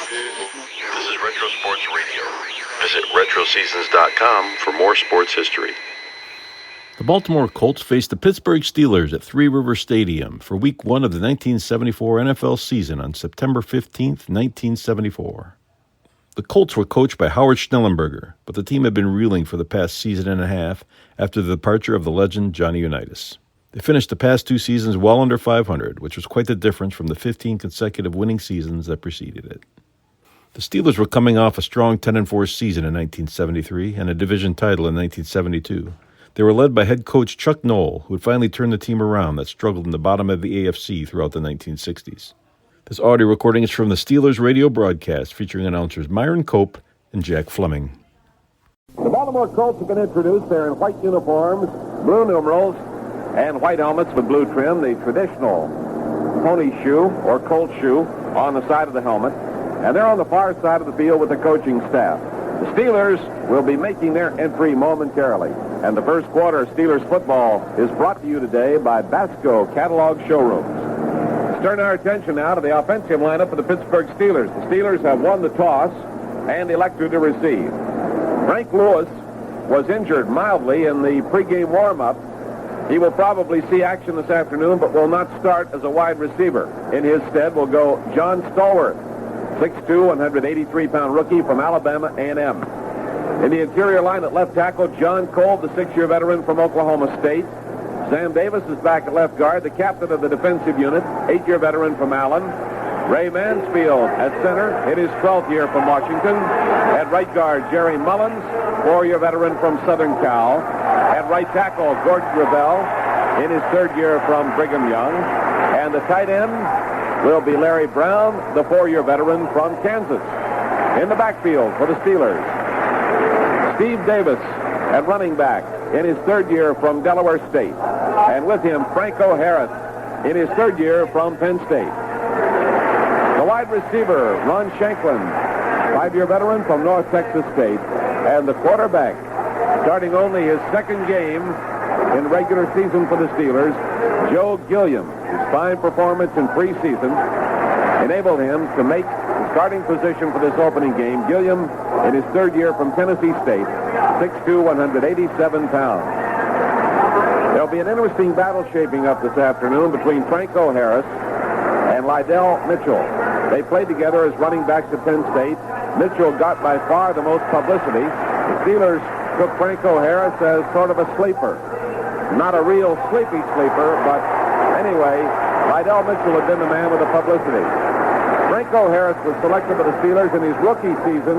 This is Retro Sports Radio. Visit RetroSeasons.com for more sports history. The Baltimore Colts faced the Pittsburgh Steelers at Three River Stadium for Week 1 of the 1974 NFL season on September 15th, 1974. The Colts were coached by Howard Schnellenberger, but the team had been reeling for the past season and a half after the departure of the legend Johnny Unitas. They finished the past 2 seasons well under 500, which was quite the difference from the 15 consecutive winning seasons that preceded it. The Steelers were coming off a strong 10-4 season in 1973 and a division title in 1972. They were led by head coach Chuck Noll, who had finally turned the team around that struggled in the bottom of the AFC throughout the 1960s. This audio recording is from the Steelers radio broadcast featuring announcers Myron Cope and Jack Fleming. The Baltimore Colts have been introduced. They're in white uniforms, blue numerals, and white helmets with blue trim, the traditional pony shoe or Colt shoe on the side of the helmet. And they're on the far side of the field with the coaching staff. The Steelers will be making their entry momentarily. And the first quarter of Steelers football is brought to you today by Basco Catalog Showrooms. Let's turn our attention now to the offensive lineup for the Pittsburgh Steelers. The Steelers have won the toss and elected to receive. Frank Lewis was injured mildly in the pregame warm-up. He will probably see action this afternoon, but will not start as a wide receiver. In his stead will go John Stallworth, 6'2", 183-pound rookie from Alabama A&M. In the interior line at left tackle, John Kolb, the 6-year veteran from Oklahoma State. Sam Davis is back at left guard, the captain of the defensive unit, 8-year veteran from Allen. Ray Mansfield at center, in his 12th year from Washington. At right guard, Jerry Mullins, 4-year veteran from Southern Cal. At right tackle, Gort Gravel, in his 3rd year from Brigham Young. And the tight end will be Larry Brown, the 4-year veteran from Kansas. In the backfield for the Steelers, Steve Davis at running back, in his 3rd year from Delaware State. And with him, Franco Harris, in his 3rd year from Penn State. The wide receiver, Ron Shanklin, 5-year veteran from North Texas State. And the quarterback, starting only his 2nd game in regular season for the Steelers, Joe Gilliam. His fine performance in preseason enabled him to make the starting position for this opening game. Gilliam, in his 3rd year from Tennessee State, 6'2", 187 pounds. There'll be an interesting battle shaping up this afternoon between Franco Harris and Lydell Mitchell. They played together as running backs at Penn State. Mitchell got by far the most publicity. The Steelers took Franco Harris as sort of a sleeper. Not a real sleepy sleeper, but anyway, Lydell Mitchell had been the man with the publicity. Franco Harris was selected by the Steelers in his rookie season,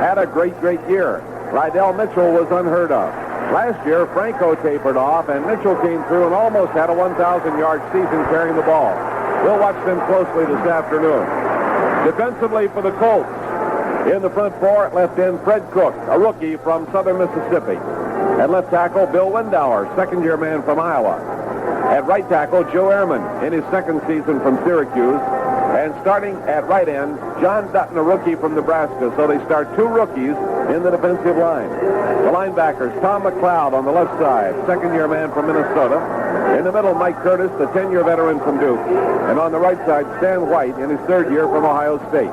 had a great year. Lydell Mitchell was unheard of. Last year, Franco tapered off, and Mitchell came through and almost had a 1,000-yard season carrying the ball. We'll watch them closely this afternoon. Defensively for the Colts, in the front 4 at left end, Fred Cook, a rookie from southern Mississippi. At left tackle, Bill Windauer, 2nd-year man from Iowa. At right tackle, Joe Ehrman, in his 2nd season from Syracuse. And starting at right end, John Dutton, a rookie from Nebraska. So they start 2 rookies in the defensive line. The linebackers, Tom McLeod on the left side, 2nd-year man from Minnesota. In the middle, Mike Curtis, the 10-year veteran from Duke. And on the right side, Stan White, in his 3rd year from Ohio State.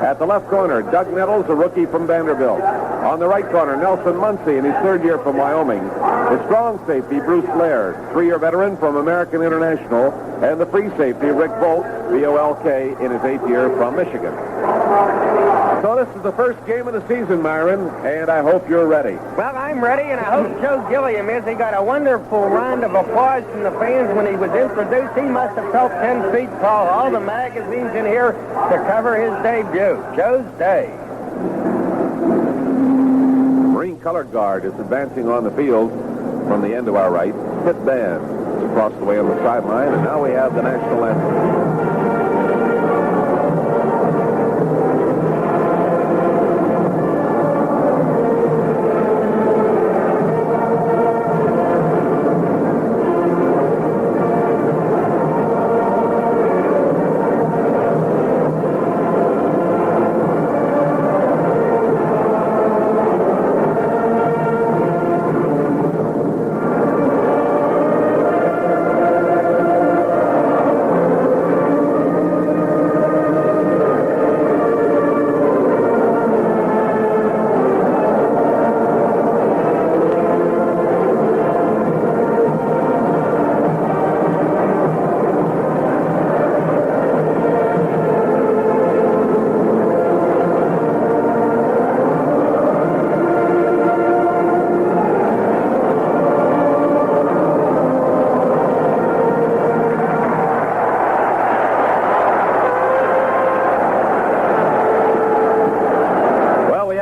At the left corner, Doug Nettles, a rookie from Vanderbilt. On the right corner, Nelson Muncie, in his 3rd year from Wyoming. The strong safety, Bruce Laird, 3-year veteran from American International. And the free safety, Rick Bolt, V-O-L-K, in his 8th year from Michigan. So this is the first game of the season, Myron, and I hope you're ready. Well, I'm ready, and I hope Joe Gilliam is. He got a wonderful round of applause from the fans when he was introduced. He must have felt 10 feet tall. All the magazines in here to cover his debut. Joe's day. Marine color guard is advancing on the field from the end to our right. Pit band is across the way on the sideline, and now we have the national anthem.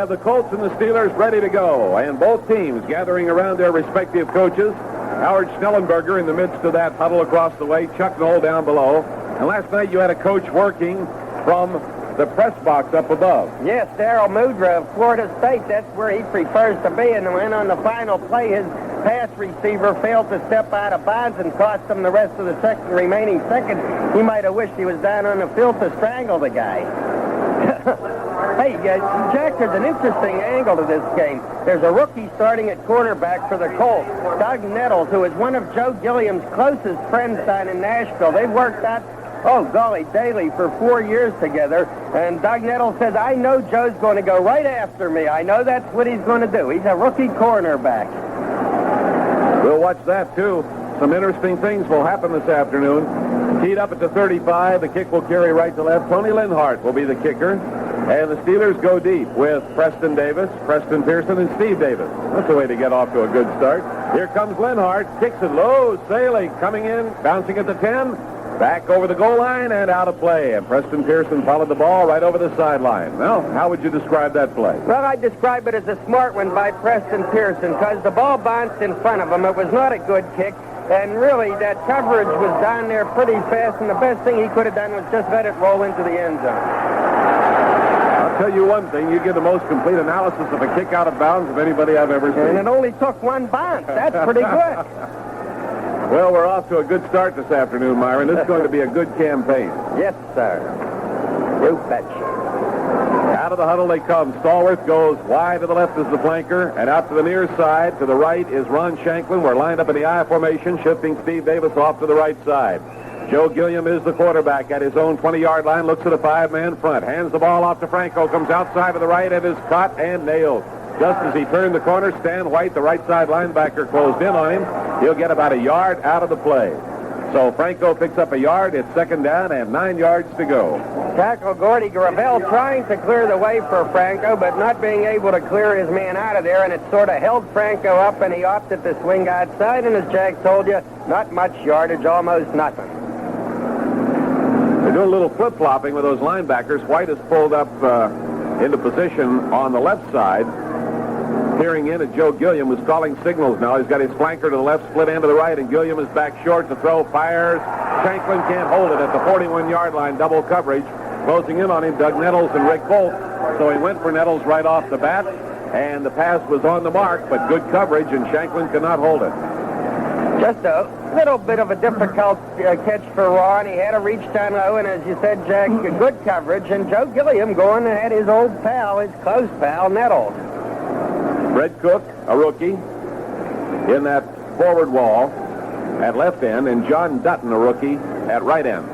have the Colts and the Steelers ready to go, and both teams gathering around their respective coaches. Howard Schnellenberger in the midst of that huddle across the way, Chuck Noll down below. And last night you had a coach working from the press box up above. Yes, Darryl Mudra of Florida State. That's where he prefers to be. And when on the final play, his pass receiver failed to step out of bounds and cost him the rest of the remaining second. He might have wished he was down on the field to strangle the guy. Hey, Jack, there's an interesting angle to this game. There's a rookie starting at cornerback for the Colts, Doug Nettles, who is one of Joe Gilliam's closest friends down in Nashville. They've worked out, daily for 4 years together. And Doug Nettles says, I know Joe's going to go right after me. I know that's what he's going to do. He's a rookie cornerback. We'll watch that, too. Some interesting things will happen this afternoon. Teed up at the 35, the kick will carry right to left. Tony Linhart will be the kicker. And the Steelers go deep with Preston Davis, Preston Pearson, and Steve Davis. That's a way to get off to a good start. Here comes Linhart, kicks it low, sailing, coming in, bouncing at the 10, back over the goal line and out of play. And Preston Pearson followed the ball right over the sideline. Well, how would you describe that play? Well, I'd describe it as a smart one by Preston Pearson because the ball bounced in front of him. It was not a good kick. And really, that coverage was down there pretty fast, and the best thing he could have done was just let it roll into the end zone. I'll tell you one thing, you give the most complete analysis of a kick out of bounds of anybody I've ever seen. And it only took one bounce. That's pretty good. Well, we're off to a good start this afternoon, Myron. This is going to be a good campaign. Yes, sir. You betcha. Out of the huddle they come. Stallworth goes wide to the left as the flanker, and out to the near side to the right is Ron Shanklin. We're lined up in the I formation, shifting Steve Davis off to the right side. Joe Gilliam is the quarterback at his own 20-yard line, looks at a 5-man front, hands the ball off to Franco, comes outside to the right and is caught and nailed. Just as he turned the corner, Stan White, the right side linebacker, closed in on him. He'll get about a yard out of the play. So Franco picks up a yard. It's second down and 9 yards to go. Tackle Gordy Gravel trying to clear the way for Franco, but not being able to clear his man out of there, and it sort of held Franco up, and he opted to swing outside, and as Jack told you, not much yardage, almost nothing. They're doing a little flip-flopping with those linebackers. White is pulled up into position on the left side. Peering in at Joe Gilliam, who's calling signals now. He's got his flanker to the left, split end to the right, and Gilliam is back short to throw, fires. Shanklin can't hold it at the 41-yard line, double coverage. Closing in on him, Doug Nettles and Rick Bolt. So he went for Nettles right off the bat, and the pass was on the mark, but good coverage, and Shanklin could not hold it. Just a little bit of a difficult catch for Ron. He had to reach down low, and as you said, Jack, good coverage, and Joe Gilliam going at his old pal, his close pal, Nettles. Fred Cook, a rookie, in that forward wall at left end, and John Dutton, a rookie, at right end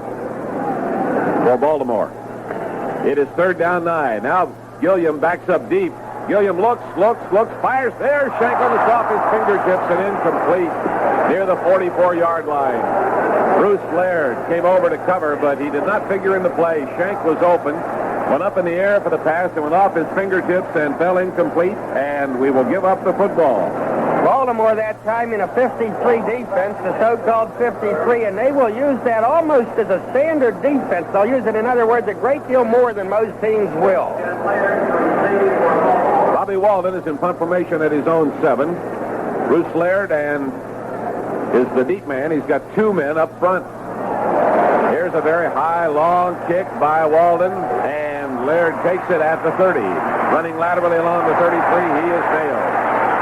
for Baltimore. It is third down 9. Now Gilliam backs up deep. Gilliam looks, fires there. Shanklin is off his fingertips and incomplete near the 44-yard line. Bruce Laird came over to cover, but he did not figure in the play. Shank was open. Went up in the air for the pass and went off his fingertips and fell incomplete, and we will give up the football. Baltimore that time in a 53 defense, the so-called 53, and they will use that almost as a standard defense. They'll use it, in other words, a great deal more than most teams will. Bobby Walden is in punt formation at his own 7. Bruce Laird is the deep man. He's got 2 men up front. Here's a very high, long kick by Walden, and Laird takes it at the 30. Running laterally along the 33, he is nailed.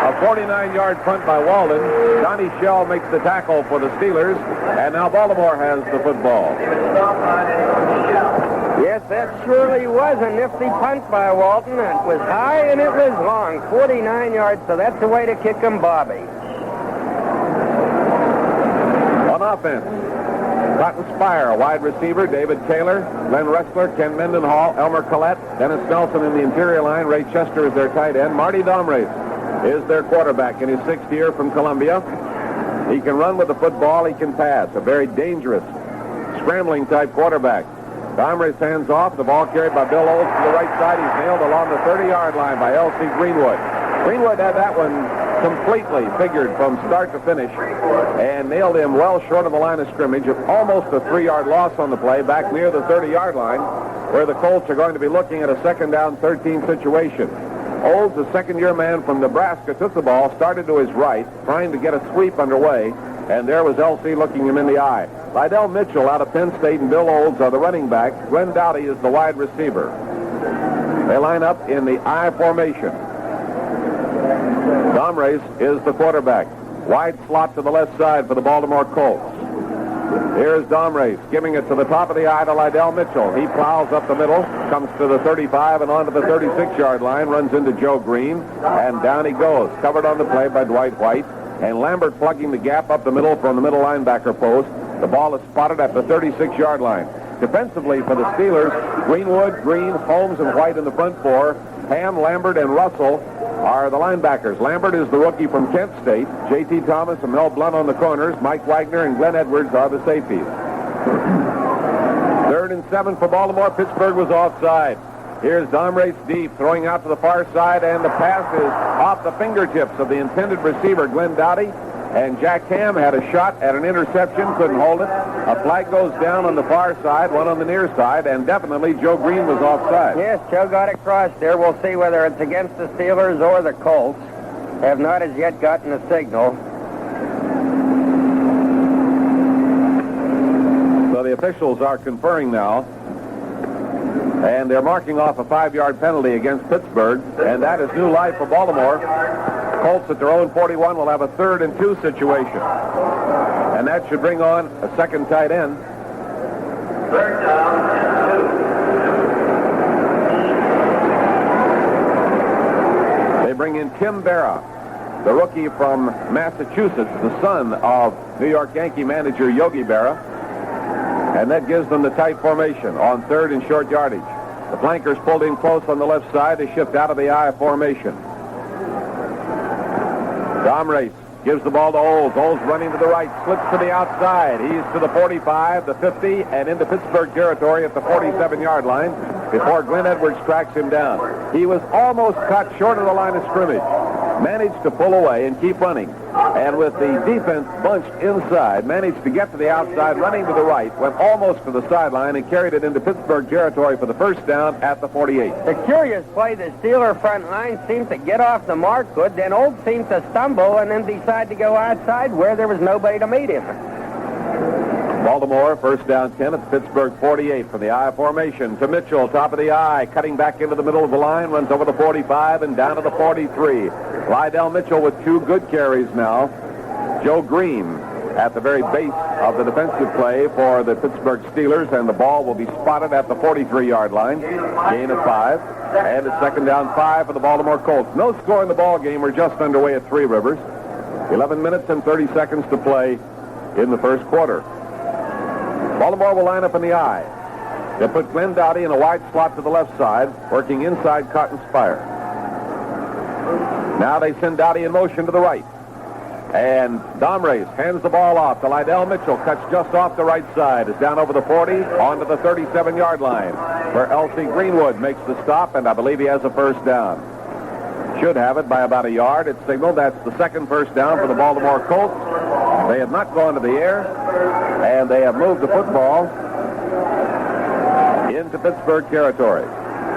A 49-yard punt by Walden. Johnny Shell makes the tackle for the Steelers, and now Baltimore has the football. Yes, that surely was a nifty punt by Walden. It was high and it was long, 49 yards, so that's the way to kick him, Bobby. On offense, Cotton Spire, a wide receiver, David Taylor, Glenn Ressler, Ken Mendenhall, Elmer Collette, Dennis Nelson in the interior line, Ray Chester is their tight end, Marty Domrace is their quarterback in his 6th year from Columbia. He can run with the football, he can pass, a very dangerous, scrambling type quarterback. Domrace hands off, the ball carried by Bill Olds to the right side. He's nailed along the 30-yard line by L.C. Greenwood. Greenwood had that one completely figured from start to finish and nailed him well short of the line of scrimmage, of almost a 3-yard loss on the play back near the 30-yard line, where the Colts are going to be looking at a second down 13 situation. Olds, the second-year man from Nebraska, took the ball, started to his right, trying to get a sweep underway, and there was L.C. looking him in the eye. Lydell Mitchell out of Penn State and Bill Olds are the running backs. Glenn Dowdy is the wide receiver. They line up in the I formation. Domrace is the quarterback. Wide slot to the left side for the Baltimore Colts. Here's Domrace giving it to the top of the I to Lydell Mitchell. He plows up the middle, comes to the 35 and onto the 36-yard line, runs into Joe Greene, and down he goes. Covered on the play by Dwight White, and Lambert plugging the gap up the middle from the middle linebacker post. The ball is spotted at the 36-yard line. Defensively for the Steelers, Greenwood, Greene, Holmes, and White in the front four. Ham, Lambert, and Russell are the linebackers. Lambert is the rookie from Kent State. J.T. Thomas and Mel Blunt on the corners. Mike Wagner and Glenn Edwards are the safeties. 3rd and 7 for Baltimore. Pittsburgh was offside. Here's Domrace deep, throwing out to the far side, and the pass is off the fingertips of the intended receiver, Glenn Dowdy. And Jack Ham had a shot at an interception, couldn't hold it. A flag goes down on the far side, one on the near side, and definitely Joe Greene was offside. Yes, Joe got it crossed there. We'll see whether it's against the Steelers or the Colts. Have not as yet gotten a signal. So the officials are conferring now. And they're marking off a 5-yard penalty against Pittsburgh, and that is new life for Baltimore. Colts at their own 41 will have a 3rd and 2 situation. And that should bring on a second tight end. 3rd down. They bring in Tim Berra, the rookie from Massachusetts, the son of New York Yankee manager Yogi Berra. And that gives them the tight formation on 3rd and short yardage. The flankers pulled in close on the left side to shift out of the I formation. Domrace gives the ball to Olds. Olds running to the right, slips to the outside. He's to the 45, the 50, and into Pittsburgh territory at the 47-yard line before Glenn Edwards tracks him down. He was almost cut short of the line of scrimmage. Managed to pull away and keep running. And with the defense bunched inside, managed to get to the outside, running to the right, went almost to the sideline and carried it into Pittsburgh territory for the first down at the 48. The curious play, the Steeler front line seemed to get off the mark good, then Olds seemed to stumble and then decide to go outside where there was nobody to meet him. Baltimore, 1st down 10 at the Pittsburgh 48 from the I formation to Mitchell, top of the I, cutting back into the middle of the line, runs over the 45 and down to the 43. Lydell Mitchell with 2 good carries now. Joe Greene at the very base of the defensive play for the Pittsburgh Steelers, and the ball will be spotted at the 43-yard line. Gain of 5, and it's 2nd down 5 for the Baltimore Colts. No score in the ball game. We're just underway at Three Rivers. 11 minutes and 30 seconds to play in the first quarter. Baltimore will line up in the I. They put Glenn Dowdy in a wide slot to the left side, working inside Cotton Spire. Now they send Dowdy in motion to the right. And Domrace hands the ball off to Lydell Mitchell, cuts just off the right side, is down over the 40, onto the 37-yard line, where L.C. Greenwood makes the stop, and I believe he has a 1st down. Should have it by about a yard. It's signaled that's the 2nd 1st down for the Baltimore Colts. They have not gone to the air, and they have moved the football into Pittsburgh territory.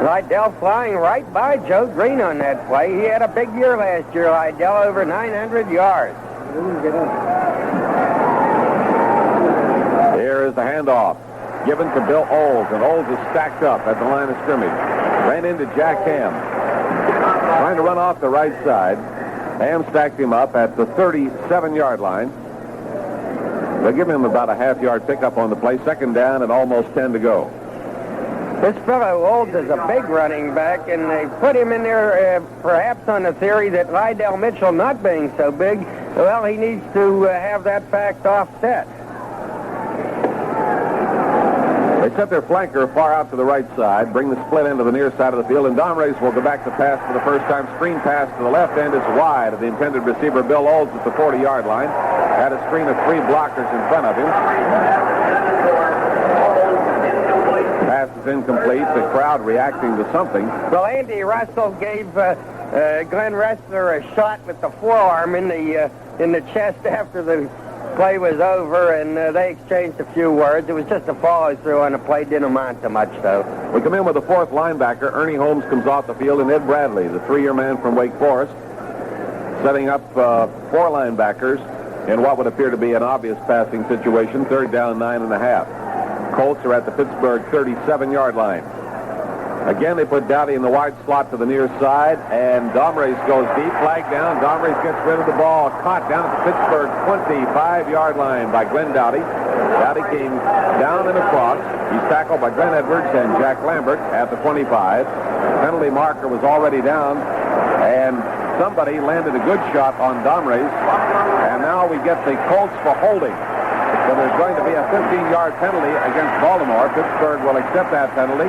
Lydell flying right by Joe Greene on that play. He had a big year last year, Lydell, over 900 yards. Here is the handoff given to Bill Olds, and Olds is stacked up at the line of scrimmage. Ran into Jack Ham. Trying to run off the right side. Ham stacked him up at the 37-yard line. They'll give him about a half-yard pickup on the play. 2nd down and almost 10 to go. This fellow Olds is a big running back, and they put him in there perhaps on the theory that Lydell Mitchell not being so big, well, he needs to have that fact offset. They set their flanker far out to the right side, bring the split end to the near side of the field, and Domrace will go back to pass for the first time. Screen pass to the left end is wide of the intended receiver, Bill Olds, at the 40-yard line. Had a screen of 3 blockers in front of him. Pass is incomplete. The crowd reacting to something. Well, Andy Russell gave Glenn Ressler a shot with the forearm in the chest after the play was over, and they exchanged a few words. It was just a follow-through on the play. Didn't amount to much, though. We come in with the fourth linebacker. Ernie Holmes comes off the field, and Ed Bradley, the 3-year man from Wake Forest, setting up 4 linebackers in what would appear to be an obvious passing situation. 3rd down, 9.5. Colts are at the Pittsburgh 37-yard line. Again, they put Dowdy in the wide slot to the near side, and Domrese goes deep. Flag down. Domrese gets rid of the ball. Caught down at the Pittsburgh 25-yard line by Glenn Dowdy. Dowdy came down and across. He's tackled by Glenn Edwards and Jack Lambert at the 25. Penalty marker was already down, and somebody landed a good shot on Domrese. And now we get the Colts for holding. So there's going to be a 15-yard penalty against Baltimore. Pittsburgh will accept that penalty.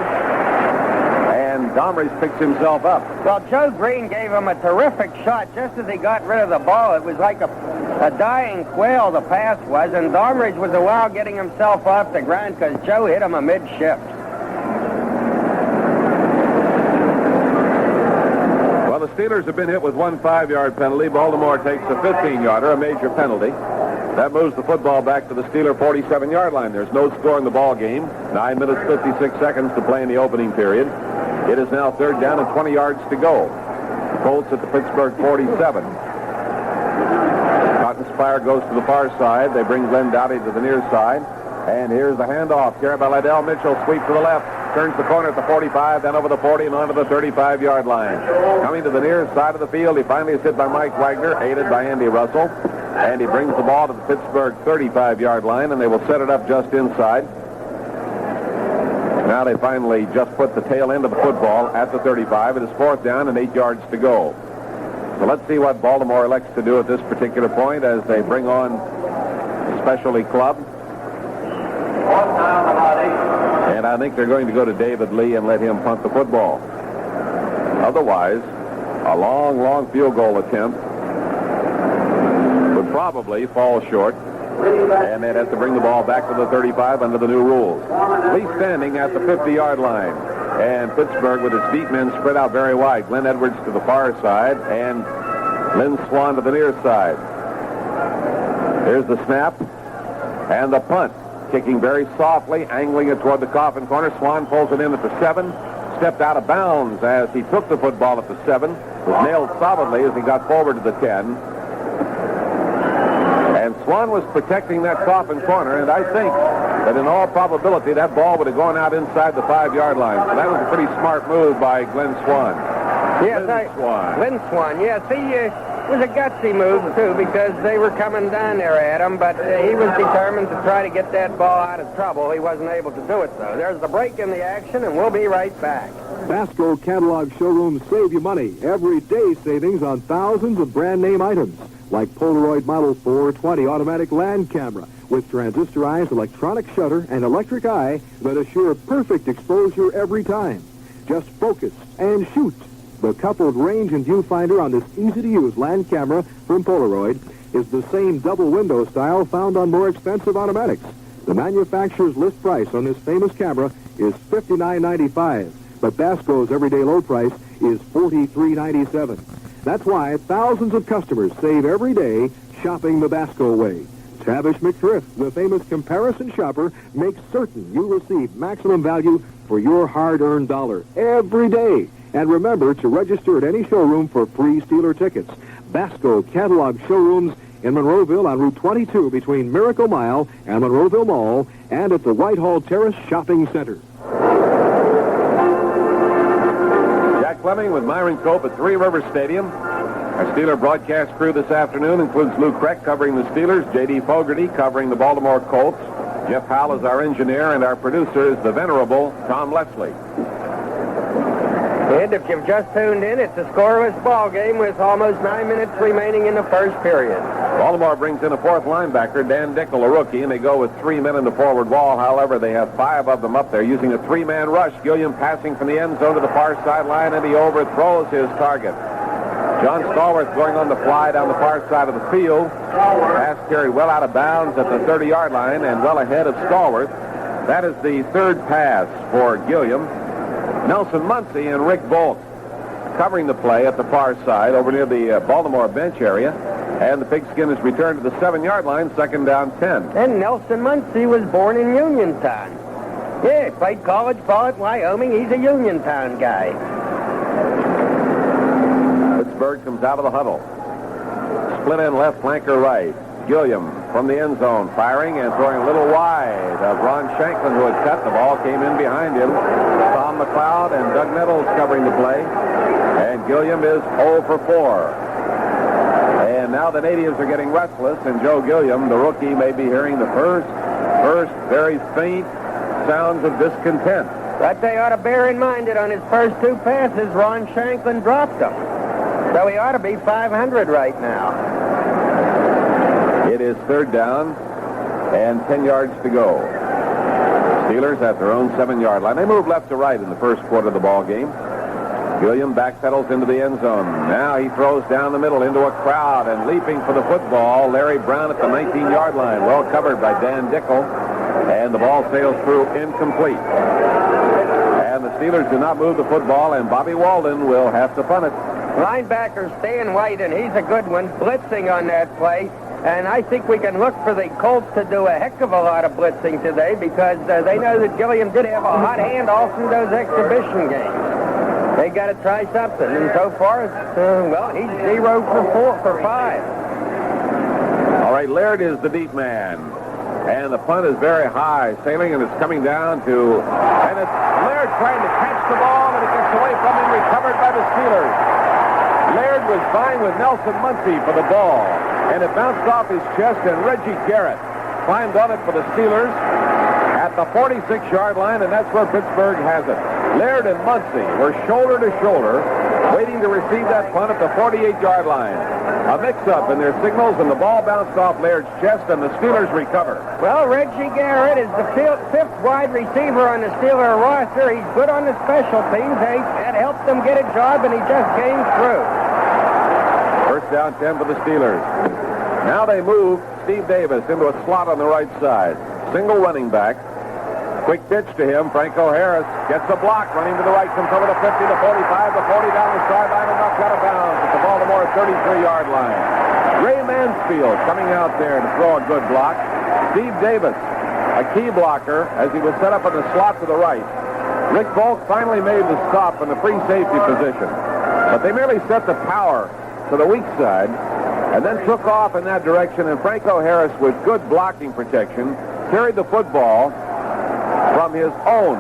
And Domrese picks himself up. Well, Joe Greene gave him a terrific shot just as he got rid of the ball. It was like a dying quail, the pass was, and Domrese was a while getting himself off the ground because Joe hit him amid-shift. Well, the Steelers have been hit with one 5-yard penalty. Baltimore takes a 15-yarder, a major penalty. That moves the football back to the Steeler 47-yard line. There's no score in the ball game. 9 minutes, 56 seconds to play in the opening period. It is now 3rd down and 20 yards to go. The Colts at the Pittsburgh 47. Cotton Spire goes to the far side. They bring Glenn Dowdy to the near side. And here's the handoff. Carried by Liddell Mitchell. Sweep to the left. Turns the corner at the 45, then over the 40 and onto the 35-yard line. Coming to the near side of the field, he finally is hit by Mike Wagner, aided by Andy Russell. And he brings the ball to the Pittsburgh 35-yard line, and they will set it up just inside. Now they finally just put the tail end of the football at the 35. It is 4th down and 8 yards to go. So let's see what Baltimore elects to do at this particular point as they bring on the specialty club. And I think they're going to go to David Lee and let him punt the football. Otherwise, a long, long field goal attempt would probably fall short. And they'd have to bring the ball back to the 35 under the new rules. Lee standing at the 50-yard line. And Pittsburgh with its deep men spread out very wide. Glenn Edwards to the far side and Lynn Swan to the near side. Here's the snap and the punt. Kicking very softly, angling it toward the coffin corner. Swan pulls it in at the 7. Stepped out of bounds as he took the football at the 7. Was nailed solidly as he got forward to the 10. And Swan was protecting that coffin corner, and I think that in all probability that ball would have gone out inside the 5-yard line. So that was a pretty smart move by Glenn Swan. Yes, Lynn Swan. Yes, he was a gutsy move, too, because they were coming down there at him, but he was determined to try to get that ball out of trouble. He wasn't able to do it, though. There's the break in the action, and we'll be right back. Basco Catalog Showrooms save you money. Everyday savings on thousands of brand-name items, like Polaroid Model 420 automatic land camera with transistorized electronic shutter and electric eye that assure perfect exposure every time. Just focus and shoot. The coupled range and viewfinder on this easy-to-use land camera from Polaroid is the same double window style found on more expensive automatics. The manufacturer's list price on this famous camera is $59.95, but Basco's everyday low price is $43.97. That's why thousands of customers save every day shopping the Basco way. Tavish McThrift, the famous comparison shopper, makes certain you receive maximum value for your hard-earned dollar every day. And remember to register at any showroom for free Steeler tickets. Basco Catalog Showrooms in Monroeville on Route 22 between Miracle Mile and Monroeville Mall, and at the Whitehall Terrace Shopping Center. Jack Fleming with Myron Cope at Three Rivers Stadium. Our Steeler broadcast crew this afternoon includes Lou Kreck covering the Steelers, J.D. Fogarty covering the Baltimore Colts. Jeff Howell is our engineer, and our producer is the venerable Tom Leslie. And if you've just tuned in, it's a scoreless ball game with almost 9 minutes remaining in the first period. Baltimore brings in a fourth linebacker, Dan Dickel, a rookie, and they go with 3 men in the forward wall. However, they have 5 of them up there using a 3-man rush. Gilliam passing from the end zone to the far sideline, and he overthrows his target. John Stallworth going on the fly down the far side of the field. Pass carried well out of bounds at the 30-yard line and well ahead of Stallworth. That is the third pass for Gilliam. Nelson Muncie and Rick Bolt covering the play at the far side over near the Baltimore bench area. And the pigskin is returned to the 7-yard line, second down 10. And Nelson Muncie was born in Uniontown. Yeah, played college ball at Wyoming. He's a Uniontown guy. Pittsburgh comes out of the huddle. Split end left, flanker right. Gilliam from the end zone, firing and throwing a little wide of Ron Shanklin, who had cut. The ball came in behind him. Tom McLeod and Doug Nettles covering the play. And Gilliam is 0 for 4. And now the natives are getting restless, and Joe Gilliam, the rookie, may be hearing the first very faint sounds of discontent. But they ought to bear in mind that on his first 2 passes, Ron Shanklin dropped them. So he ought to be 500 right now. It is third down and 10 yards to go. Steelers at their own 7-yard line. They move left to right in the first quarter of the ball game. Gilliam backpedals into the end zone. Now he throws down the middle into a crowd, and leaping for the football, Larry Brown at the 19-yard line. Well covered by Dan Dickel, and the ball sails through incomplete. And the Steelers do not move the football, and Bobby Walden will have to punt it. Linebacker Stan White, and he's a good one, blitzing on that play. And I think we can look for the Colts to do a heck of a lot of blitzing today, because they know that Gilliam did have a hot hand all through those exhibition games. They got to try something, and so far, he's 0 for 5. All right, Laird is the deep man, and the punt is very high, sailing, and it's coming down to, and it's Laird trying to catch the ball, and it gets away from him, recovered by the Steelers. Laird was vying with Nelson Muncie for the ball, and it bounced off his chest, and Reggie Garrett climbed on it for the Steelers at the 46-yard line, and that's where Pittsburgh has it. Laird and Muncie were shoulder to shoulder, waiting to receive that punt at the 48-yard line. A mix-up in their signals, and the ball bounced off Laird's chest, and the Steelers recover. Well, Reggie Garrett is the 5th wide receiver on the Steeler roster. He's good on the special teams. That helped them get a job, and he just came through. First down 10 for the Steelers. Now they move Steve Davis into a slot on the right side. Single running back. Quick pitch to him. Franco Harris gets a block, running to the right, comes over the 50, the 45, the 40 down the sideline, and knocked out of bounds at the Baltimore 33-yard line. Ray Mansfield coming out there to throw a good block. Steve Davis, a key blocker, as he was set up in the slot to the right. Rick Volk finally made the stop in the free safety position, but they merely set the power to the weak side and then took off in that direction, and Franco Harris, with good blocking protection, carried the football from his own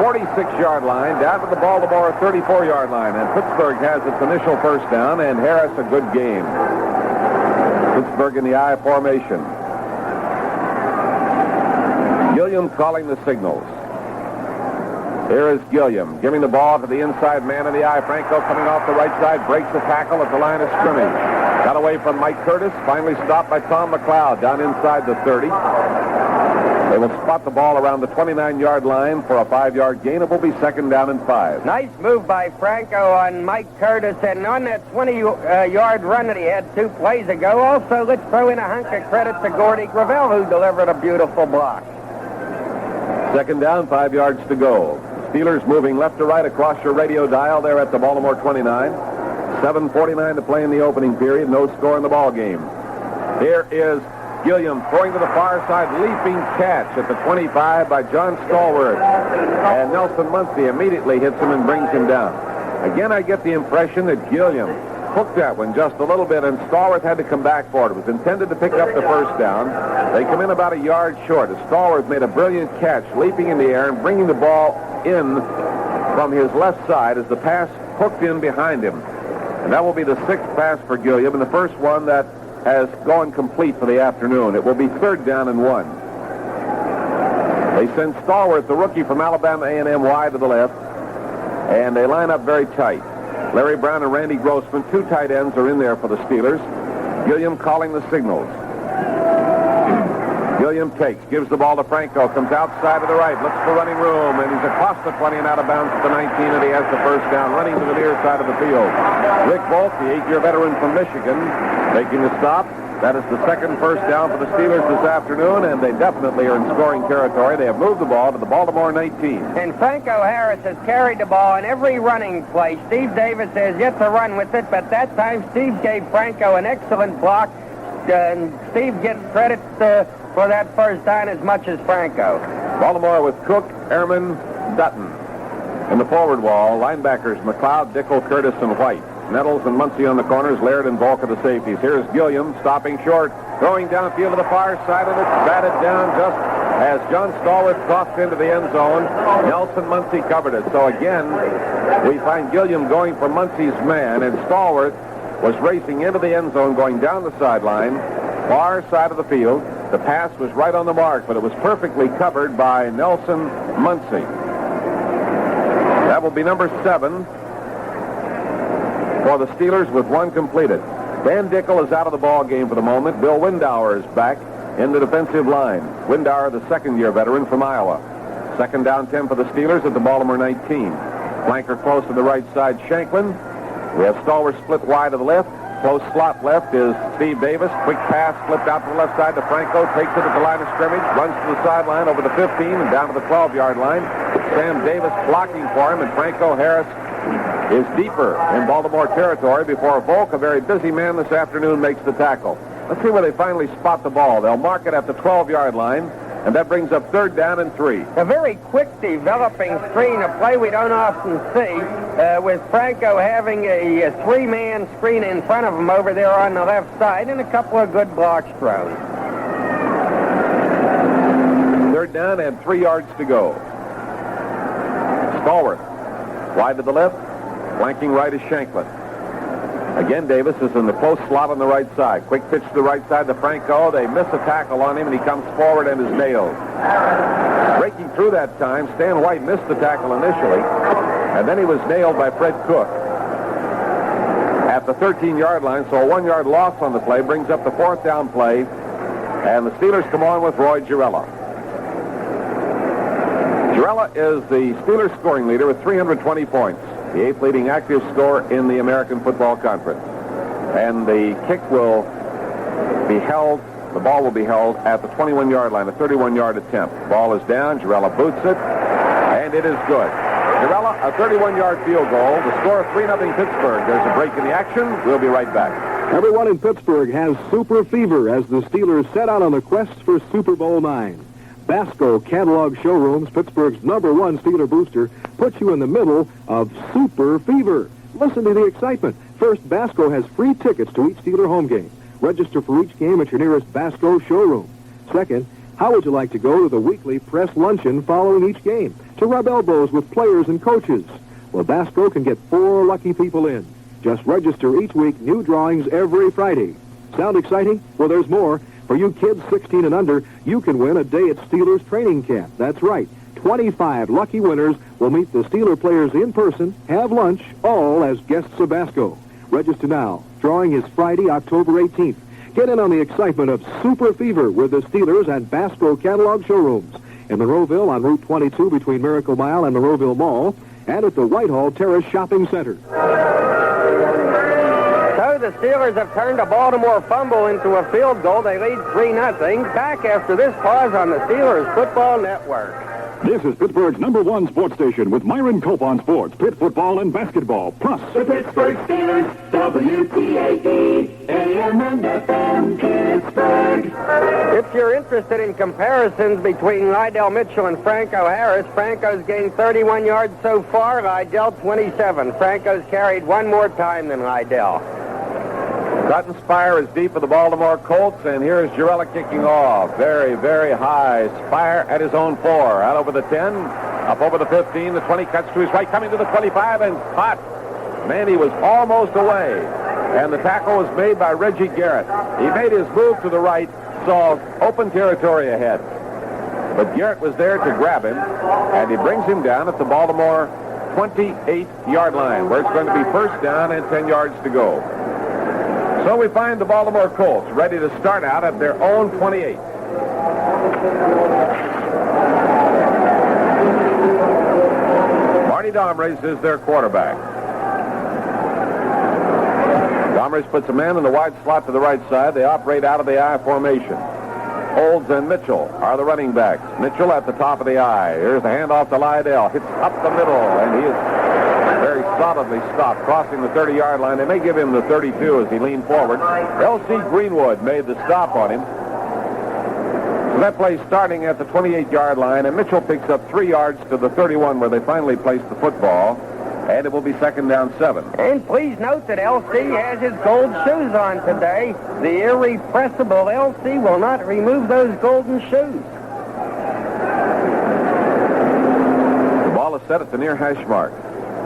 46-yard line down to the Baltimore 34-yard line, and Pittsburgh has its initial first down, and Harris a good game. Pittsburgh in the I formation. Gilliam calling the signals. Here is Gilliam giving the ball to the inside man in the I. Franco coming off the right side, breaks the tackle at the line of scrimmage. Got away from Mike Curtis, finally stopped by Tom McLeod down inside the 30. They will spot the ball around the 29-yard line for a 5-yard gain. It will be second down and 5. Nice move by Franco on Mike Curtis, and on that 20-yard run that he had 2 plays ago. Also, let's throw in a hunk of credit to Gordy Gravel, who delivered a beautiful block. Second down, 5 yards to go. Steelers moving left to right across your radio dial there at the Baltimore 29. 7:49 to play in the opening period. No score in the ball game. Here is Gilliam throwing to the far side, leaping catch at the 25 by John Stallworth. And Nelson Muncie immediately hits him and brings him down. Again, I get the impression that Gilliam hooked that one just a little bit, and Stallworth had to come back for it. It was intended to pick up the first down. They come in about a yard short, as Stallworth made a brilliant catch, leaping in the air and bringing the ball in from his left side as the pass hooked in behind him. And that will be the 6th pass for Gilliam, and the first one that has gone complete for the afternoon. It will be third down and 1. They send Stallworth, the rookie from Alabama A&M, wide to the left, and they line up very tight. Larry Brown and Randy Grossman, 2 tight ends, are in there for the Steelers. Gilliam calling the signals. Gilliam takes, gives the ball to Franco, comes outside to the right, looks for running room, and he's across the 20 and out of bounds at the 19, and he has the first down, running to the near side of the field. Rick Volk, the 8-year veteran from Michigan, making the stop, That is the second first down for the Steelers this afternoon, and they definitely are in scoring territory. They have moved the ball to the Baltimore 19. And Franco Harris has carried the ball in every running play. Steve Davis has yet to run with it, but that time Steve gave Franco an excellent block, and Steve gets credit for that first down as much as Franco. Baltimore with Cook, Ehrman, Dutton. In the forward wall, linebackers McLeod, Dickel, Curtis, and White. Nettles and Muncie on the corners, Laird and Volk are the safeties. Here's Gilliam stopping short, going downfield to the far side, and it's batted down just as John Stallworth crossed into the end zone. Nelson Muncie covered it. So again, we find Gilliam going for Muncie's man, and Stallworth was racing into the end zone, going down the sideline, far side of the field. The pass was right on the mark, but it was perfectly covered by Nelson Muncie. That will be number 7 for the Steelers with 1 completed. Dan Dickel is out of the ball game for the moment. Bill Windauer is back in the defensive line. Windauer, the second-year veteran from Iowa. Second down 10 for the Steelers at the Baltimore 19. Flanker close to the right side, Shanklin. We have Stallworth split wide to the left. Close slot left is Steve Davis. Quick pass flipped out to the left side to Franco. Takes it at the line of scrimmage. Runs to the sideline over the 15 and down to the 12-yard line. Sam Davis blocking for him, and Franco Harris is deeper in Baltimore territory before Volk, a very busy man this afternoon, makes the tackle. Let's see where they finally spot the ball. They'll mark it at the 12-yard line, and that brings up 3rd down and 3. A very quick developing screen, a play we don't often see, with Franco having a 3-man screen in front of him over there on the left side, and a couple of good blocks thrown. 3rd down and 3 yards to go. Stallworth, wide to the left, flanking right is Shanklin. Again, Davis is in the close slot on the right side. Quick pitch to the right side to Franco. They miss a tackle on him, and he comes forward and is nailed. Breaking through that time, Stan White missed the tackle initially, and then he was nailed by Fred Cook at the 13-yard line, so a 1-yard loss on the play brings up the 4th down play, and the Steelers come on with Roy Girella. Girella is the Steelers scoring leader with 320 points. The 8th leading active scorer in the American Football Conference. And the kick will be held, the ball will be held at the 21-yard line, a 31-yard attempt. Ball is down, Girella boots it, and it is good. Girella, a 31-yard field goal, the score 3-0 Pittsburgh. There's a break in the action. We'll be right back. Everyone in Pittsburgh has super fever as the Steelers set out on the quest for Super Bowl IX. Basco Catalog Showrooms, Pittsburgh's #1 Steeler booster, puts you in the middle of super fever. Listen to the excitement. First, Basco has free tickets to each Steeler home game. Register for each game at your nearest Basco showroom. Second, how would you like to go to the weekly press luncheon following each game to rub elbows with players and coaches? Well, Basco can get 4 lucky people in. Just register each week, new drawings every Friday. Sound exciting? Well, there's more. For you kids 16 and under, you can win a day at Steelers training camp. That's right. 25 lucky winners will meet the Steeler players in person, have lunch, all as guests of Basco. Register now. Drawing is Friday, October 18th. Get in on the excitement of Super Fever with the Steelers at Basco Catalog Showrooms. In Monroeville on Route 22 between Miracle Mile and Monroeville Mall, and at the Whitehall Terrace Shopping Center. So the Steelers have turned a Baltimore fumble into a field goal. They lead 3-0. Back after this pause on the Steelers Football Network. This is Pittsburgh's #1 sports station with Myron Cope on sports, pit football, and basketball. Plus, the Pittsburgh Steelers, WTAP, AM and FM, Pittsburgh. If you're interested in comparisons between Lydell Mitchell and Franco Harris, Franco's gained 31 yards so far, Lydell 27. Franco's carried 1 more time than Lydell. Sutton Spire is deep for the Baltimore Colts, and here's Girella kicking off. Very, very high. Spire at his own 4. Out over the 10, up over the 15, the 20, cuts to his right, coming to the 25, and caught. Man, he was almost away. And the tackle was made by Reggie Garrett. He made his move to the right, saw open territory ahead. But Garrett was there to grab him, and he brings him down at the Baltimore 28-yard line, where it's going to be first down and 10 yards to go. So we find the Baltimore Colts ready to start out at their own 28. Marty Domres is their quarterback. Domrich puts a man in the wide slot to the right side. They operate out of the I formation. Olds and Mitchell are the running backs. Mitchell at the top of the I. Here's the handoff to Lydell. Hits up the middle, and he is very solidly stopped, crossing the 30-yard line. They may give him the 32 as he leaned forward. L.C. Greenwood made the stop on him. So that play starting at the 28-yard line, and Mitchell picks up 3 yards to the 31 where they finally placed the football. And it will be 2nd down 7. And please note that LC has his gold shoes on today. The irrepressible LC will not remove those golden shoes. The ball is set at the near hash mark.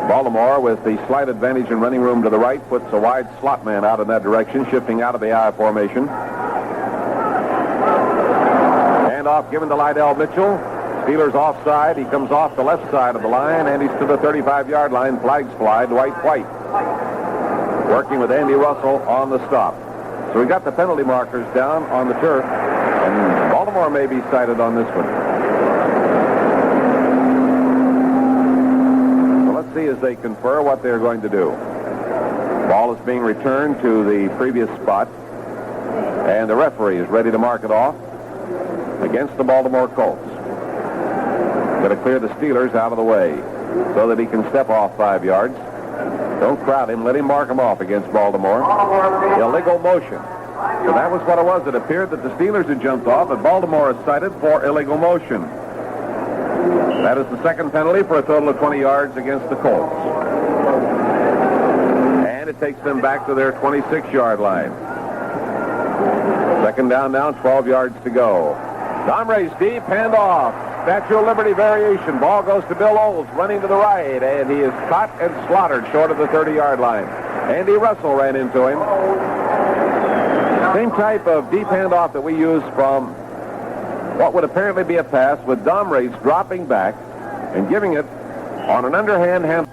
Baltimore, with the slight advantage in running room to the right, puts a wide slot man out in that direction, shifting out of the I formation. Handoff given to Lydell Mitchell. Steelers offside. He comes off the left side of the line, and he's to the 35-yard line. Flags fly. Dwight White working with Andy Russell on the stop. So we got the penalty markers down on the turf, and Baltimore may be cited on this one. So let's see as they confer what they're going to do. Ball is being returned to the previous spot, and the referee is ready to mark it off against the Baltimore Colts. Going to clear the Steelers out of the way so that he can step off 5 yards. Don't crowd him. Let him mark him off against Baltimore. Illegal motion. So that was what it was. It appeared that the Steelers had jumped off, but Baltimore is cited for illegal motion. That is the second penalty for a total of 20 yards against the Colts. And it takes them back to their 26-yard line. 2nd down now, 12 yards to go. Domrich deep, handoff. Statue of Liberty variation. Ball goes to Bill Olds, running to the right, and he is caught and slaughtered short of the 30-yard line. Andy Russell ran into him. Same type of deep handoff that we use from what would apparently be a pass, with Domrich dropping back and giving it on an underhand hand.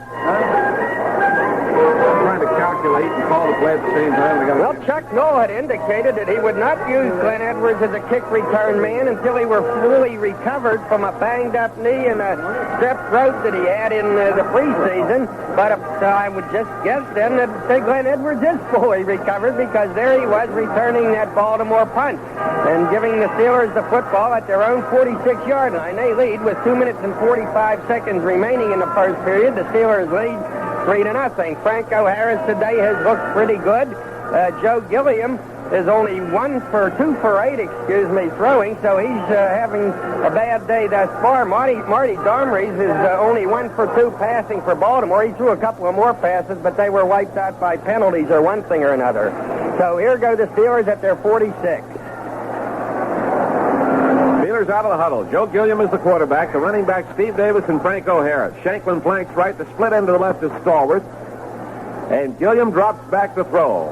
Trying to calculate and call the play at the same time. Well, Chuck Noll had indicated that he would not use Glenn Edwards as a kick return man until he were fully recovered from a banged-up knee and a strep throat that he had in the preseason. But I would just guess then that Glenn Edwards is fully recovered, because there he was returning that Baltimore punt and giving the Steelers the football at their own 46-yard line. They lead with 2 minutes and 45 seconds remaining in the first period. The Steelers lead 3-0. Franco Harris today has looked pretty good. Joe Gilliam is only 2 for 8, throwing, so he's having a bad day thus far. Marty Domrich is only 1 for 2 passing for Baltimore. He threw a couple of more passes, but they were wiped out by penalties or one thing or another. So here go the Steelers at their 46. Steelers out of the huddle. Joe Gilliam is the quarterback. The running back, Steve Davis and Franco Harris. Shanklin flanks right. The split end to the left is Stallworth. And Gilliam drops back to throw.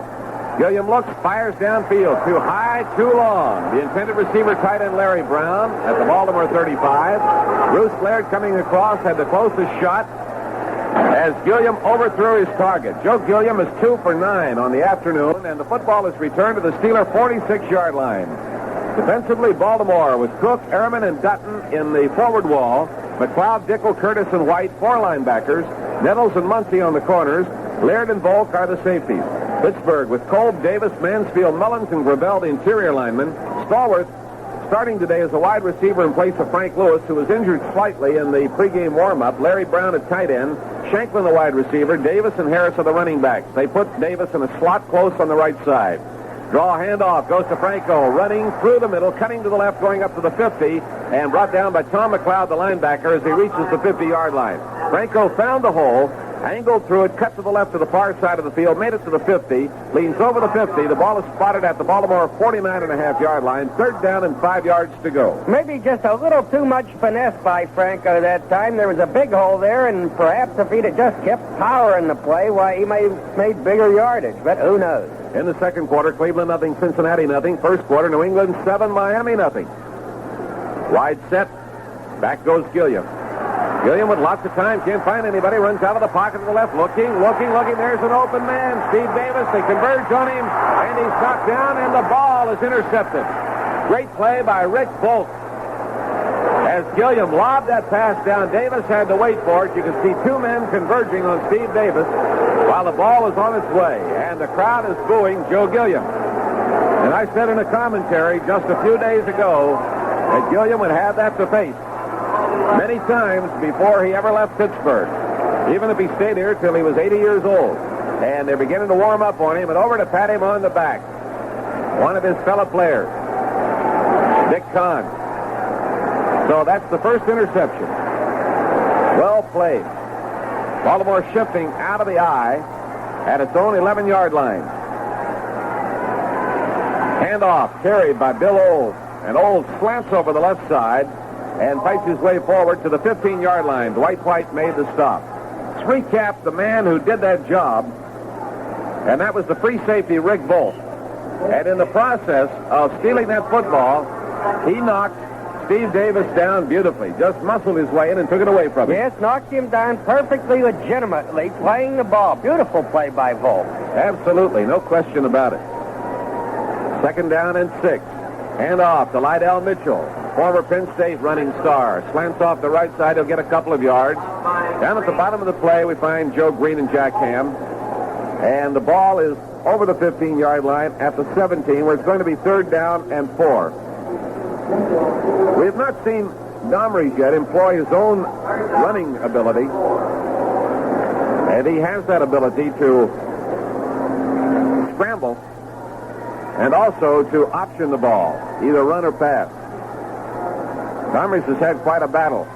Gilliam looks, fires downfield. Too high, too long. The intended receiver, tight end Larry Brown at the Baltimore 35. Bruce Laird coming across had the closest shot as Gilliam overthrew his target. Joe Gilliam is 2 for 9 on the afternoon, and the football is returned to the Steeler 46-yard line. Defensively, Baltimore with Cook, Ehrman, and Dutton in the forward wall. McLeod, Dickel, Curtis, and White, 4 linebackers. Nettles and Muncie on the corners. Laird and Volk are the safeties. Pittsburgh with Kolb, Davis, Mansfield, Mullins, and Gravel, the interior linemen. Stallworth starting today as a wide receiver in place of Frank Lewis, who was injured slightly in the pregame warm-up. Larry Brown at tight end. Shanklin the wide receiver. Davis and Harris are the running backs. They put Davis in a slot close on the right side. Draw handoff, goes to Franco, running through the middle, cutting to the left, going up to the 50, and brought down by Tom McLeod, the linebacker, as he reaches the 50-yard line. Franco found the hole, angled through it, cut to the left to the far side of the field, made it to the 50, leans over the 50. The ball is spotted at the Baltimore 49.5-yard line. 3rd down and 5 yards to go. Maybe just a little too much finesse by Franco that time. There was a big hole there, and perhaps if he'd have just kept power in the play, why, he may have made bigger yardage, but who knows. In the second quarter, Cleveland nothing, Cincinnati nothing. First quarter, New England 7, Miami nothing. Wide set. Back goes Gilliam. Gilliam with lots of time, can't find anybody, runs out of the pocket to the left, looking. There's an open man, Steve Davis. They converge on him, and he's knocked down, and the ball is intercepted. Great play by Rick Volk. As Gilliam lobbed that pass down, Davis had to wait for it. You can see 2 men converging on Steve Davis. while the ball is on its way, and the crowd is booing Joe Gilliam. And I said in a commentary just a few days ago that Gilliam would have that to face many times before he ever left Pittsburgh, even if he stayed here till he was 80 years old. And they're beginning to warm up on him, and over to pat him on the back, one of his fellow players, Dick Kahn. So that's the first interception. Well played. Baltimore shifting out of the eye at its own 11-yard line. Handoff carried by Bill Olds, and Olds slants over the left side and fights his way forward to the 15-yard line. Dwight White made the stop. Let's recap the man who did that job, and that was the free safety, Rick Volk. And in the process of stealing that football, he knocked Steve Davis down beautifully. Just muscled his way in and took it away from him. Yes, knocked him down perfectly legitimately, playing the ball. Beautiful play by Volk. Absolutely, no question about it. 2nd down and 6. Hand off to Lydell Mitchell, former Penn State running star. Slants off the right side. He'll get a couple of yards. Down at the bottom of the play, we find Joe Greene and Jack Ham. And the ball is over the 15-yard line at the 17, where it's going to be 3rd down and 4. We have not seen Domrey yet employ his own running ability. And he has that ability to scramble and also to option the ball, either run or pass. Domrey has had quite a battle.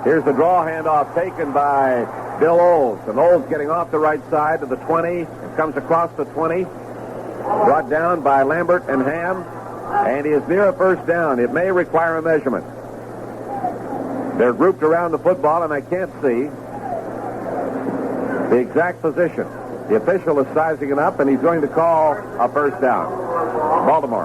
Here's the draw handoff taken by Bill Olds. And Olds getting off the right side to the 20. It comes across the 20. Brought down by Lambert and Ham. And he is near a 1st down. It may require a measurement. They're grouped around the football, and I can't see the exact position. The official is sizing it up, and he's going to call a 1st down. Baltimore.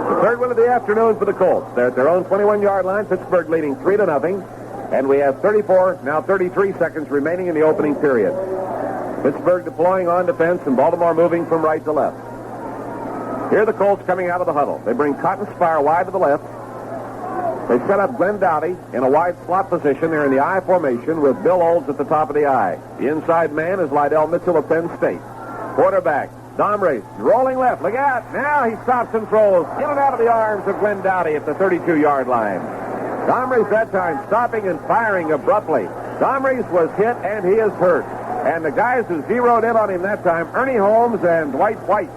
The 3rd win of the afternoon for the Colts. They're at their own 21-yard line. Pittsburgh leading 3-0. And we have 34, now 33 seconds remaining in the opening period. Pittsburgh deploying on defense, and Baltimore moving from right to left. Here are the Colts coming out of the huddle. They bring Cotton Spire wide to the left. They set up Glenn Dowdy in a wide slot position. They're in the I formation with Bill Olds at the top of the I. The inside man is Lydell Mitchell of Penn State. Quarterback, Domrey, rolling left. Look out. Now he stops and throws. In and out of the arms of Glenn Dowdy at the 32-yard line. Domrey's that time stopping and firing abruptly. Domrey's was hit, and he is hurt. And the guys who zeroed in on him that time, Ernie Holmes and Dwight White.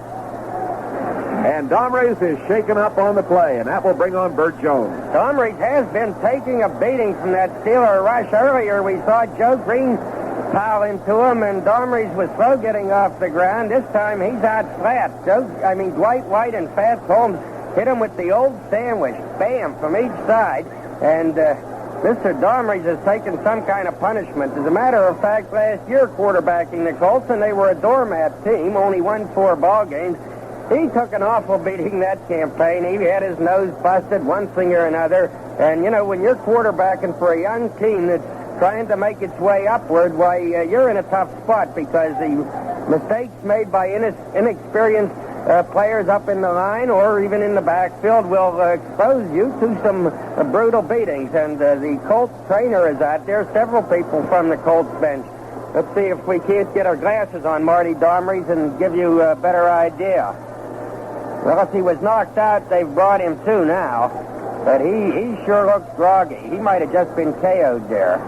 And Domrey's is shaken up on the play, and that will bring on Bert Jones. Domrey's has been taking a beating from that Steeler rush. Earlier we saw Joe Greene pile into him, and Domrey's was slow getting off the ground. This time he's out flat. Dwight White and Fats Holmes hit him with the old sandwich. Bam, from each side. And Mr. Domrey's has taken some kind of punishment. As a matter of fact, last year quarterbacking the Colts, and they were a doormat team, only won 4 ball games. He took an awful beating that campaign. He had his nose busted, one thing or another. And, when you're quarterbacking for a young team that's trying to make its way upward, why, you're in a tough spot because the mistakes made by inexperienced players up in the line or even in the backfield will expose you to some brutal beatings. And the Colts trainer is out there, several people from the Colts bench. Let's see if we can't get our glasses on Marty Domrey's and give you a better idea. Well, if he was knocked out, they've brought him to now. But he sure looks groggy. He might have just been KO'd there.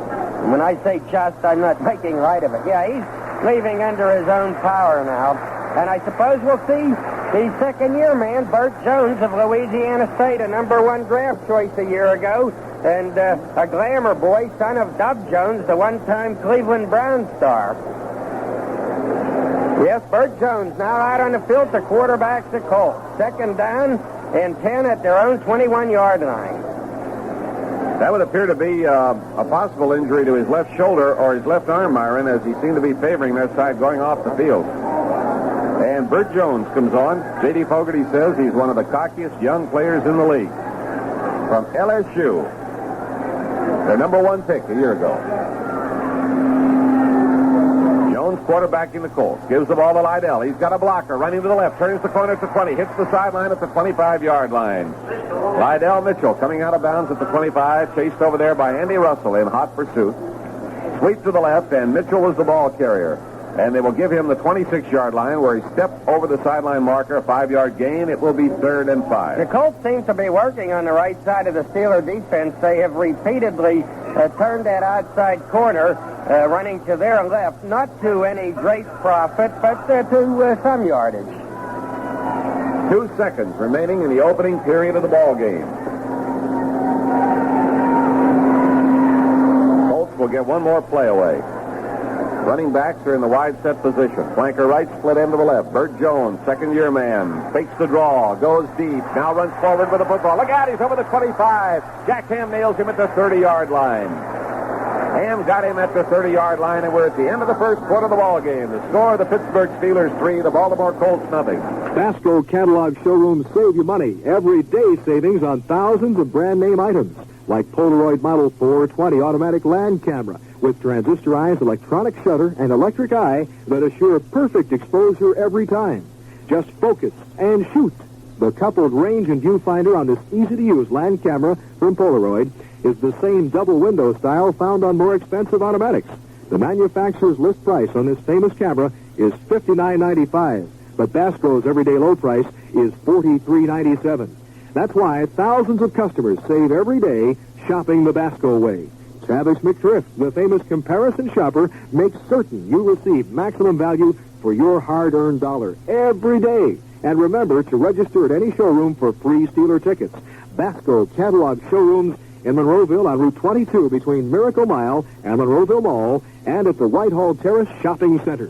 And when I say just, I'm not making light of it. Yeah, he's leaving under his own power now. And I suppose we'll see the second-year man, Bert Jones of Louisiana State, a #1 draft choice a year ago, and a glamour boy, son of Dub Jones, the one-time Cleveland Brown star. Yes, Bert Jones now out on the field to quarterback the Colts. 2nd down and 10 at their own 21-yard line. That would appear to be a possible injury to his left shoulder or his left arm, Myron, as he seemed to be favoring that side going off the field. And Bert Jones comes on. J.D. Fogarty says he's one of the cockiest young players in the league. From LSU. Their #1 pick a year ago. Jones quarterbacking the Colts. Gives the ball to Lydell. He's got a blocker running to the left. Turns the corner at the 20. Hits the sideline at the 25-yard line. Lydell Mitchell coming out of bounds at the 25. Chased over there by Andy Russell in hot pursuit. Sweep to the left, and Mitchell was the ball carrier. And they will give him the 26-yard line where he stepped over the sideline marker, a 5-yard gain. It will be 3rd and 5. The Colts seem to be working on the right side of the Steeler defense. They have repeatedly turned that outside corner, running to their left, not to any great profit, but to some yardage. 2 seconds remaining in the opening period of the ball game. Colts will get one more play away. Running backs are in the wide set position. Flanker right, split end to the left. Bert Jones, second-year man, fakes the draw, goes deep, now runs forward with the football. Look out, he's over the 25. Jack Ham nails him at the 30-yard line. Ham got him at the 30-yard line, and we're at the end of the first quarter of the ball game. The score, the Pittsburgh Steelers 3, the Baltimore Colts nothing. Basco Catalog Showrooms save you money. Every day savings on thousands of brand name items, like Polaroid Model 420 automatic land camera with transistorized electronic shutter and electric eye that assure perfect exposure every time. Just focus and shoot. The coupled range and viewfinder on this easy-to-use land camera from Polaroid is the same double window style found on more expensive automatics. The manufacturer's list price on this famous camera is $59.95, but Basco's everyday low price is $43.97. That's why thousands of customers save every day shopping the Basco way. Tavish McThrift, the famous comparison shopper, makes certain you receive maximum value for your hard-earned dollar every day. And remember to register at any showroom for free Steeler tickets. Basco Catalog Showrooms in Monroeville on Route 22 between Miracle Mile and Monroeville Mall, and at the Whitehall Terrace Shopping Center.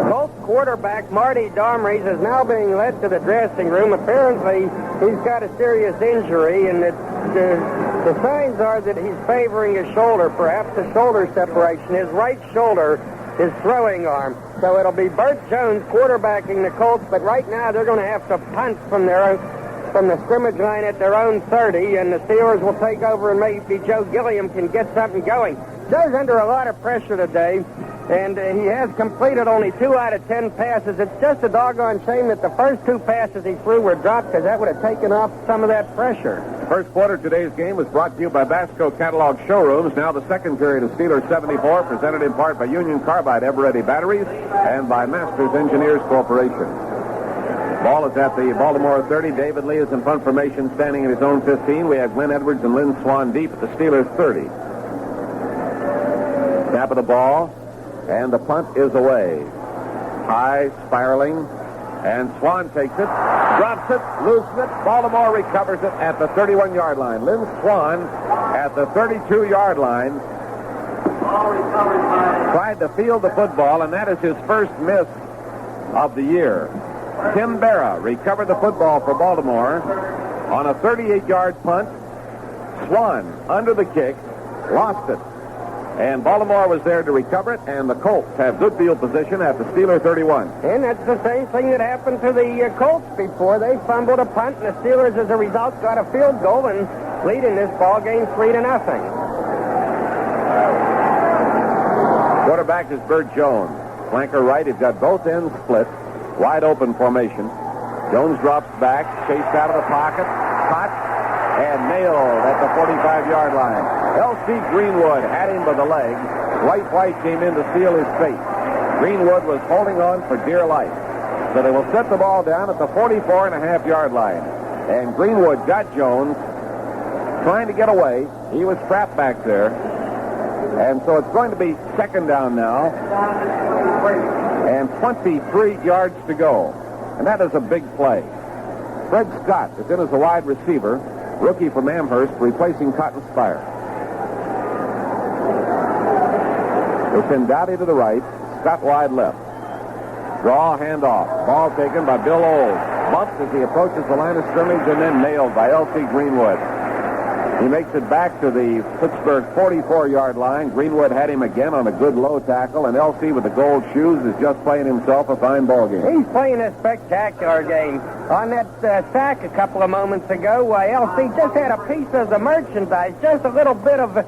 Colts quarterback Marty Domries is now being led to the dressing room. Apparently, he's got a serious injury, and the signs are that he's favoring his shoulder, perhaps a shoulder separation. His right shoulder, his throwing arm. So it'll be Bert Jones quarterbacking the Colts, but right now they're going to have to punt from the scrimmage line at their own 30, and the Steelers will take over, and maybe Joe Gilliam can get something going. Joe's under a lot of pressure today, and he has completed only 2 out of 10 passes. It's just a doggone shame that the first 2 passes he threw were dropped, because that would have taken off some of that pressure. First quarter of today's game was brought to you by Basco Catalog Showrooms. Now the second period of Steelers 74, presented in part by Union Carbide Ever-Ready Batteries and by Masters Engineers Corporation. Ball is at the Baltimore 30. David Lee is in punt formation, standing at his own 15. We have Glenn Edwards and Lynn Swan deep at the Steelers 30. Snap of the ball, and the punt is away. High, spiraling, and Swan takes it, drops it, loosens it. Baltimore recovers it at the 31-yard line. Lynn Swan at the 32-yard line tried to field the football, and that is his first miss of the year. Tim Berra recovered the football for Baltimore on a 38-yard punt. Swan, under the kick, lost it. And Baltimore was there to recover it, and the Colts have good field position at the Steeler 31. And that's the same thing that happened to the Colts before. They fumbled a punt, and the Steelers, as a result, got a field goal and lead in this ball game 3-0. Quarterback is Bert Jones. Flanker right, he's got both ends split. Wide open formation. Jones drops back, chased out of the pocket, caught, and nailed at the 45-yard line. L.C. Greenwood had him by the leg. White came in to seal his fate. Greenwood was holding on for dear life. So they will set the ball down at the 44.5-yard line. And Greenwood got Jones trying to get away. He was trapped back there. And so it's going to be second down now. And 23 yards to go. And that is a big play. Fred Scott is in as a wide receiver, rookie from Amherst, replacing Cotton Spire. They send Dowdy to the right, Scott wide left. Draw, handoff. Ball taken by Bill Olds. Bumped as he approaches the line of scrimmage, and then nailed by L.C. Greenwood. He makes it back to the Pittsburgh 44-yard line. Greenwood had him again on a good low tackle, and L.C. with the gold shoes is just playing himself a fine ball game. He's playing a spectacular game. On that sack a couple of moments ago, L.C. just had a piece of the merchandise, just a little bit of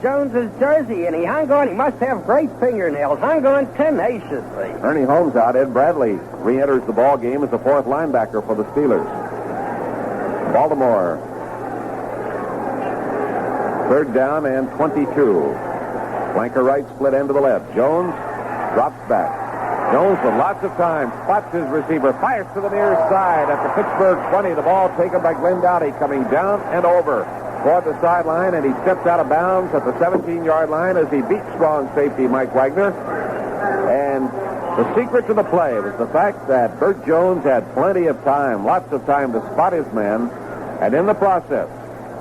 Jones's jersey, and he hung on. He must have great fingernails. Hung on tenaciously. Ernie Holmes out. Ed Bradley re-enters the ball game as the fourth linebacker for the Steelers. Baltimore. Third down and 22. Flanker right, split end to the left. Jones drops back. Jones with lots of time, spots his receiver, fires to the near side at the Pittsburgh 20. The ball taken by Glenn Doughty, coming down and over toward the sideline, and he steps out of bounds at the 17-yard line as he beats strong safety Mike Wagner. And the secret to the play was the fact that Bert Jones had plenty of time, lots of time to spot his man, and in the process,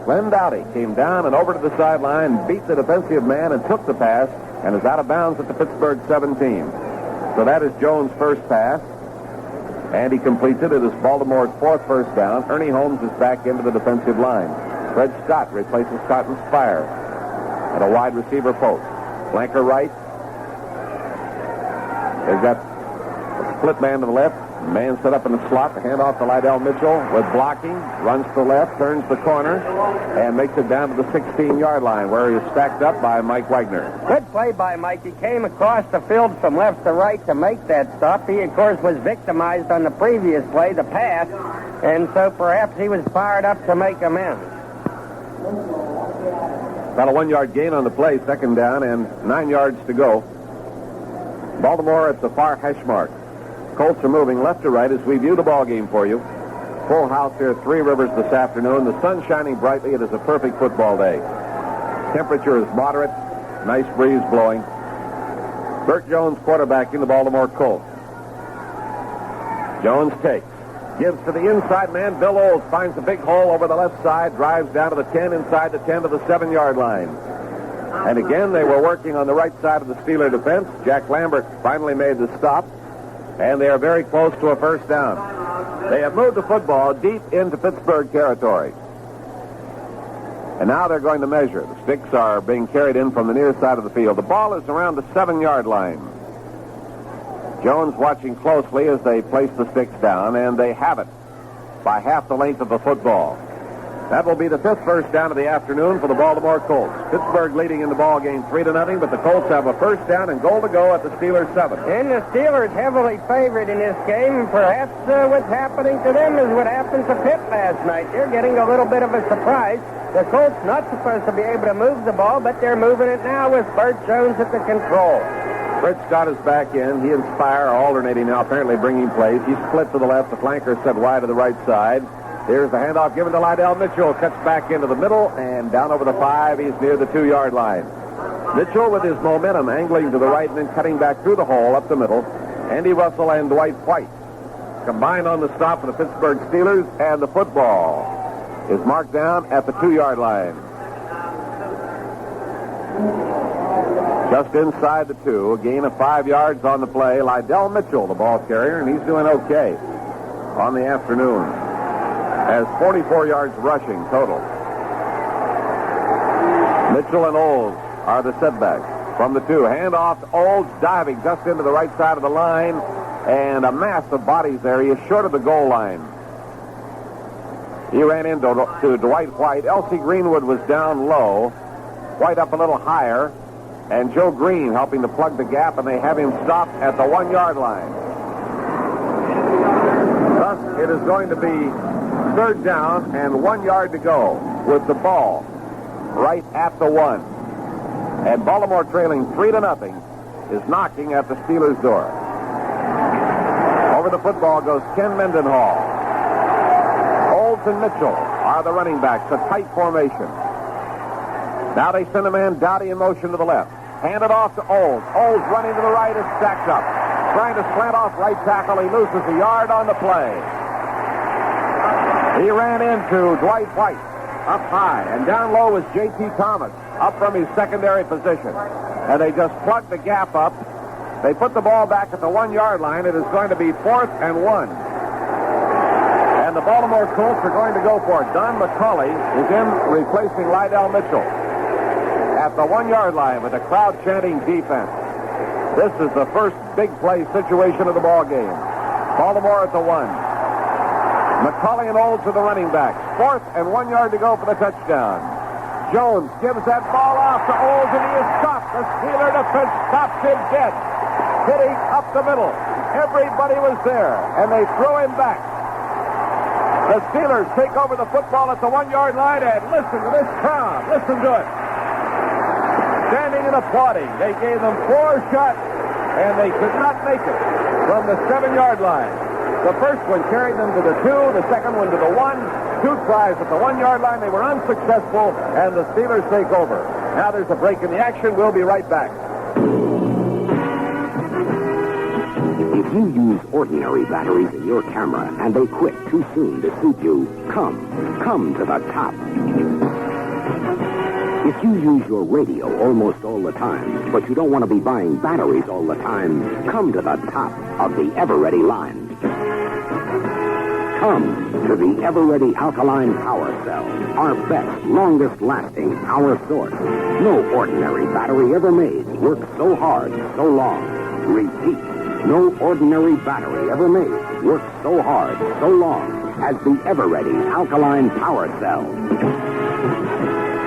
Glenn Doughty came down and over to the sideline, beat the defensive man, and took the pass, and is out of bounds at the Pittsburgh 17. So that is Jones' first pass, and he completes it. It is Baltimore's fourth first down. Ernie Holmes is back into the defensive line. Fred Scott replaces Cotton Spire at a wide receiver post. Flanker right. They've got a split man to the left. Man set up in the slot. The handoff to Lydell Mitchell with blocking. Runs to the left, turns the corner, and makes it down to the 16-yard line where he is stacked up by Mike Wagner. Good play by Mike. He came across the field from left to right to make that stop. He, of course, was victimized on the previous play, the pass, and so perhaps he was fired up to make amends. About a 1-yard gain on the play, second down, and 9 yards to go. Baltimore at the far hash mark. Colts are moving left to right as we view the ball game for you. Full house here at Three Rivers this afternoon. The sun shining brightly. It is a perfect football day. Temperature is moderate. Nice breeze blowing. Bert Jones quarterbacking the Baltimore Colts. Jones takes. Gives to the inside man. Bill Olds finds a big hole over the left side. Drives down to the 10, inside the 10 to the 7-yard line. And again, they were working on the right side of the Steeler defense. Jack Lambert finally made the stop. And they are very close to a first down. They have moved the football deep into Pittsburgh territory. And now they're going to measure. The sticks are being carried in from the near side of the field. The ball is around the 7-yard line. Jones watching closely as they place the sticks down, and they have it by half the length of the football. That will be the fifth first down of the afternoon for the Baltimore Colts. Pittsburgh leading in the ball game 3-0, but the Colts have a first down and goal to go at the Steelers' 7. And the Steelers heavily favored in this game. Perhaps what's happening to them is what happened to Pitt last night. They're getting a little bit of a surprise. The Colts not supposed to be able to move the ball, but they're moving it now with Bert Jones at the control. Fred Scott is back in. He and Spire are alternating now, apparently bringing plays. He's split to the left. The flanker set wide to the right side. Here's the handoff given to Lydell Mitchell. Cuts back into the middle and down over the 5. He's near the 2-yard line. Mitchell with his momentum angling to the right and then cutting back through the hole up the middle. Andy Russell and Dwight White combined on the stop for the Pittsburgh Steelers, and the football is marked down at the 2-yard line. Just inside the 2, a gain of 5 yards on the play. Lydell Mitchell, the ball carrier, and he's doing okay on the afternoon. Has 44 yards rushing total. Mitchell and Olds are the setbacks from the 2. Handoff to Olds, diving just into the right side of the line, and a mass of bodies there. He is short of the goal line. He ran into Dwight White. Elsie Greenwood was down low. White up a little higher, and Joe Greene helping to plug the gap, and they have him stopped at the 1-yard line. Thus, it is going to be third down and 1 yard to go with the ball right at the 1. And Baltimore trailing 3-0 is knocking at the Steelers' door. Over the football goes Ken Mendenhall. Olds and Mitchell are the running backs, a tight formation. Now they send a man Doughty in motion to the left. Hand it off to Olds. Olds running to the right is stacked up. Trying to slant off right tackle. He loses a yard on the play. He ran into Dwight White up high, and down low was J.T. Thomas up from his secondary position. And they just plugged the gap up. They put the ball back at the 1-yard line. It is going to be 4th and 1. And the Baltimore Colts are going to go for it. Don McCauley is in replacing Lydell Mitchell at the 1-yard line with the crowd chanting defense. This is the first big play situation of the ball game. Baltimore at the 1. McCauley and Olds are the running backs. 4th and 1 yard to go for the touchdown. Jones gives that ball off to Olds, and he is stopped. The Steeler defense stops him dead, hitting up the middle. Everybody was there, and they throw him back. The Steelers take over the football at the 1-yard line, and listen to this crowd. Listen to it. standing and applauding. They gave them 4 shots, and they could not make it from the 7-yard line. The first one carried them to the 2, the second one to the 1. 2 tries at the 1-yard line. They were unsuccessful, and the Steelers take over. Now there's a break in the action. We'll be right back. If you use ordinary batteries in your camera and they quit too soon to suit you, come to the top. If you use your radio almost all the time, but you don't want to be buying batteries all the time, come to the top of the Ever-Ready line. Come to the Ever-Ready Alkaline Power Cell, our best, longest-lasting power source. No ordinary battery ever made works so hard, so long. Repeat, no ordinary battery ever made works so hard, so long as the Ever-Ready Alkaline Power Cell.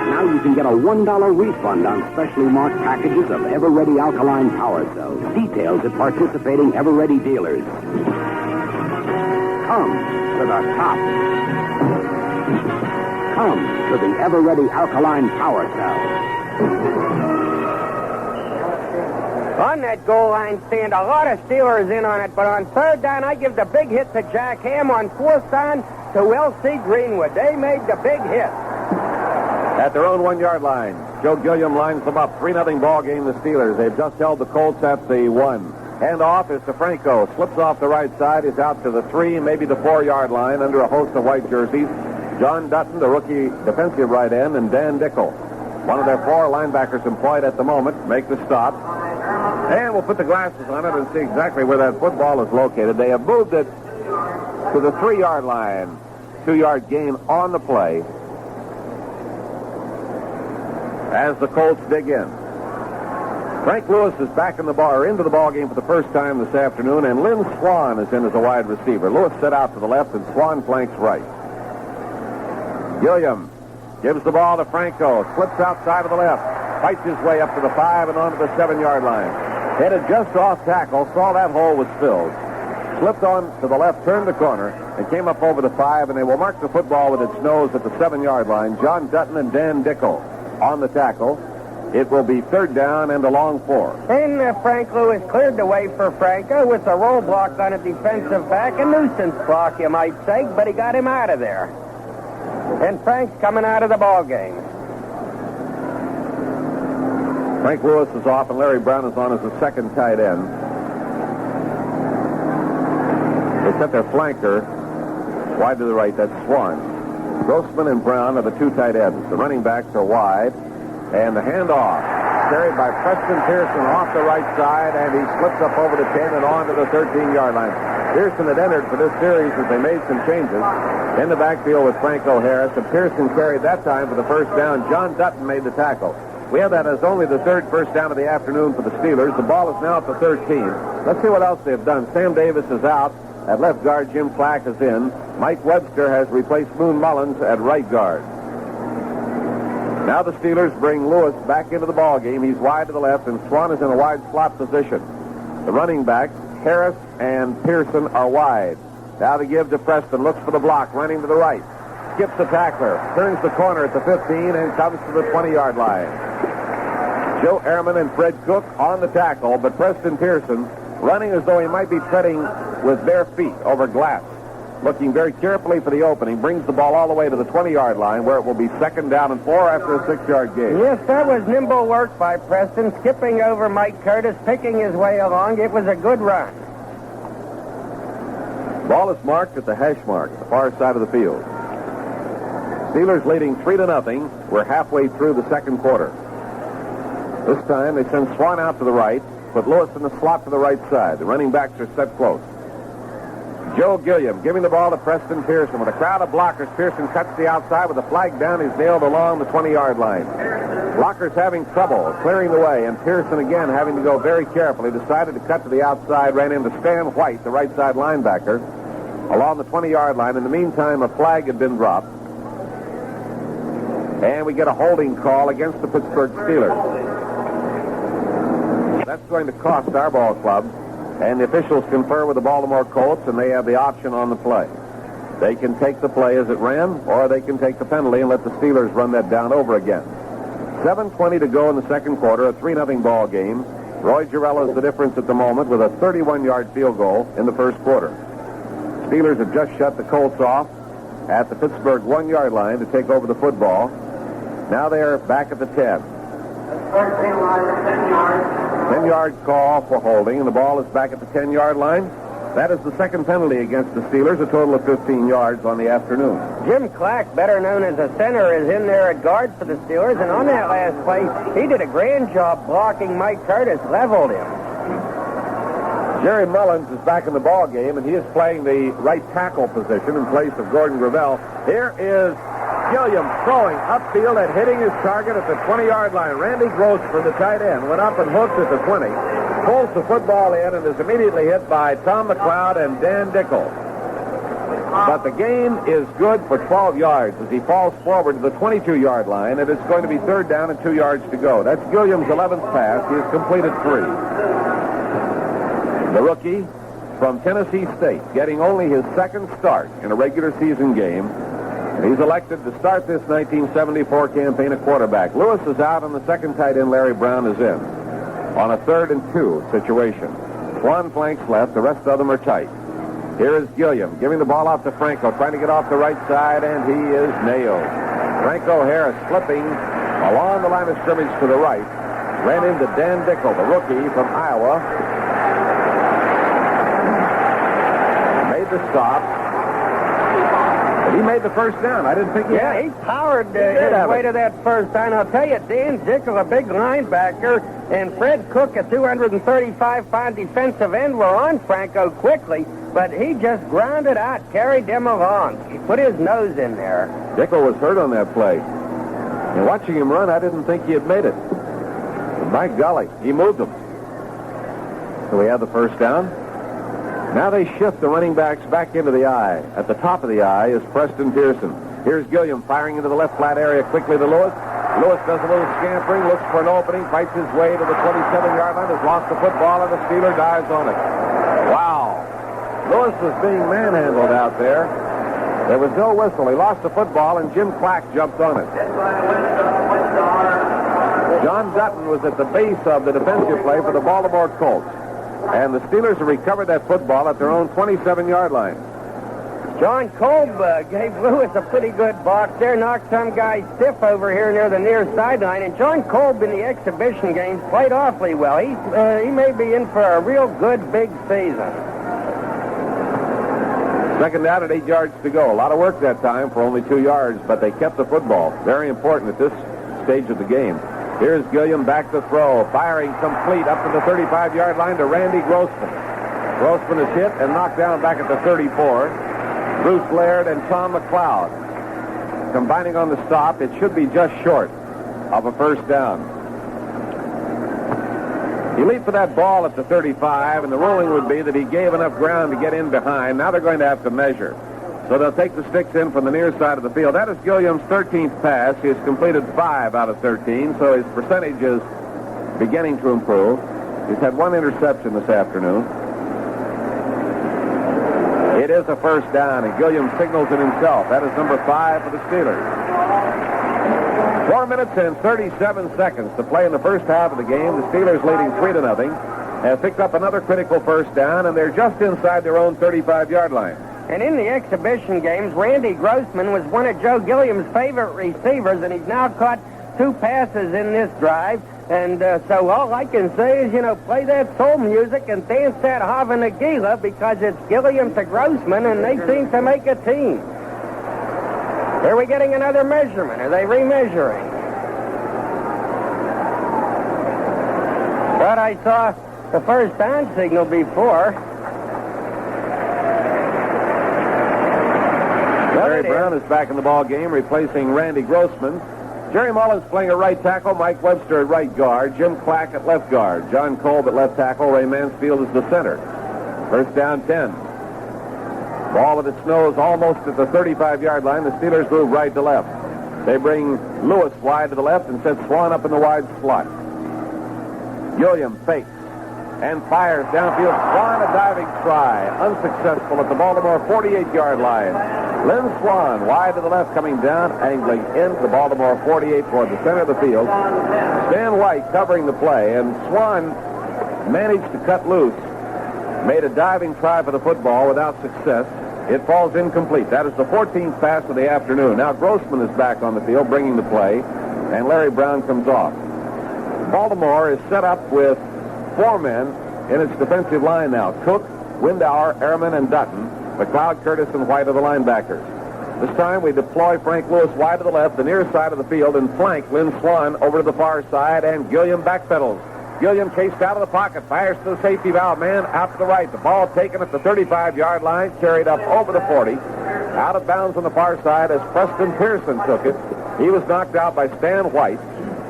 Now you can get a $1 refund on specially marked packages of Ever-Ready Alkaline Power Cells. Details at participating Ever-Ready dealers. Come to the top. Come to the Ever-Ready Alkaline Power Cell. On that goal line stand, a lot of Steelers in on it, but on 3rd down, I give the big hit to Jack Ham. On 4th down to L.C. Greenwood. They made the big hit. At their own 1-yard line, Joe Gilliam lines them up. 3-0 ball game, the Steelers. They've just held the Colts at the 1. Hand off is to Franco. Slips off the right side. Is out to the 3, maybe the 4-yard line under a host of white jerseys. John Dutton, the rookie defensive right end, and Dan Dickel, one of their 4 linebackers employed at the moment, make the stop. And we'll put the glasses on it and see exactly where that football is located. They have moved it to the 3-yard line. 2-yard gain on the play as the Colts dig in. Frank Lewis is back into the ball game for the first time this afternoon, and Lynn Swan is in as a wide receiver. Lewis set out to the left, and Swan flanks right. Gilliam gives the ball to Franco, slips outside of the left, fights his way up to the 5 and onto the 7-yard line. Headed just off tackle, saw that hole was filled, slipped on to the left, turned the corner, and came up over the 5, and they will mark the football with its nose at the 7-yard line. John Dutton and Dan Dickel on the tackle. It will be 3rd down and a long 4. And Frank Lewis cleared the way for Franco with a roll block on a defensive back, a nuisance block, you might say, but he got him out of there. And Frank's coming out of the ball game. Frank Lewis is off, and Larry Brown is on as the second tight end. They set their flanker wide to the right. That's Swan. Grossman and Brown are the 2 tight ends. The running backs are wide. And the handoff carried by Preston Pearson off the right side, and he slips up over the 10 and on to the 13-yard line. Pearson had entered for this series as they made some changes in the backfield with Franco Harris, and Pearson carried that time for the first down. John Dutton made the tackle. We have that as only the 3rd first down of the afternoon for the Steelers. The ball is now at the 13. Let's see what else they've done. Sam Davis is out. At left guard, Jim Flack is in. Mike Webster has replaced Moon Mullins at right guard. Now the Steelers bring Lewis back into the ball game. He's wide to the left, and Swan is in a wide slot position. The running backs, Harris and Pearson, are wide. Now they give to Preston, looks for the block, running to the right. Skips the tackler, turns the corner at the 15, and comes to the 20-yard line. Joe Ehrman and Fred Cook on the tackle, but Preston Pearson running as though he might be treading with bare feet over glass. Looking very carefully for the opening, brings the ball all the way to the 20-yard line, where it will be 2nd down and 4 after a 6-yard gain. Yes, that was nimble work by Preston, skipping over Mike Curtis, picking his way along. It was a good run. Ball is marked at the hash mark, the far side of the field. Steelers leading 3-0. We're halfway through the 2nd quarter. This time they send Swan out to the right, put Lewis in the slot to the right side. The running backs are set close. Joe Gilliam giving the ball to Preston Pearson. With a crowd of blockers, Pearson cuts the outside with a flag down. He's nailed along the 20-yard line. Blockers having trouble clearing the way, and Pearson again having to go very carefully. Decided to cut to the outside, ran into Stan White, the right side linebacker, along the 20-yard line. In the meantime, a flag had been dropped. And we get a holding call against the Pittsburgh Steelers. That's going to cost our ball club. And the officials confer with the Baltimore Colts, and they have the option on the play. They can take the play as it ran, or they can take the penalty and let the Steelers run that down over again. 7:20 to go in the second quarter, a 3-0 ball game. Roy Jarrell is the difference at the moment with a 31-yard field goal in the first quarter. Steelers have just shut the Colts off at the Pittsburgh 1-yard line to take over the football. Now they're back at the 10. 10-yard call for holding, and the ball is back at the 10-yard line. That is the second penalty against the Steelers, a total of 15 yards on the afternoon. Jim Clack, better known as a center, is in there at guard for the Steelers, and on that last play, he did a grand job blocking Mike Curtis, leveled him. Jerry Mullins is back in the ball game, and he is playing the right tackle position in place of Gordon Gravel. Here is Gilliam throwing upfield and hitting his target at the 20-yard line. Randy Grossman, the tight end, went up and hooked at the 20, pulls the football in, and is immediately hit by Tom McLeod and Dan Dickel. But the game is good for 12 yards as he falls forward to the 22-yard line, and it's going to be third down and 2 yards to go. That's Gilliam's 11th pass. He has completed 3. The rookie from Tennessee State, getting only his second start in a regular season game. He's elected to start this 1974 campaign at quarterback. Lewis is out, and the second tight end, Larry Brown, is in on a 3rd and 2 situation. One flanks left. The rest of them are tight. Here is Gilliam giving the ball off to Franco, trying to get off the right side, and he is nailed. Franco Harris slipping along the line of scrimmage to the right. Ran into Dan Dickel, the rookie from Iowa. Made the stop. He made the first down. I didn't think he had. He powered his way to that first down. I'll tell you, Dan Dickel, a big linebacker, and Fred Cook, a 235-pound defensive end, were on Franco quickly, but he just grounded out, carried them along. He put his nose in there. Dickel was hurt on that play. And watching him run, I didn't think he had made it. But by golly, he moved them. So we have the first down. Now they shift the running backs back into the eye. At the top of the eye is Preston Pearson. Here's Gilliam firing into the left flat area quickly to Lewis. Lewis does a little scampering, looks for an opening, fights his way to the 27-yard line, has lost the football, and the Steeler dives on it. Wow. Lewis was being manhandled out there. There was no whistle. He lost the football, and Jim Clack jumped on it. John Dutton was at the base of the defensive play for the Baltimore Colts. And the Steelers have recovered that football at their own 27-yard line. John Kolb gave Lewis a pretty good box there, knocked some guy stiff over here near the near sideline. And John Kolb in the exhibition games played awfully well. He may be in for a real good big season. Second down at 8 yards to go. A lot of work that time for only 2 yards, but they kept the football. Very important at this stage of the game. Here's Gilliam back to throw, firing complete up to the 35-yard line to Randy Grossman. Grossman is hit and knocked down back at the 34. Bruce Laird and Tom McLeod combining on the stop. It should be just short of a first down. He leaped for that ball at the 35, and the ruling would be that he gave enough ground to get in behind. Now they're going to have to measure. So they'll take the sticks in from the near side of the field. That is Gilliam's 13th pass. He has completed 5 out of 13, so his percentage is beginning to improve. He's had 1 interception this afternoon. It is a first down, and Gilliam signals it himself. That is number 5 for the Steelers. 4 minutes and 37 seconds to play in the first half of the game. The Steelers leading 3-0. Have picked up another critical first down, and they're just inside their own 35-yard line. And in the exhibition games, Randy Grossman was one of Joe Gilliam's favorite receivers, and he's now caught 2 passes in this drive. And so all I can say is, play that soul music and dance that Hava Nagila, because it's Gilliam to Grossman, and they seem to make a team. Are we getting another measurement? Are they remeasuring? But I saw the first down signal before. Terry Brown is back in the ball game, replacing Randy Grossman. Jerry Mullins playing at right tackle, Mike Webster at right guard, Jim Clack at left guard, John Kolb at left tackle, Ray Mansfield is the center. First down 10. Ball with its nose almost at the 35-yard line. The Steelers move right to left. They bring Lewis wide to the left and set Swan up in the wide slot. Gilliam fakes and fires downfield. Swan a diving try, unsuccessful at the Baltimore 48-yard line. Lynn Swan, wide to the left, coming down, angling into the Baltimore 48 toward the center of the field. Stan White covering the play, and Swan managed to cut loose. Made a diving try for the football without success. It falls incomplete. That is the 14th pass of the afternoon. Now Grossman is back on the field, bringing the play, and Larry Brown comes off. Baltimore is set up with 4 men in its defensive line now. Cook, Windauer, Ehrman, and Dutton. McLeod, Curtis, and White are the linebackers. This time we deploy Frank Lewis wide to the left, the near side of the field, and flank Lynn Swan over to the far side, and Gilliam backpedals. Gilliam chased out of the pocket, fires to the safety valve man out to the right. The ball taken at the 35-yard line, carried up over the 40. Out of bounds on the far side as Preston Pearson took it. He was knocked out by Stan White.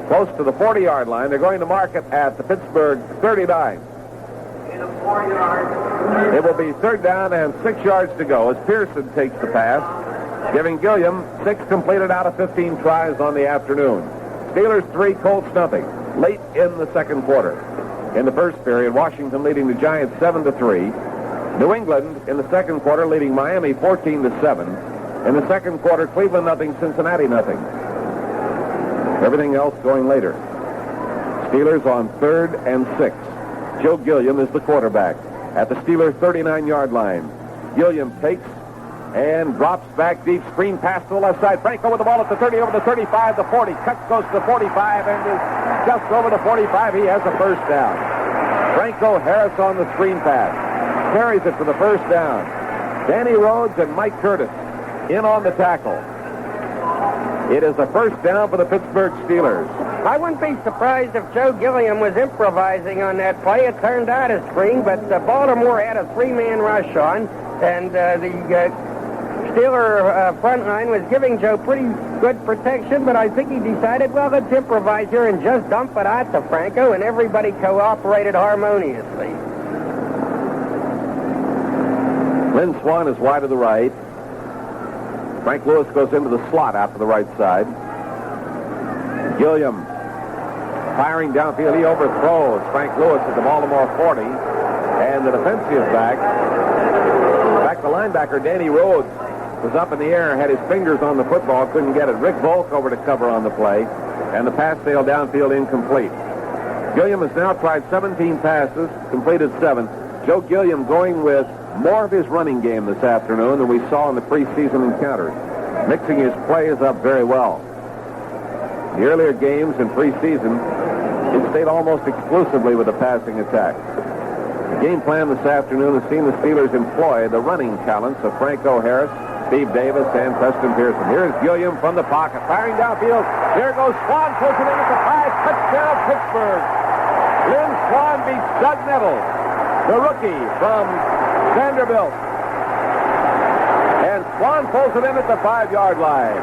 Close to the 40-yard line. They're going to mark it at the Pittsburgh 39. It will be 3rd down and 6 yards to go as Pearson takes the pass, giving Gilliam 6 completed out of 15 tries on the afternoon. Steelers 3, Colts nothing. Late in the second quarter. In the first period, Washington leading the Giants 7-3. New England in the second quarter leading Miami 14-7. In the second quarter, Cleveland nothing, Cincinnati nothing. Everything else going later. Steelers on 3rd and 6. Joe Gilliam is the quarterback at the Steelers' 39-yard line. Gilliam takes and drops back deep. Screen pass to the left side. Franco with the ball at the 30, over the 35, the 40. Cuts, goes to the 45, and is just over the 45. He has a first down. Franco Harris on the screen pass. Carries it for the first down. Danny Rhodes and Mike Curtis in on the tackle. It is a first down for the Pittsburgh Steelers. I wouldn't be surprised if Joe Gilliam was improvising on that play. It turned out a screen, but Baltimore had a 3-man rush on, and the Steeler front line was giving Joe pretty good protection, but I think he decided, well, let's improvise here and just dump it out to Franco, and everybody cooperated harmoniously. Lynn Swan is wide to the right. Frank Lewis goes into the slot out to the right side. Gilliam firing downfield. He overthrows Frank Lewis at the Baltimore 40. And the defensive back, the linebacker, Danny Rhodes, was up in the air, had his fingers on the football, couldn't get it. Rick Volk over to cover on the play, and the pass sailed downfield incomplete. Gilliam has now tried 17 passes, completed 7. Joe Gilliam going with more of his running game this afternoon than we saw in the preseason encounters, mixing his plays up very well. The earlier games in preseason, it stayed almost exclusively with the passing attack. The game plan this afternoon has seen the Steelers employ the running talents of Franco Harris, Steve Davis, and Preston Pearson. Here's Gilliam from the pocket, firing downfield. There goes Swan, puts it in at the 5, touchdown Pittsburgh. Lynn Swan beats Doug Nettles, the rookie from Vanderbilt. And Swan pulls it in at the 5-yard line.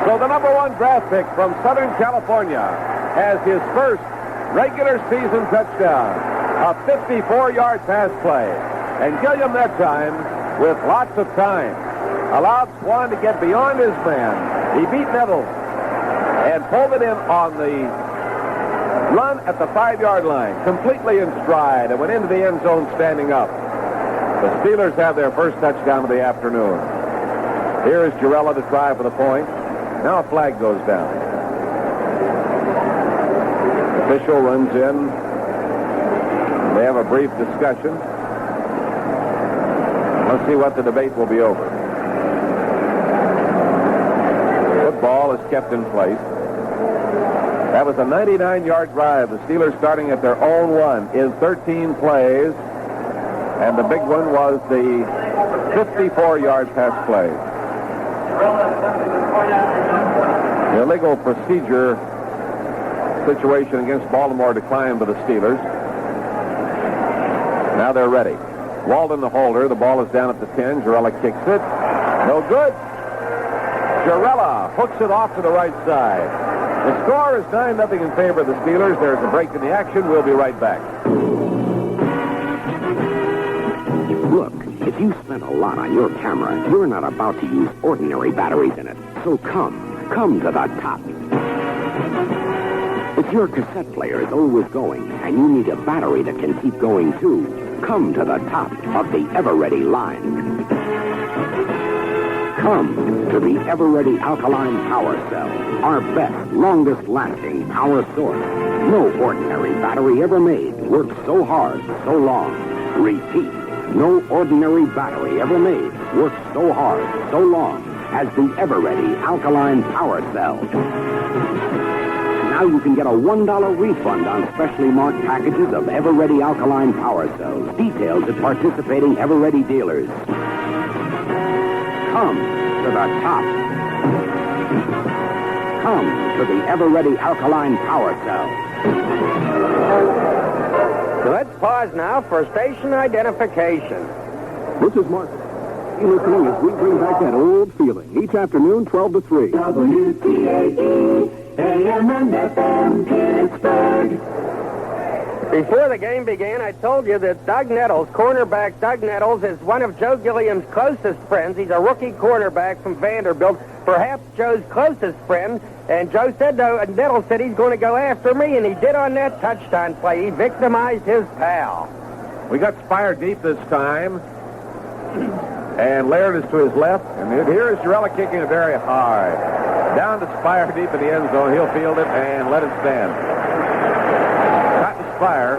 So the number 1 draft pick from Southern California has his first regular season touchdown. A 54-yard pass play. And Gilliam that time, with lots of time, allowed Swan to get beyond his man. He beat Nettles and pulled it in on the run at the 5-yard line, completely in stride, and went into the end zone standing up. The Steelers have their first touchdown of the afternoon. Here is Girella to try for the point. Now a flag goes down. The official runs in. They have a brief discussion. Let's see what the debate will be over. Football is kept in place. That was a 99-yard drive. The Steelers starting at their own 1 in 13 plays. And the big one was the 54-yard pass play. The illegal procedure situation against Baltimore declined by the Steelers. Now they're ready. Walden the holder. The ball is down at the 10. Girella kicks it. No good. Girella hooks it off to the right side. The score is 9-0 in favor of the Steelers. There's a break in the action. We'll be right back. Look, if you spent a lot on your camera, you're not about to use ordinary batteries in it. So come to the top. If your cassette player is always going and you need a battery that can keep going too, come to the top of the Ever-Ready line. Come to the ever-ready alkaline power cell, our best, longest-lasting power source. No ordinary battery ever made works so hard, so long. Repeat, no ordinary battery ever made works so hard, so long as the ever-ready alkaline power cell. Now you can get a $1 refund on specially marked packages of ever-ready alkaline power cells. Details at participating ever-ready dealers. Come to the top. Come to the ever-ready alkaline power cell. So let's pause now for station identification. This is Mark. You're listening as we bring back that old feeling. Each afternoon, 12 to 3. WTAE, AM and FM, Pittsburgh. Before the game began, I told you that Doug Nettles, cornerback Doug Nettles, is one of Joe Gilliam's closest friends. He's a rookie cornerback from Vanderbilt, perhaps Joe's closest friend. And Joe said, Nettles said he's going to go after me, and he did on that touchdown play. He victimized his pal. We got Spire deep this time. And Laird is to his left. And here is Jarella kicking it very high. Down to Spire deep in the end zone. He'll field it and let it stand. Got to Spire.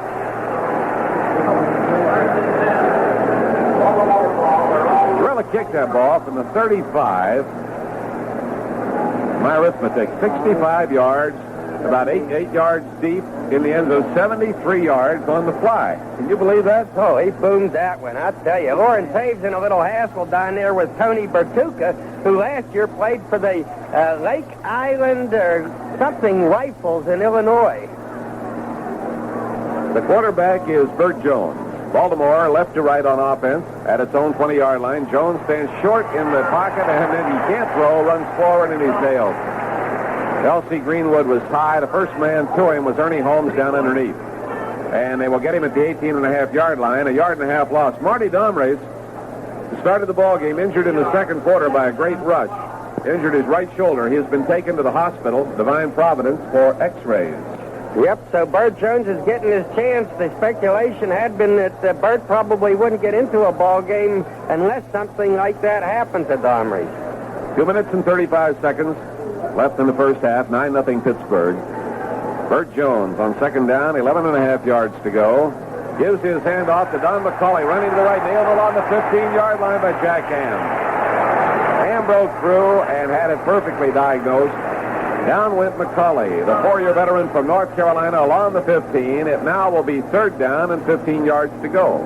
Jarella kicked that ball from the 35. My arithmetic, 65 yards, about 8 yards deep in the end zone, 73 yards on the fly. Can you believe that? Oh, he boomed that one, I tell you. Lauren Taves in a little hassle down there with Tony Bertuca, who last year played for the Lake Island or something Rifles in Illinois. The quarterback is Bert Jones. Baltimore left to right on offense at its own 20-yard line. Jones stands short in the pocket, and then he can't throw, runs forward, and he's nailed. L.C. Greenwood was high. The first man to him was Ernie Holmes down underneath. And they will get him at the 18.5-yard line, a yard and a half loss. Marty Domres started the ball game injured in the second quarter by a great rush. Injured his right shoulder. He has been taken to the hospital, Divine Providence, for x-rays. Yep, so Bert Jones is getting his chance. The speculation had been that Bert probably wouldn't get into a ball game unless something like that happened to Domres. 2 minutes and 35 seconds left in the first half, 9-0 Pittsburgh. Bert Jones on second down, 11.5 yards to go. Gives his hand off to Don McCauley, running to the right, nailed along the 15-yard line by Jack Ham. Ham broke through and had it perfectly diagnosed. Down went McCauley, the 4-year veteran from North Carolina, along the 15. It now will be third down and 15 yards to go.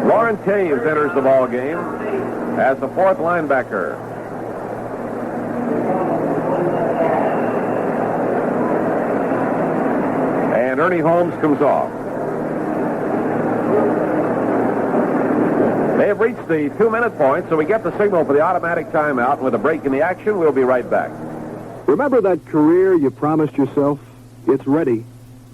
Lauren Taves enters the ball game as the fourth linebacker. And Ernie Holmes comes off. They have reached the 2-minute point, so we get the signal for the automatic timeout. And with a break in the action, we'll be right back. Remember that career you promised yourself? It's ready.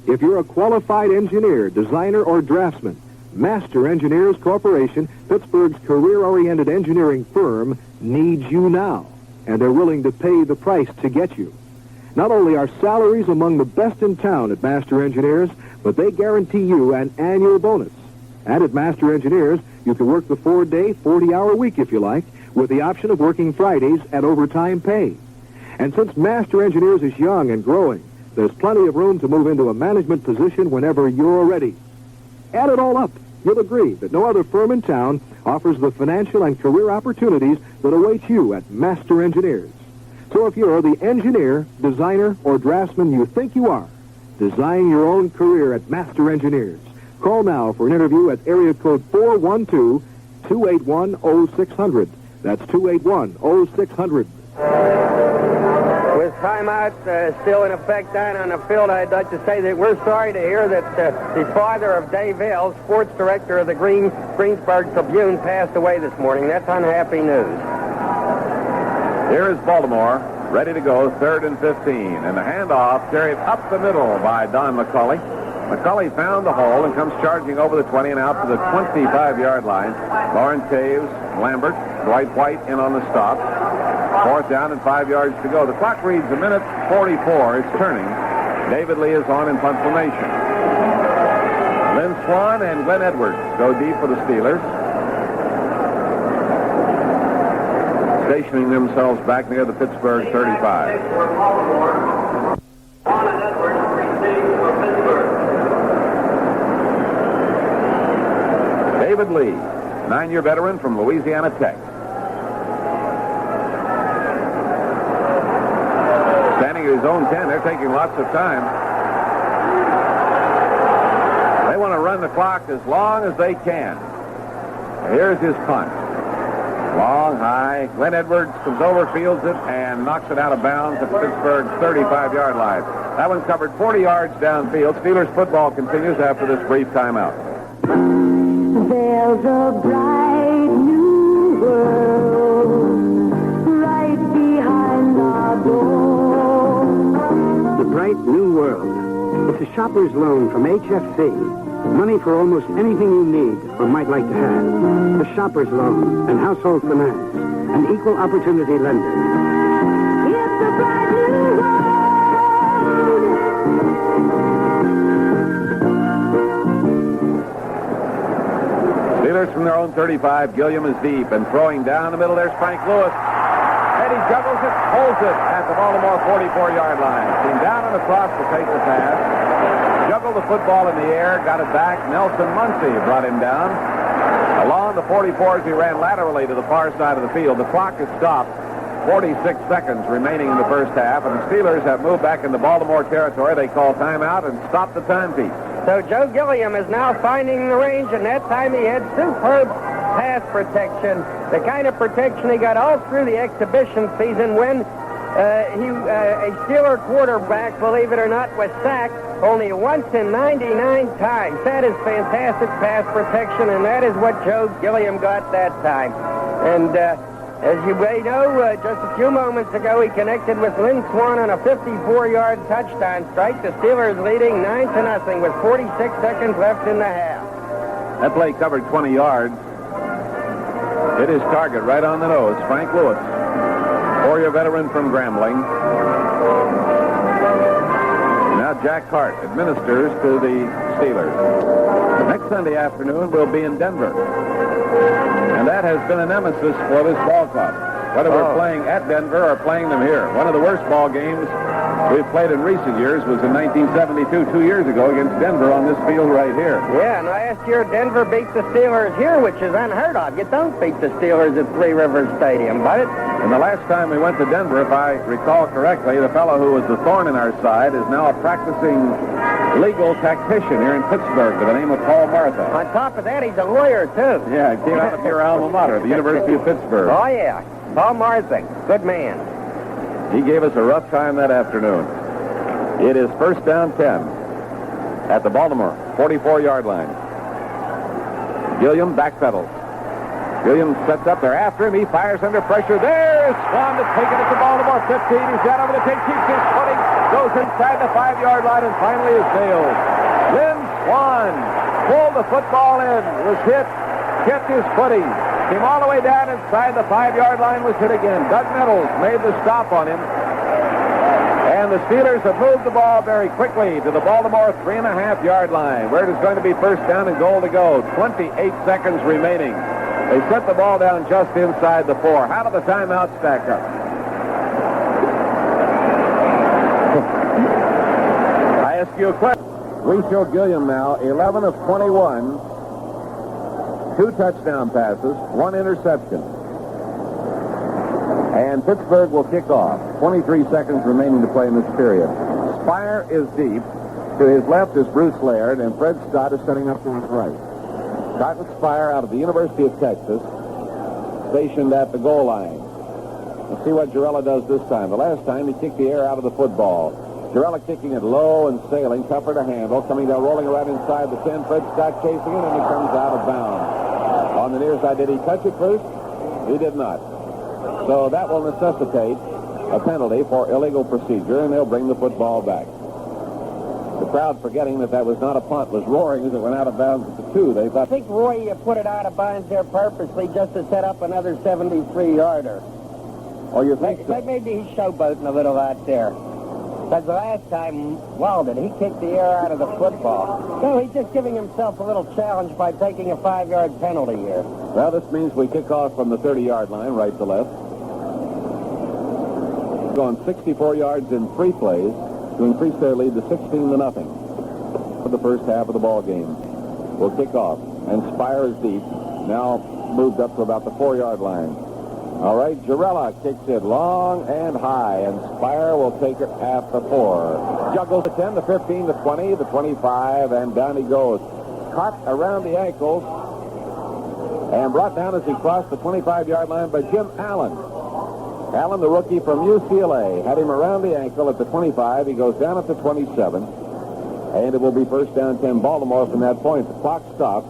If you're a qualified engineer, designer, or draftsman, Master Engineers Corporation, Pittsburgh's career-oriented engineering firm, needs you now, and they're willing to pay the price to get you. Not only are salaries among the best in town at Master Engineers, but they guarantee you an annual bonus. And at Master Engineers, you can work the 4-day, 40-hour week if you like, with the option of working Fridays at overtime pay. And since Master Engineers is young and growing, there's plenty of room to move into a management position whenever you're ready. Add it all up, you'll agree that no other firm in town offers the financial and career opportunities that await you at Master Engineers. So if you're the engineer, designer, or draftsman you think you are, design your own career at Master Engineers. Call now for an interview at area code 412-281-0600. That's 281-0600. With timeout still in effect down on the field, I'd like to say that we're sorry to hear that the father of Dave Hale, sports director of the Greensburg Tribune, passed away this morning. That's unhappy news. Here is Baltimore, ready to go, 3rd and 15. And the handoff carried up the middle by Don McCauley. McCauley found the hole and comes charging over the 20 and out to the 25-yard line. Lauren Taves, Lambert, Dwight White in on the stop. 4th down and 5 yards to go. The clock reads a minute 44. It's turning. David Lee is on in punt formation. Lynn Swan and Glenn Edwards go deep for the Steelers. stationing themselves back near the Pittsburgh 35. David Lee, 9-year veteran from Louisiana Tech. Standing at his own 10, they're taking lots of time. They want to run the clock as long as they can. Here's his punt. Long, high. Glenn Edwards comes over, fields it, and knocks it out of bounds at the Pittsburgh 35-yard line. That one covered 40 yards downfield. Steelers football continues after this brief timeout. There's a bright new world right behind our door. The Bright New World. It's a shopper's loan from HFC. Money for almost anything you need or might like to have. The shopper's loan and household finance. An equal opportunity lender. It's a bright new world. Steelers from their own 35. Gilliam is deep and throwing down the middle. There's Frank Lewis. And he juggles it, holds it at the Baltimore 44-yard line. Came down and across to take the pass. Juggled the football in the air, got it back. Nelson Muncie brought him down. Along the 44s, he ran laterally to the far side of the field. The clock is stopped. 46 seconds remaining in the first half, and the Steelers have moved back into Baltimore territory. They call timeout and stop the timepiece. So Joe Gilliam is now finding the range, and that time he had superb pass protection, the kind of protection he got all through the exhibition season when a Steeler quarterback, believe it or not, was sacked only once in 99 times. That is fantastic pass protection, and that is what Joe Gilliam got that time. And as you may know, just a few moments ago, he connected with Lynn Swan on a 54-yard touchdown strike. The Steelers leading 9-0 with 46 seconds left in the half. That play covered 20 yards. Hit his target right on the nose. Frank Lewis, 4-year veteran from Grambling. Now Jack Hart administers to the Steelers. Next Sunday afternoon, we'll be in Denver. And that has been a nemesis for this ball club. Whether we're playing at Denver or playing them here. One of the worst ball games we've played in recent years was in 1972, 2 years ago, against Denver on this field right here. Yeah, and last year Denver beat the Steelers here, which is unheard of. You don't beat the Steelers at Three Rivers Stadium, but And the last time we went to Denver, if I recall correctly, the fellow who was the thorn in our side is now a practicing legal tactician here in Pittsburgh by the name of Paul Martha. on top of that, he's a lawyer, too. Yeah, he came out of your alma mater, the University of Pittsburgh. Oh, yeah. Paul Marzing. Good man. He gave us a rough time that afternoon. It is first down 10 at the Baltimore 44-yard line. Gilliam backpedals. Gilliam sets up. They're after him. He fires under pressure. There's Swan to take it at the Baltimore 15. He's got over the tape. Keeps his footing. Goes inside the 5-yard line and finally is nailed. Lynn Swan pulled the football in. Was hit. Kept his footing. Came all the way down inside the 5-yard line. Was hit again. Doug Nettles made the stop on him. And the Steelers have moved the ball very quickly to the Baltimore 3.5-yard line, where it is going to be first down and goal to go. 28 seconds remaining. They set the ball down just inside the 4. How do the timeouts stack up? I ask you a question. We show Gilliam now 11 of 21, 2 touchdown passes, 1 interception. And Pittsburgh will kick off. 23 seconds remaining to play in this period. Spire is deep. To his left is Bruce Laird, and Fred Scott is setting up to his right. Scott Spire out of the University of Texas, stationed at the goal line. Let's see what Jarella does this time. The last time he kicked the air out of the football. Jarella kicking it low and sailing, tougher to handle, coming down, rolling right inside the 10. Fred Scott chasing it, and he comes out of bounds. On the near side, did he touch it first? He did not. So that will necessitate a penalty for illegal procedure, and they'll bring the football back. The crowd, forgetting that was not a punt, was roaring as it went out of bounds at the 2. They thought, I think Roy put it out of bounds there purposely just to set up another 73-yarder. oh, you think so? Maybe he's showboating a little out there. Because the last time Walden, he kicked the air out of the football. So he's just giving himself a little challenge by taking a 5-yard penalty here. Well, this means we kick off from the 30-yard line, right to left. Going 64 yards in 3 plays to increase their lead to 16-0 for the first half of the ball game. Will kick off, and Spire is deep. Now moved up to about the 4-yard line. All right, Girella kicks it long and high, and Spire will take it at the 4. Juggles the 10, the 15, the 20, the 25, and down he goes. Caught around the ankles and brought down as he crossed the 25-yard line by Jim Allen. Allen, the rookie from UCLA, had him around the ankle at the 25. He goes down at the 27, and it will be first down 10 Baltimore from that point. The clock stops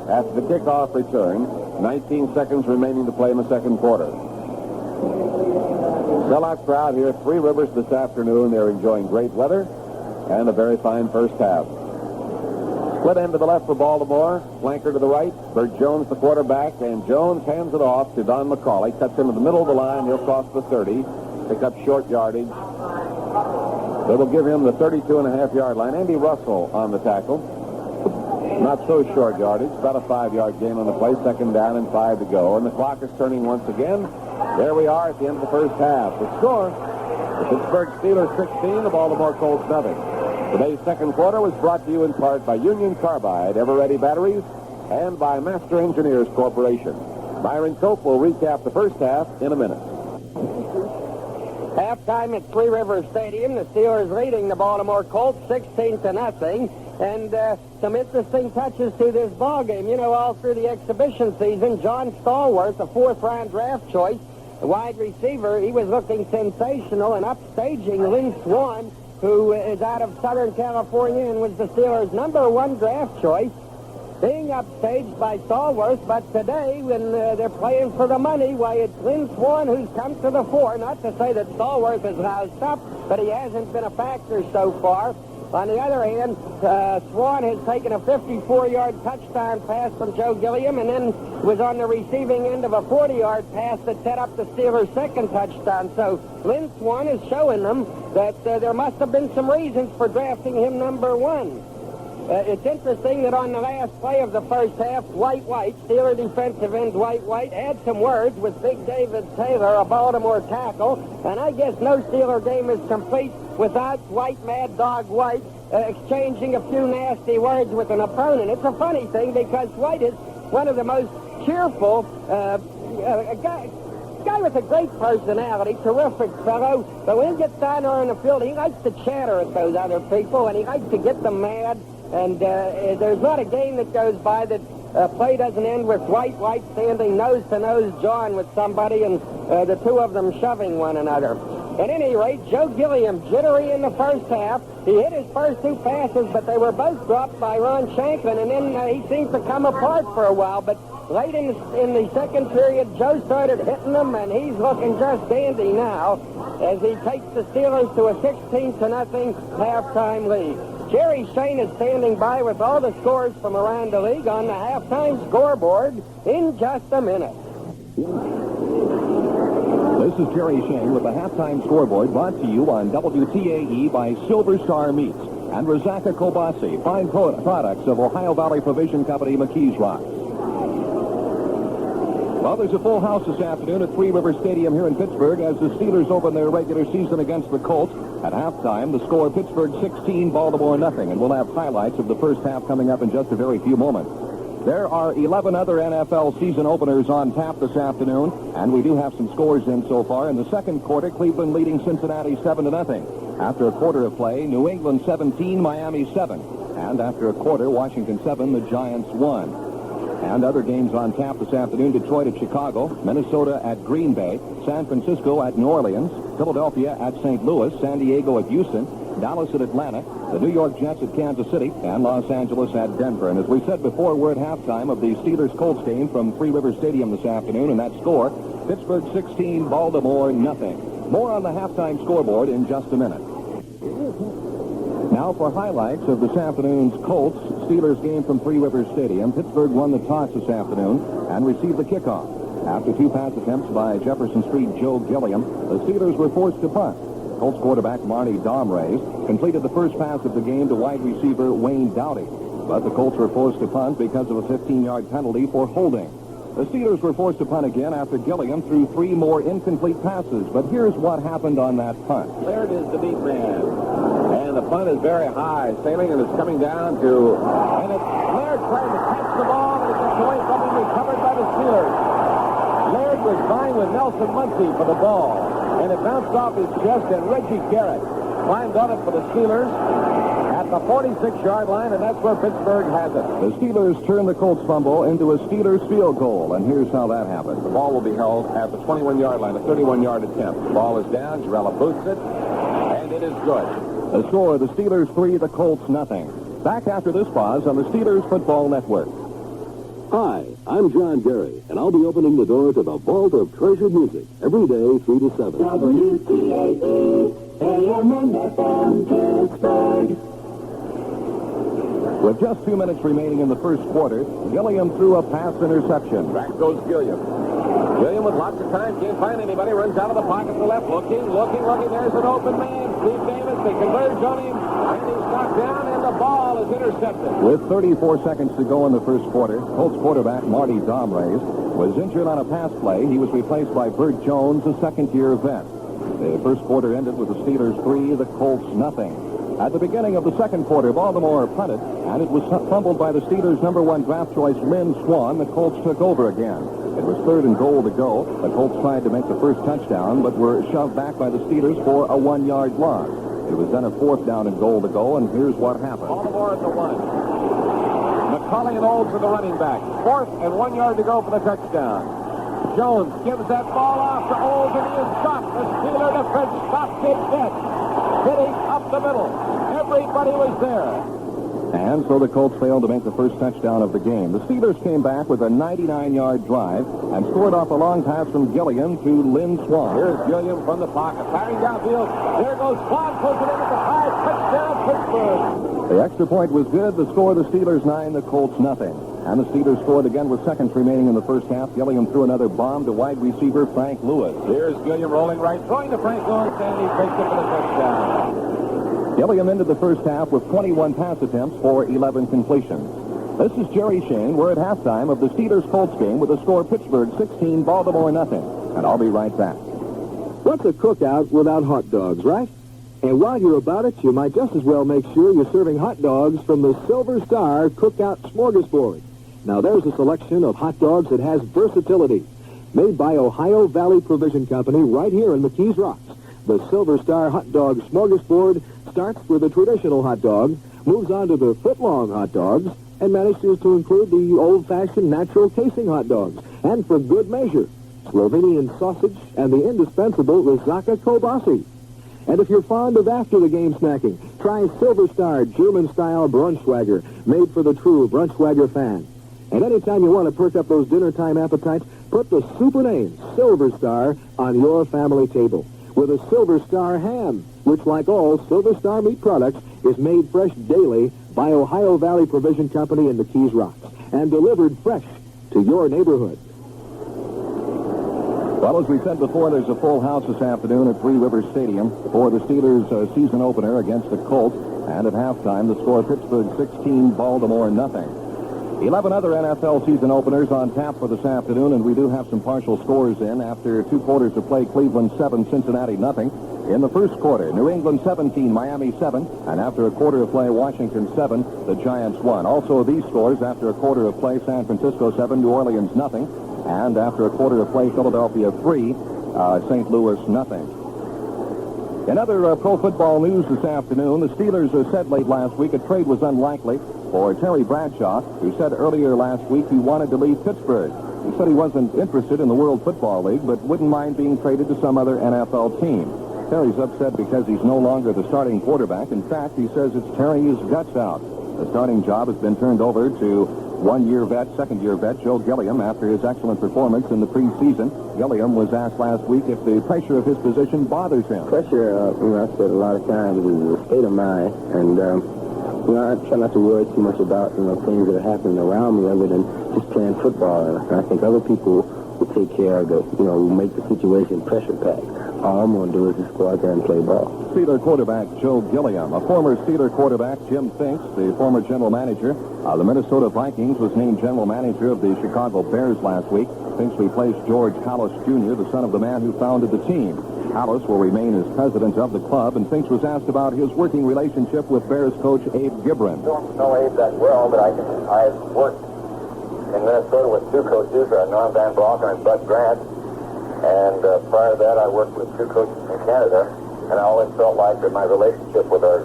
after the kickoff return. 19 seconds remaining to play in the second quarter. Sellout crowd here at Three Rivers this afternoon. They're enjoying great weather and a very fine first half. Split end to the left for Baltimore. Flanker to the right. Bert Jones, the quarterback, and Jones hands it off to Don McCauley. Cuts into the middle of the line. He'll cross the 30. Pick up short yardage. It'll give him the 32.5-yard line. Andy Russell on the tackle. Not so short yardage. About a 5-yard gain on the play. Second down and 5 to go. And the clock is turning once again. There we are at the end of the first half. The score, the Pittsburgh Steelers 16, the Baltimore Colts 0. Today's second quarter was brought to you in part by Union Carbide, Ever-Ready Batteries, and by Master Engineers Corporation. Byron Cope will recap the first half in a minute. Halftime at Three Rivers Stadium. The Steelers leading the Baltimore Colts 16-0. And some interesting touches to this ball game. You know, all through the exhibition season, John Stallworth, the 4th-round draft choice, the wide receiver, he was looking sensational and upstaging Lynn Swann, who is out of Southern California and was the Steelers' #1 draft choice, being upstaged by Stallworth. But today, when they're playing for the money, why, it's Lynn Swann who's come to the fore. Not to say that Stallworth is roused up, but he hasn't been a factor so far. On the other hand, Swann has taken a 54-yard touchdown pass from Joe Gilliam and then was on the receiving end of a 40-yard pass that set up the Steelers' second touchdown. So Lynn Swann is showing them that there must have been some reasons for drafting him #1. It's interesting that on the last play of the first half, Dwight White, Steeler defensive end Dwight White, had some words with Big David Taylor, a Baltimore tackle, and I guess no Steeler game is complete without White, Mad Dog White, exchanging a few nasty words with an opponent. It's a funny thing because White is one of the most cheerful, guy with a great personality, terrific fellow, but when he gets down there on the field, he likes to chatter at those other people, and he likes to get them mad. And there's not a game that goes by that play doesn't end with White standing nose-to-nose jawing with somebody and the two of them shoving one another. At any rate, Joe Gilliam, jittery in the first half. He hit his first 2 passes, but they were both dropped by Ron Shanklin, and then he seemed to come apart for a while. But late in the second period, Joe started hitting them, and he's looking just dandy now as he takes the Steelers to a 16-0 halftime lead. Jerry Shane is standing by with all the scores from around the league on the halftime scoreboard in just a minute. This is Jerry Shane with the halftime scoreboard brought to you on WTAE by Silver Star Meats and Rizaka Kobasi, fine products of Ohio Valley Provision Company, McKees Rock. Well, there's a full house this afternoon at Three Rivers Stadium here in Pittsburgh as the Steelers open their regular season against the Colts. At halftime, the score Pittsburgh 16, Baltimore 0, and we'll have highlights of the first half coming up in just a very few moments. There are 11 other NFL season openers on tap this afternoon, and we do have some scores in so far. In the second quarter, Cleveland leading Cincinnati 7-0. After a quarter of play, New England 17, Miami 7. And after a quarter, Washington 7, the Giants 1. And other games on tap this afternoon, Detroit at Chicago, Minnesota at Green Bay, San Francisco at New Orleans, Philadelphia at St. Louis, San Diego at Houston, Dallas at Atlanta, the New York Jets at Kansas City, and Los Angeles at Denver. And as we said before, we're at halftime of the Steelers-Colts game from Three Rivers Stadium this afternoon, and that score, Pittsburgh 16, Baltimore 0. More on the halftime scoreboard in just a minute. Now for highlights of this afternoon's Colts-Steelers game from Three Rivers Stadium. Pittsburgh won the toss this afternoon and received the kickoff. After 2 pass attempts by Jefferson Street Joe Gilliam, the Steelers were forced to punt. Colts quarterback Marty Domrays completed the first pass of the game to wide receiver Wayne Dowdy. But the Colts were forced to punt because of a 15-yard penalty for holding. The Steelers were forced to punt again after Gilliam threw 3 more incomplete passes. But here's what happened on that punt. There it is, the deep man. And the punt is very high, sailing, and it's coming down to... And it's Laird trying to catch the ball, and it gets away from him, recovered by the Steelers. Laird was vying with Nelson Muncie for the ball, and it bounced off his chest, and Reggie Garrett climbed on it for the Steelers at the 46-yard line, and that's where Pittsburgh has it. The Steelers turned the Colts fumble into a Steelers field goal, and here's how that happened. The ball will be held at the 21-yard line, a 31-yard attempt. The ball is down, Jarella boots it, and it is good. The score, the Steelers 3, the Colts nothing. Back after this pause on the Steelers Football Network. Hi, I'm John Gary, and I'll be opening the door to the vault of treasured music every day 3 to 7. WTAE, AM and FM, Pittsburgh. With just 2 minutes remaining in the first quarter, Gilliam threw a pass interception. Back goes Gilliam. Gilliam with lots of time, can't find anybody, runs out of the pocket to the left, looking. There's an open man, Steve Davis. They converge on him, and he's knocked down, and the ball is intercepted. With 34 seconds to go in the first quarter, Colts quarterback Marty Domrays was injured on a pass play. He was replaced by Bert Jones, a second-year vet. The first quarter ended with the Steelers 3, the Colts nothing. At the beginning of the second quarter, Baltimore punted, and it was fumbled by the Steelers' #1 draft choice, Lynn Swann. The Colts took over again. It was 3rd and goal to go. The Colts tried to make the first touchdown, but were shoved back by the Steelers for a 1-yard loss. It was then a 4th down and goal to go, and here's what happened. Baltimore at the 1. McCulley and Olds are the running back. 4th and 1 yard to go for the touchdown. Jones gives that ball off to Olds, and he is stopped. The Steeler defense stopped it dead. Hitting up the middle. Everybody was there. And so the Colts failed to make the first touchdown of the game. The Steelers came back with a 99-yard drive and scored off a long pass from Gilliam to Lynn Swann. Here's Gilliam from the pocket, firing downfield. There goes Swann, puts it in at the 5, touchdown Pittsburgh. The extra point was good. The score, the Steelers 9, the Colts nothing. And the Steelers scored again with seconds remaining in the first half. Gilliam threw another bomb to wide receiver Frank Lewis. Here's Gilliam rolling right, throwing to Frank Lewis, and he takes it for the touchdown. Gilliam ended the first half with 21 pass attempts for 11 completions. This is Jerry Shane. We're at halftime of the Steelers-Colts game with the score Pittsburgh 16, Baltimore nothing. And I'll be right back. What's a cookout without hot dogs, right? And while you're about it, you might just as well make sure you're serving hot dogs from the Silver Star Cookout Smorgasbord. Now, there's a selection of hot dogs that has versatility. Made by Ohio Valley Provision Company right here in McKees Rocks. The Silver Star Hot Dog Smorgasbord starts with a traditional hot dog, moves on to the foot-long hot dogs, and manages to include the old-fashioned natural casing hot dogs. And for good measure, Slovenian sausage and the indispensable Rizaka Kobasi. And if you're fond of after-the-game snacking, try Silver Star German-style Brunschwager, made for the true Brunschwager fan. And anytime you want to perk up those dinner-time appetites, put the super name Silver Star on your family table. With a Silver Star ham, which, like all Silver Star meat products, is made fresh daily by Ohio Valley Provision Company in the Keys Rocks and delivered fresh to your neighborhood. Well, as we said before, there's a full house this afternoon at Three Rivers Stadium for the Steelers' season opener against the Colts. And at halftime, the score Pittsburgh 16, Baltimore nothing. 11 other NFL season openers on tap for this afternoon, and we do have some partial scores in. After 2 quarters of play, Cleveland 7, Cincinnati nothing. In the first quarter, New England 17, Miami 7, and after a quarter of play, Washington 7, the Giants 1. Also these scores, after a quarter of play, San Francisco 7, New Orleans nothing, and after a quarter of play, Philadelphia 3, St. Louis nothing. In other pro football news this afternoon, the Steelers said late last week a trade was unlikely for Terry Bradshaw, who said earlier last week he wanted to leave Pittsburgh. He said he wasn't interested in the World Football League, but wouldn't mind being traded to some other NFL team. Terry's upset because he's no longer the starting quarterback. In fact, he says it's tearing his guts out. The starting job has been turned over to second-year vet, Joe Gilliam, after his excellent performance in the preseason. Gilliam was asked last week if the pressure of his position bothers him. Pressure, I said a lot of times, is a state of mind, and I try not to worry too much about things that are happening around me other than just playing football. And I think other people will take care of will make the situation pressure packed. All I'm going to do is just go out there and play ball. Steeler quarterback Joe Gilliam. A former Steeler quarterback, Jim Finks, the former general manager of the Minnesota Vikings, was named general manager of the Chicago Bears last week. Finks replaced George Hallis Jr., the son of the man who founded the team. Hallis will remain as president of the club, and Finks was asked about his working relationship with Bears coach Abe Gibran. I don't know Abe that well, but I've worked in Minnesota with two coaches, Norm Van Bronker and Bud Grant. And prior to that, I worked with two coaches in Canada, and I always felt like that my relationship with our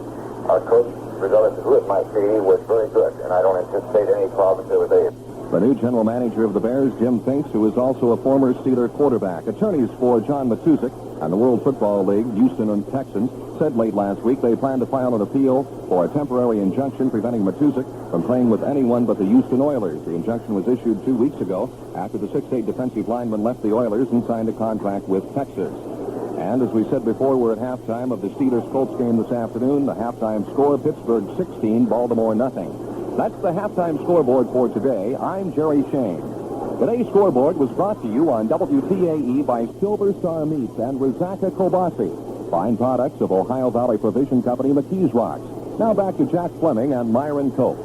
coach, regardless of who it might be, was very good, and I don't anticipate any problems there with Abe. The new general manager of the Bears, Jim Finks, who is also a former Steeler quarterback. Attorneys for John Matuszek and the World Football League, Houston and Texans, said late last week they plan to file an appeal for a temporary injunction preventing Matuszek from playing with anyone but the Houston Oilers. The injunction was issued 2 weeks ago after the 6'8" defensive lineman left the Oilers and signed a contract with Texas. And as we said before, we're at halftime of the Steelers-Colts game this afternoon. The halftime score, Pittsburgh 16, Baltimore nothing. That's the halftime scoreboard for today. I'm Jerry Shane. Today's scoreboard was brought to you on WTAE by Silver Star Meats and Rizaka Kobasi, fine products of Ohio Valley Provision Company, McKees Rocks. Now back to Jack Fleming and Myron Cope.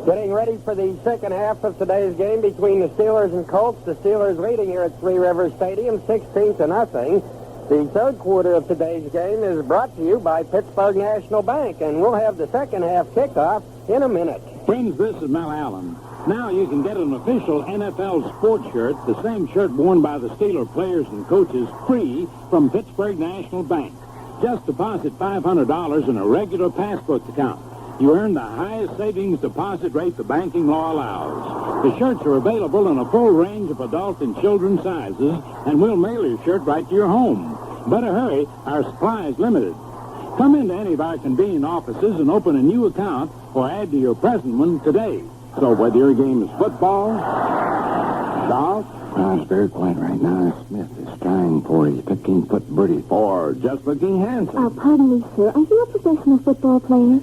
Getting ready for the second half of today's game between the Steelers and Colts. The Steelers leading here at Three Rivers Stadium, 16-0. The third quarter of today's game is brought to you by Pittsburgh National Bank, and we'll have the second half kickoff in a minute. Friends, this is Mel Allen. Now you can get an official NFL sports shirt, the same shirt worn by the Steeler players and coaches, free from Pittsburgh National Bank. Just deposit $500 in a regular passbook account. You earn the highest savings deposit rate the banking law allows. The shirts are available in a full range of adult and children's sizes, and we'll mail your shirt right to your home. Better hurry, our supply is limited. Come into any of our convenient offices and open a new account or add to your present one today. So whether your game is football, golf, It's very quiet right now. Smith is trying for his 15-foot birdie. or just looking handsome. Pardon me, sir. Are you a professional football player?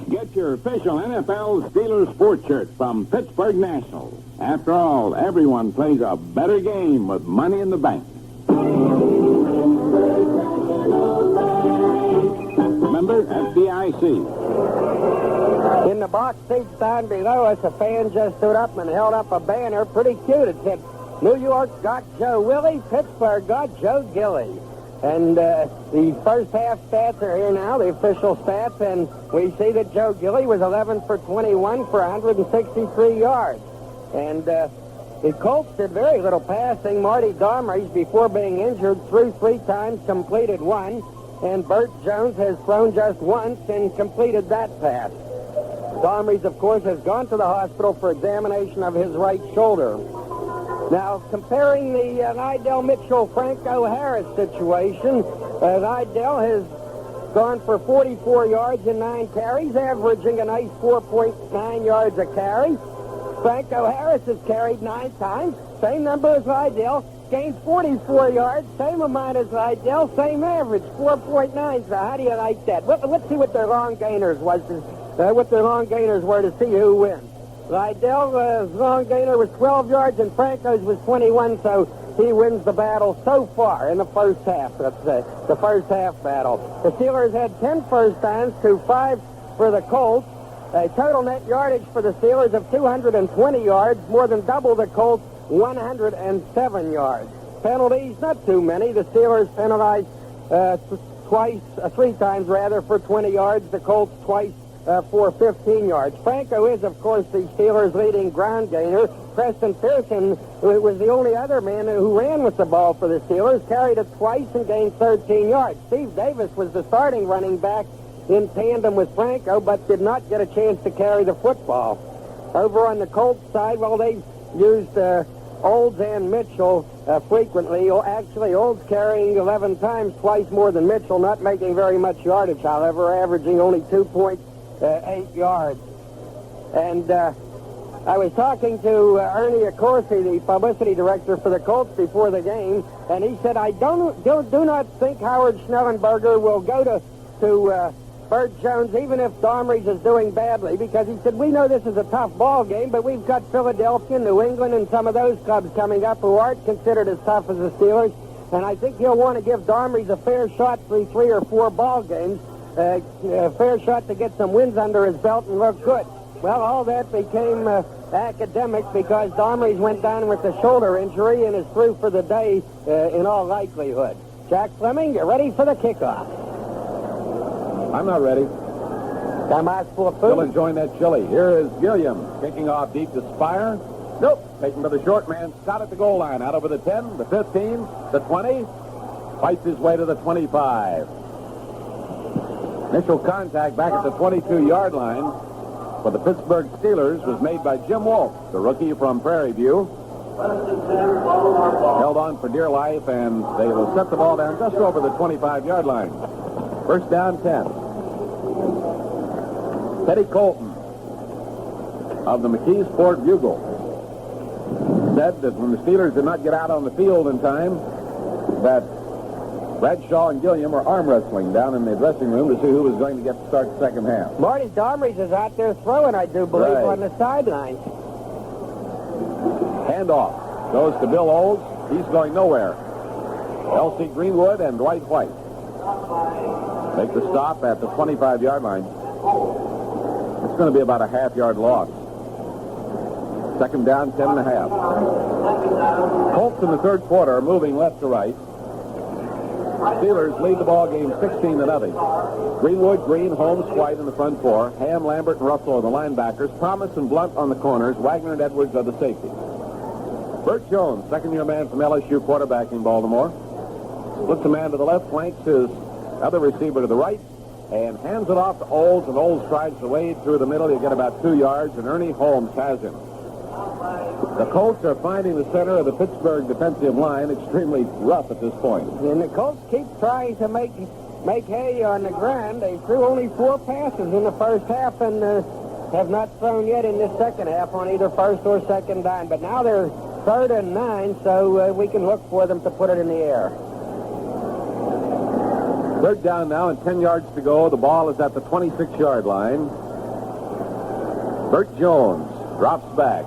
Get your official NFL Steelers sports shirt from Pittsburgh National. After all, everyone plays a better game with money in the bank. Remember, FDIC. In the box seats down below us, a fan just stood up and held up a banner, pretty cute. It said, New York got Joe Willie, Pittsburgh got Joe Gilly. And the first half stats are here now, the official stats, and we see that Joe Gilly was 11 for 21 for 163 yards. And the Colts did very little passing. Marty Darmrige, before being injured, threw 3 times, completed 1. And Bert Jones has thrown just once and completed that pass. Darmrige, of course, has gone to the hospital for examination of his right shoulder. Now, comparing the Nidell Mitchell-Franco Harris situation, Nidell has gone for 44 yards in 9 carries, averaging a nice 4.9 yards a carry. Franco Harris has carried 9 times, same number as Nidell, gained 44 yards, same amount as Nidell, same average, 4.9. So how do you like that? Let's see what their long gainers were to see who wins. Nidell's long gainer was 12 yards and Franco's was 21, so he wins the battle so far in the first half. That's the first half battle. The Steelers had 10 first downs to 5 for the Colts. A total net yardage for the Steelers of 220 yards, more than double the Colts, 107 yards. Penalties, not too many. The Steelers penalized 3 times for 20 yards. The Colts twice for 15 yards. Franco is, of course, the Steelers' leading ground gainer. Preston Pearson, who was the only other man who ran with the ball for the Steelers, carried it twice and gained 13 yards. Steve Davis was the starting running back in tandem with Franco, but did not get a chance to carry the football. Over on the Colts side, well, they've used Olds and Mitchell frequently. Actually, Olds carrying 11 times, twice more than Mitchell, not making very much yardage, however, averaging only 2.8 yards. And I was talking to Ernie Accorsi, the publicity director for the Colts, before the game, and he said, I do not think Howard Schnellenberger will go to Bert Jones, even if Darmrige is doing badly, because he said, we know this is a tough ball game, but we've got Philadelphia, New England, and some of those clubs coming up who aren't considered as tough as the Steelers. and I think he'll want to give Darmries a fair shot through 3 or 4 ball games, a fair shot to get some wins under his belt and look good. Well, all that became academic because Darmries went down with a shoulder injury and is through for the day in all likelihood. Jack Fleming, you ready for the kickoff? I'm not ready. Time out for Still food. enjoying that chili. Here is Gilliam kicking off deep to Spire. Nope. Taken by the short man. Shot at the goal line. Out over the 10, the 15, the 20. Fights his way to the 25. Initial contact back at the 22-yard line for the Pittsburgh Steelers was made by Jim Wolf, the rookie from Prairie View. Held on for dear life, and they will set the ball down just over the 25-yard line. First down, 10. Teddy Colton of the McKeesport Bugle said that when the Steelers did not get out on the field in time, that Bradshaw and Gilliam were arm wrestling down in the dressing room to see who was going to get to start the second half. Marty Darmries is out there throwing, I do believe, Right. on the sidelines. Handoff goes to Bill Olds. He's going nowhere. L.C. Greenwood and Dwight White make the stop at the 25-yard line. It's going to be about a half-yard loss. Second down, 10 and a half. Colts in the third quarter are moving left to right. Steelers lead the ball game 16-0. Greenwood, Greene, Holmes, White in the front four. Ham, Lambert, and Russell are the linebackers. Thomas and Blunt on the corners. Wagner and Edwards are the safeties. Bert Jones, second-year man from LSU, quarterbacking Baltimore. Splits a man to the left, flanks his other receiver to the right, and hands it off to Olds, and Olds tries to wade through the middle. He'll get about 2 yards, and Ernie Holmes has him. The Colts are finding the center of the Pittsburgh defensive line extremely rough at this point. And the Colts keep trying to make hay on the ground. They threw only 4 passes in the first half and have not thrown yet in this second half on either first or second down. But now they're 3rd and 9, so we can look for them to put it in the air. Third down now and 10 yards to go. The ball is at the 26-yard line. Bert Jones drops back.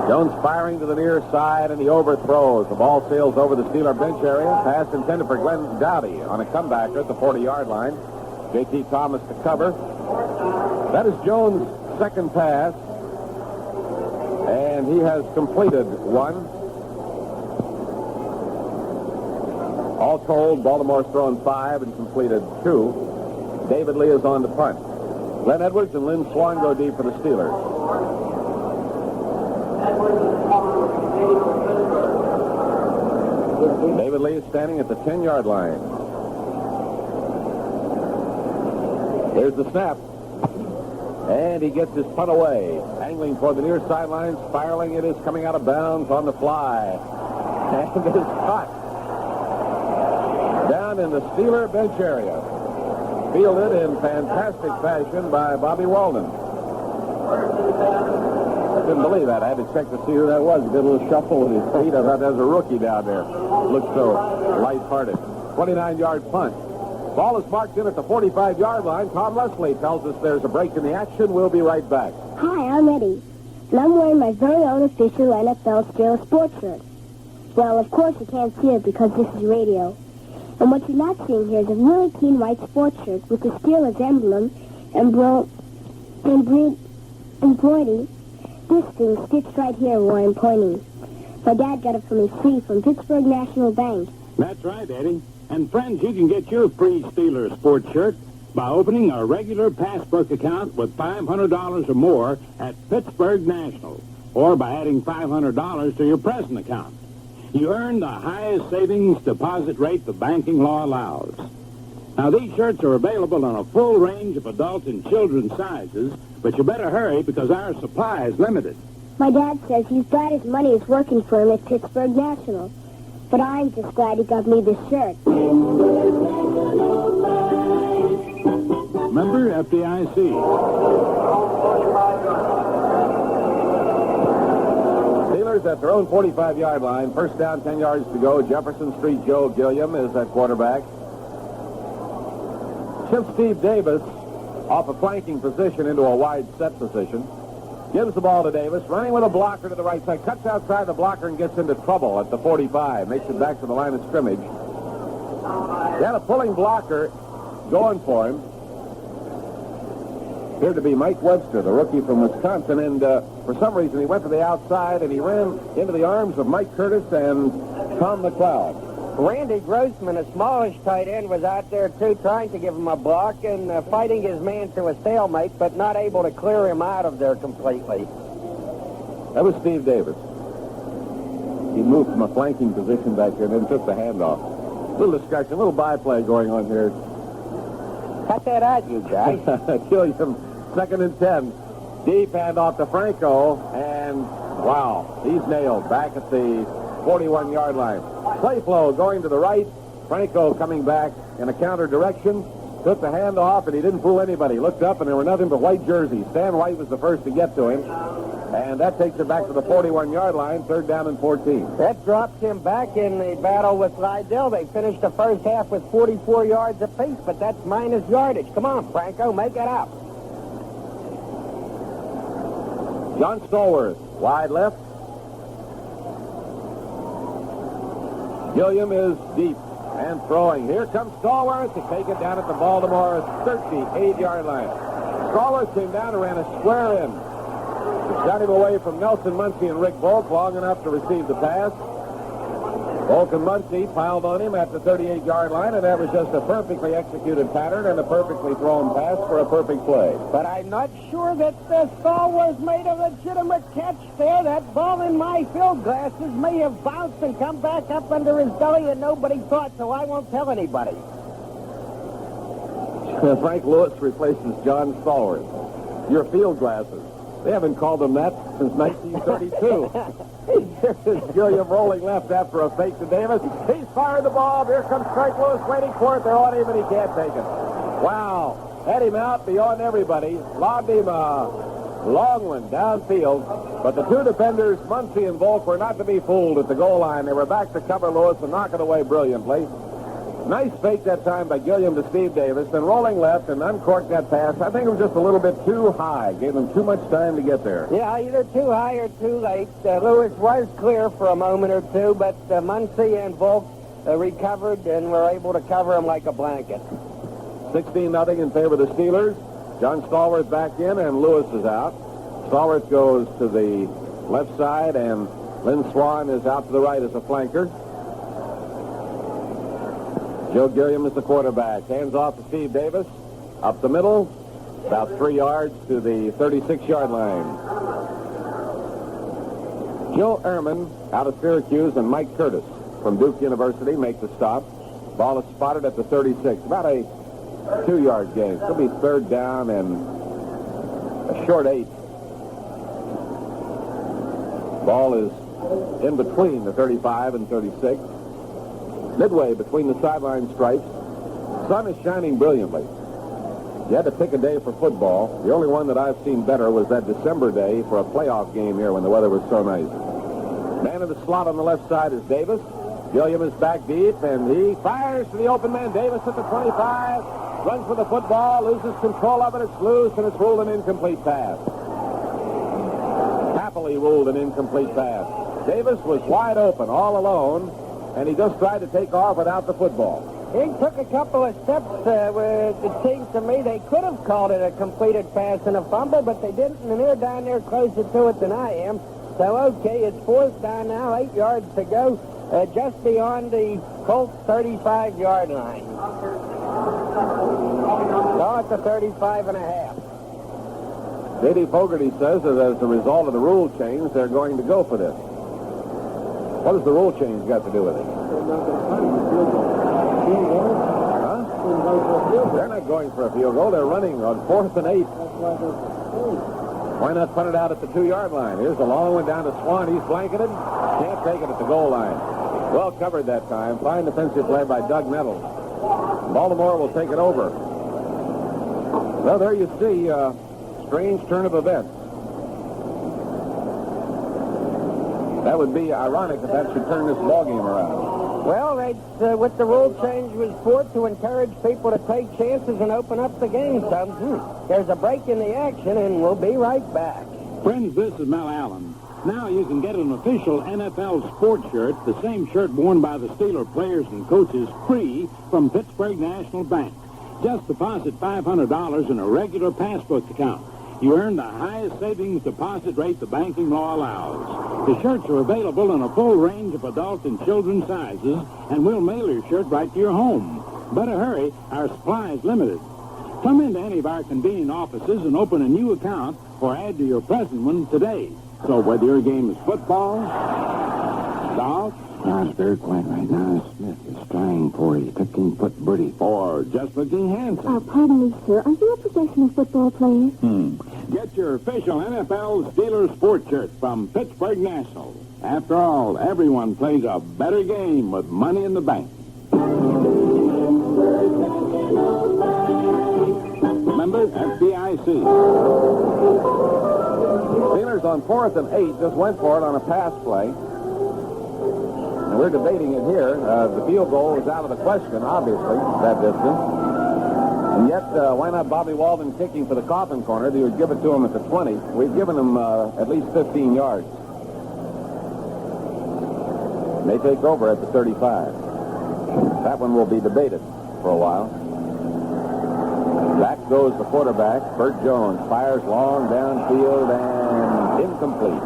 Jones firing to the near side, and he overthrows. The ball sails over the Steeler bench area. Pass intended for Glenn Dowdy on a comebacker at the 40-yard line. J.T. Thomas to cover. That is Jones' second pass, and he has completed one. All told, Baltimore's thrown 5 and completed 2. David Lee is on the punt. Glenn Edwards and Lynn Swan go deep for the Steelers. David Lee is standing at the 10-yard line. Here's the snap. And he gets his punt away. Angling for the near sideline, spiraling. It is coming out of bounds on the fly. And it is caught down in the Steeler bench area. Fielded in fantastic fashion by Bobby Walden. I couldn't believe that. I had to check to see who that was. He did a little shuffle with his feet. I thought that was a rookie down there. Looked so light-hearted. 29-yard punt. Ball is marked in at the 45-yard line. Tom Leslie tells us there's a break in the action. We'll be right back. Hi, I'm Eddie, and I'm wearing my very own official NFL Steelers sports shirt. Well, of course you can't see it because this is radio. And what you're not seeing here is a really clean white sports shirt with the Steelers emblem and embroidery. This thing stitched right here where I'm pointing. My dad got it for me free from Pittsburgh National Bank. That's right, Eddie. And friends, you can get your free Steelers sports shirt by opening a regular passbook account with $500 or more at Pittsburgh National, or by adding $500 to your present account. You earn the highest savings deposit rate the banking law allows. Now, these shirts are available in a full range of adult and children's sizes, but you better hurry because our supply is limited. My dad says he's glad his money is working for him at Pittsburgh National. But I'm just glad he got me this shirt. Member FDIC. Steelers at their own 45-yard line. First down, 10 yards to go. Jefferson Street Joe Gilliam is at quarterback. Chip Steve Davis off a flanking position into a wide set position. Gives the ball to Davis, running with a blocker to the right side. Cuts outside the blocker and gets into trouble at the 45. Makes it back to the line of scrimmage. He had a pulling blocker going for him. Appeared to be Mike Webster, the rookie from Wisconsin. And for some reason, he went to the outside and he ran into the arms of Mike Curtis and Tom McLeod. Randy Grossman, a smallish tight end, was out there, too, trying to give him a block and fighting his man to a stalemate, but not able to clear him out of there completely. That was Steve Davis. He moved from a flanking position back there and then took the handoff. A little discussion, a little byplay going on here. Cut that out, you guys. Gilliam, 2nd and 10. Deep handoff to Franco, and wow, he's nailed back at the 41-yard line. Play flow going to the right. Franco coming back in a counter direction. Took the hand off, and he didn't fool anybody. Looked up, and there were nothing but white jerseys. Stan White was the first to get to him. And that takes it back to the 41-yard line, 3rd down and 14. That drops him back in the battle with Lydell. They finished the first half with 44 yards apiece, but that's minus yardage. Come on, Franco, make it up. John Stallworth, wide left. Gilliam is deep and throwing. Here comes Stallworth to take it down at the Baltimore 38-yard line. Stallworth came down and ran a square in. Got him away from Nelson Muncie and Rick Volk long enough to receive the pass. Volk and Muncie piled on him at the 38-yard line, and that was just a perfectly executed pattern and a perfectly thrown pass for a perfect play. But I'm not sure that Stallworth made a legitimate catch there. That ball in my field glasses may have bounced and come back up under his belly, and nobody thought, so I won't tell anybody. Frank Lewis replaces John Stallworth. Your field glasses. They haven't called them that since 1932. Here's Gilliam rolling left after a fake to Davis. He's fired the ball. Here comes Frank Lewis waiting for it. They're on him, and he can't take it. Wow. Had him out beyond everybody. Lobbed him a long one downfield. But the two defenders, Muncie and Volk, were not to be fooled at the goal line. They were back to cover Lewis and knock it away brilliantly. Nice fake that time by Gilliam to Steve Davis, then rolling left and uncorked that pass. I think it was just a little bit too high. Gave them too much time to get there. Yeah, either too high or too late. Lewis was clear for a moment or two, but Muncie and Volk recovered and were able to cover him like a blanket. 16-0 in favor of the Steelers. John Stallworth back in, and Lewis is out. Stallworth goes to the left side, and Lynn Swan is out to the right as a flanker. Joe Gilliam is the quarterback. Hands off to Steve Davis. Up the middle. About 3 yards to the 36-yard line. Joe Ehrman out of Syracuse and Mike Curtis from Duke University make the stop. Ball is spotted at the 36. About a 2-yard gain. It'll be 3rd down and a short 8. Ball is in between the 35 and 36. Midway between the sideline stripes. Sun is shining brilliantly. You had to pick a day for football. The only one that I've seen better was that December day for a playoff game here when the weather was so nice. Man in the slot on the left side is Davis. Gilliam is back deep, and he fires to the open man. Davis at the 25. Runs for the football, loses control of it. It's loose, and it's ruled an incomplete pass. Happily ruled an incomplete pass. Davis was wide open, all alone, and he just tried to take off without the football. He took a couple of steps where it seems to me they could have called it a completed pass and a fumble, but they didn't, and they're down there closer to it than I am. So, okay, it's 4th down now, 8 yards to go, just beyond the Colts 35-yard line. So it's a 35 and a half. J.D. Fogarty says that as a result of the rule change, they're going to go for this. What does the rule change got to do with it? Huh? They're not going for a field goal. They're running on 4th and 8. Why not punt it out at the 2-yard line? Here's the long one down to Swan. He's blanketed. Can't take it at the goal line. Well covered that time. Fine defensive play by Doug Nettles. Baltimore will take it over. Well, there you see a strange turn of events. That would be ironic if that should turn this ballgame around. Well, what the rule change was for, to encourage people to take chances and open up the game some. There's a break in the action, and we'll be right back. Friends, this is Mel Allen. Now you can get an official NFL sports shirt, the same shirt worn by the Steeler players and coaches, free from Pittsburgh National Bank. Just deposit $500 in a regular passbook account. You earn the highest savings deposit rate the banking law allows. The shirts are available in a full range of adult and children's sizes, and we'll mail your shirt right to your home. Better hurry, our supply is limited. Come into any of our convenient offices and open a new account or add to your present one today. So whether your game is football, golf, It's very quiet right now. Smith is trying for a 15-foot birdie. or just looking handsome. Pardon me, sir. Are you a professional football player? Get your official NFL Steelers sports shirt from Pittsburgh National. After all, everyone plays a better game with money in the bank. Member FDIC. Steelers on 4th and 8 just went for it on a pass play. And we're debating it here. The field goal is out of the question, obviously, that distance. And yet, why not Bobby Walden kicking for the coffin corner? They would give it to him at the 20. We've given him at least 15 yards. And they take over at the 35. That one will be debated for a while. Back goes the quarterback. Bert Jones fires long downfield and incomplete.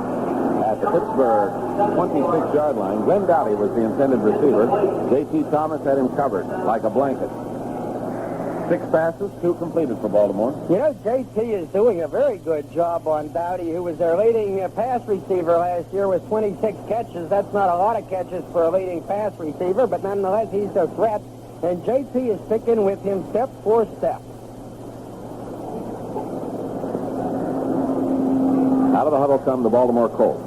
At the Pittsburgh 26-yard line, Glenn Dowdy was the intended receiver. J.T. Thomas had him covered like a blanket. 6 passes, 2 completed for Baltimore. You know, J.T. is doing a very good job on Dowdy, who was their leading pass receiver last year with 26 catches. That's not a lot of catches for a leading pass receiver, but nonetheless, he's a threat. And J.T. is sticking with him step for step. Out of the huddle come the Baltimore Colts.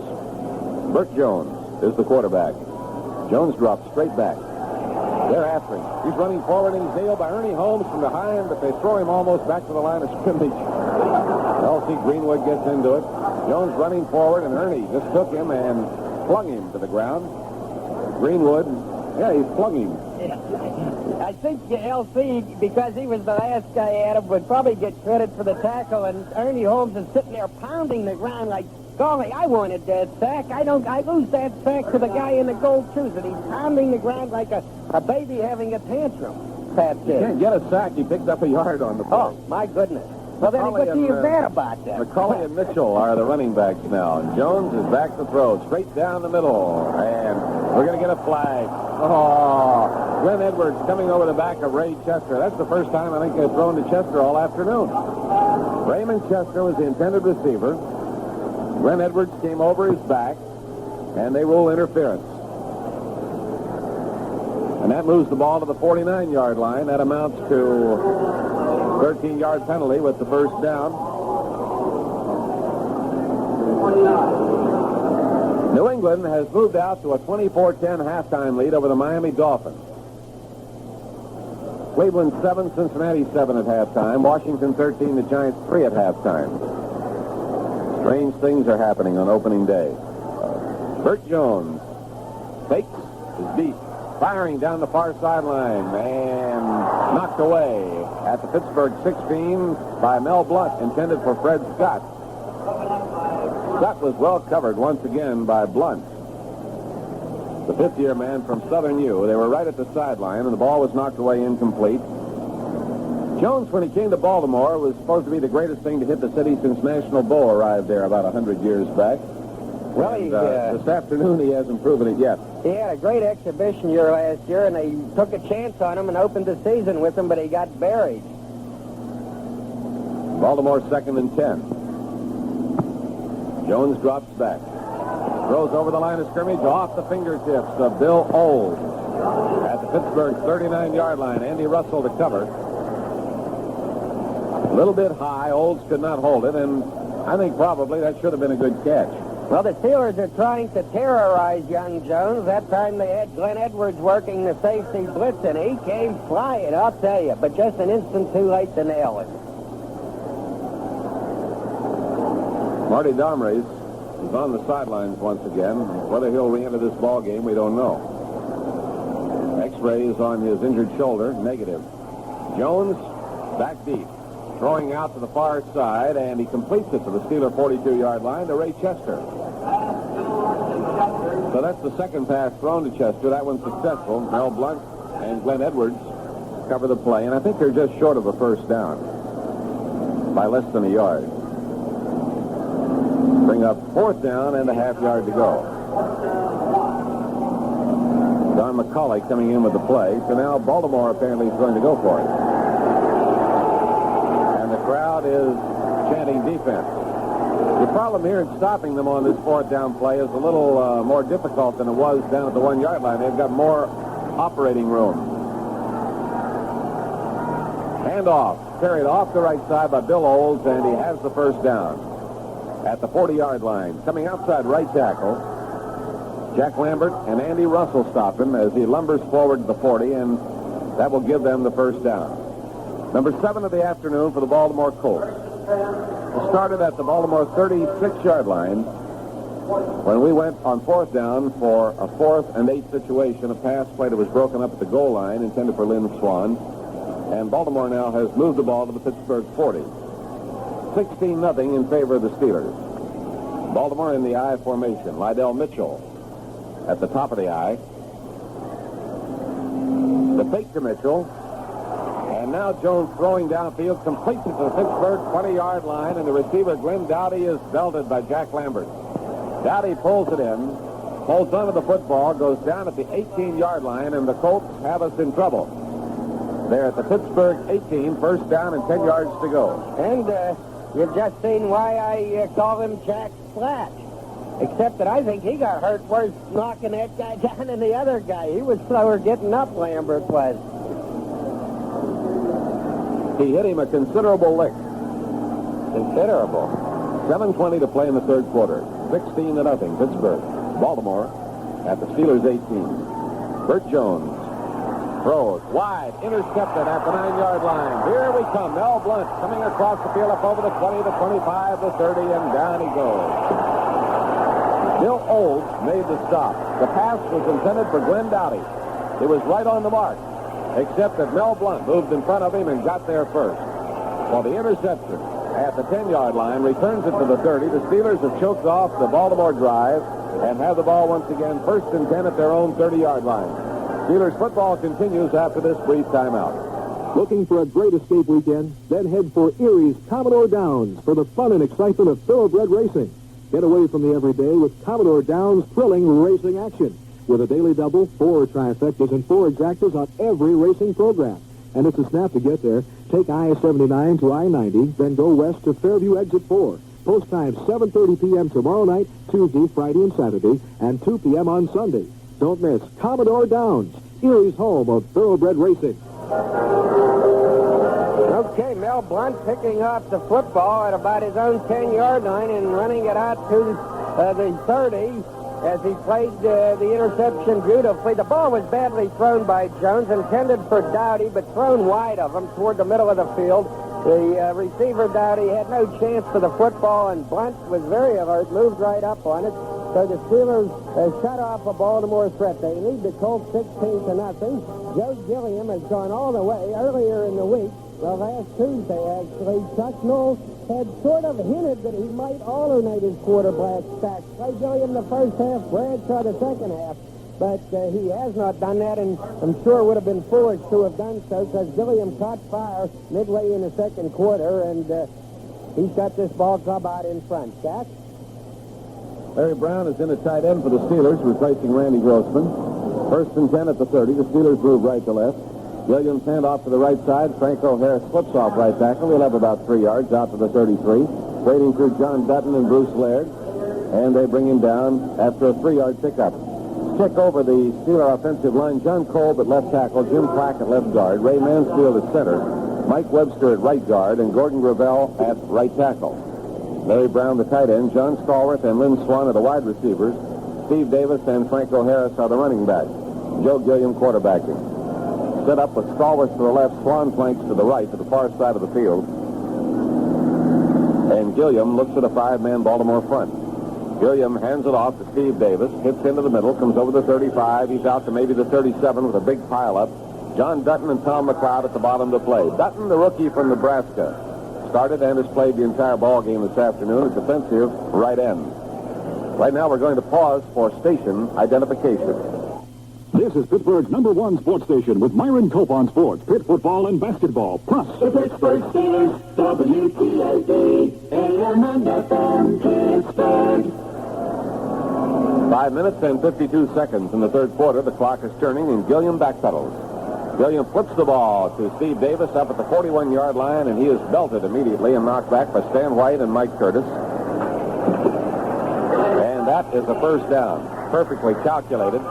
Bert Jones is the quarterback. Jones drops straight back. They're after him. He's running forward, and he's nailed by Ernie Holmes from behind, but they throw him almost back to the line of scrimmage. L.C. Greenwood gets into it. Jones running forward, and Ernie just took him and flung him to the ground. Greenwood, he flung him. I think L.C., because he was the last guy at him, would probably get credit for the tackle, and Ernie Holmes is sitting there pounding the ground like, golly, I wanted that sack. I lose that sack to the guy in the gold shoes, and he's pounding the ground like a baby having a tantrum. Pat He did. can't get a sack. He picked up a yard on the play. Oh, my goodness. Well, then what do you bad about that? McCulley and Mitchell are the running backs now. And Jones is back to throw, straight down the middle. And we're going to get a flag. Oh, Glenn Edwards coming over the back of Ray Chester. That's the first time I think they've thrown to Chester all afternoon. Raymond Chester was the intended receiver. Glenn Edwards came over his back, and they rule interference. And that moves the ball to the 49-yard line. That amounts to 13-yard penalty with the first down. New England has moved out to a 24-10 halftime lead over the Miami Dolphins. Cleveland 7, Cincinnati 7 at halftime. Washington 13, the Giants 3 at halftime. Strange things are happening on opening day. Bert Jones fakes, is deep, firing down the far sideline, and knocked away at the Pittsburgh 16 by Mel Blunt, intended for Fred Scott. Scott was well covered once again by Blunt, the fifth-year man from Southern U. They were right at the sideline, and the ball was knocked away incomplete. Jones, when he came to Baltimore, was supposed to be the greatest thing to hit the city since National Bull arrived there about 100 years back. Well, This afternoon, he hasn't proven it yet. he had a great exhibition year last year, and they took a chance on him and opened the season with him, but he got buried. Baltimore 2nd and 10. Jones drops back. Throws over the line of scrimmage off the fingertips of Bill Old. At the Pittsburgh 39-yard line, Andy Russell to cover. A little bit high. Olds could not hold it, and I think probably that should have been a good catch. Well, the Steelers are trying to terrorize young Jones. That time they had Glenn Edwards working the safety blitz, and he came flying, I'll tell you, but just an instant too late to nail it. Marty Domrey's is on the sidelines once again. Whether he'll re-enter this ball game, we don't know. X-ray is on his injured shoulder, negative. Jones back deep. Throwing out to the far side, and he completes it to the Steeler 42-yard line to Ray Chester. So that's the second pass thrown to Chester. That one's successful. Mel Blunt and Glenn Edwards cover the play, and I think they're just short of a first down by less than a yard. Bring up fourth down and a half yard to go. Don McCauley coming in with the play. So now Baltimore apparently is going to go for it. And the crowd is chanting defense. The problem here in stopping them on this fourth down play is a little more difficult than it was down at the 1 yard line. They've got more operating room. Handoff. Carried off the right side by Bill Olds, and he has the first down at the 40-yard line. Coming outside right tackle, Jack Lambert and Andy Russell stop him as he lumbers forward to the 40, and that will give them the first down. Number 7 of the afternoon for the Baltimore Colts. It started at the Baltimore 36-yard line when we went on fourth down for a 4th and 8 situation. A pass play that was broken up at the goal line intended for Lynn Swan. And Baltimore now has moved the ball to the Pittsburgh 40. 16-0 in favor of the Steelers. Baltimore in the I formation. Lydell Mitchell at the top of the I. The fake to Mitchell. And now Jones throwing downfield, completes it to the Pittsburgh 20-yard line, and the receiver, Glenn Dowdy, is belted by Jack Lambert. Dowdy pulls it in, holds onto the football, goes down at the 18-yard line, and the Colts have us in trouble. They're at the Pittsburgh 18, first down and 10 yards to go. And you've just seen why I call him Jack Flash. Except that I think he got hurt worse knocking that guy down than the other guy. He was slower getting up, Lambert was. He hit him a considerable lick. Considerable. 7:20 to play in the third quarter. 16-0, Pittsburgh. Baltimore at the Steelers 18. Bert Jones throws wide, intercepted at the 9-yard line. Here we come. Mel Blunt coming across the field up over the 20, the 25, the 30, and down he goes. Bill Olds made the stop. The pass was intended for Glenn Dowdy. It was right on the mark, except that Mel Blunt moved in front of him and got there first. Well, the interception at the 10-yard line returns it to the 30. The Steelers have choked off the Baltimore drive and have the ball once again first and 10 at their own 30-yard line. Steelers football continues after this brief timeout. Looking for a great escape weekend? Then head for Erie's Commodore Downs for the fun and excitement of thoroughbred racing. Get away from the everyday with Commodore Downs' thrilling racing action. With a daily double, 4 trifectas, and 4 exactas on every racing program. And it's a snap to get there. Take I-79 to I-90, then go west to Fairview Exit 4. Post time 7:30 p.m. tomorrow night, Tuesday, Friday, and Saturday, and 2 p.m. on Sunday. Don't miss Commodore Downs, Erie's home of thoroughbred racing. Okay, Mel Blunt picking up the football at about his own 10-yard line and running it out to the 30 as he played the interception beautifully. The ball was badly thrown by Jones, intended for Dowdy, but thrown wide of him toward the middle of the field. The receiver, Dowdy, had no chance for the football, and Blunt was very alert, moved right up on it. So the Steelers shut off a Baltimore threat. They lead the Colts 16-0. Joe Gilliam has gone all the way. Earlier in the week, well, last Tuesday, actually, Chuck Noll had sort of hinted that he might alternate his quarterback stacks. Play Gilliam the first half, Bradshaw the second half. But he has not done that, and I'm sure it would have been foolish to have done so because Gilliam caught fire midway in the second quarter, and he's got this ball club out in front. Jack? Larry Brown is in at tight end for the Steelers, replacing Randy Grossman. First and 10 at the 30. The Steelers move right to left. Williams hand off to the right side. Franco Harris slips off right tackle. He'll have about 3 yards out to the 33. Waiting for John Dutton and Bruce Laird. And they bring him down after a 3-yard pickup. Stick over the Steeler offensive line. John Kolb at left tackle. Jim Plack at left guard. Ray Mansfield at center. Mike Webster at right guard. And Gordon Gravel at right tackle. Larry Brown, the tight end. John Stallworth and Lynn Swan are the wide receivers. Steve Davis and Franco Harris are the running backs. Joe Gilliam quarterbacking. Set up with Stallworth to the left, Swan flanks to the right, to the far side of the field. And Gilliam looks at a 5-man Baltimore front. Gilliam hands it off to Steve Davis, hits into the middle, comes over the 35. He's out to maybe the 37 with a big pileup. John Dutton and Tom McLeod at the bottom to play. Dutton, the rookie from Nebraska. started and has played the entire ball game this afternoon at defensive right end. Right now, we're going to pause for station identification. This is Pittsburgh's #1 sports station with Myron Cope on sports, pit football, and basketball. Plus, the Pittsburgh Steelers, WTAD, AM and FM, Pittsburgh. 5 minutes and 52 seconds in the third quarter. The clock is turning, and Gilliam backpedals. Gilliam flips the ball to Steve Davis up at the 41-yard line, and he is belted immediately and knocked back by Stan White and Mike Curtis. And that is a first down. Perfectly calculated.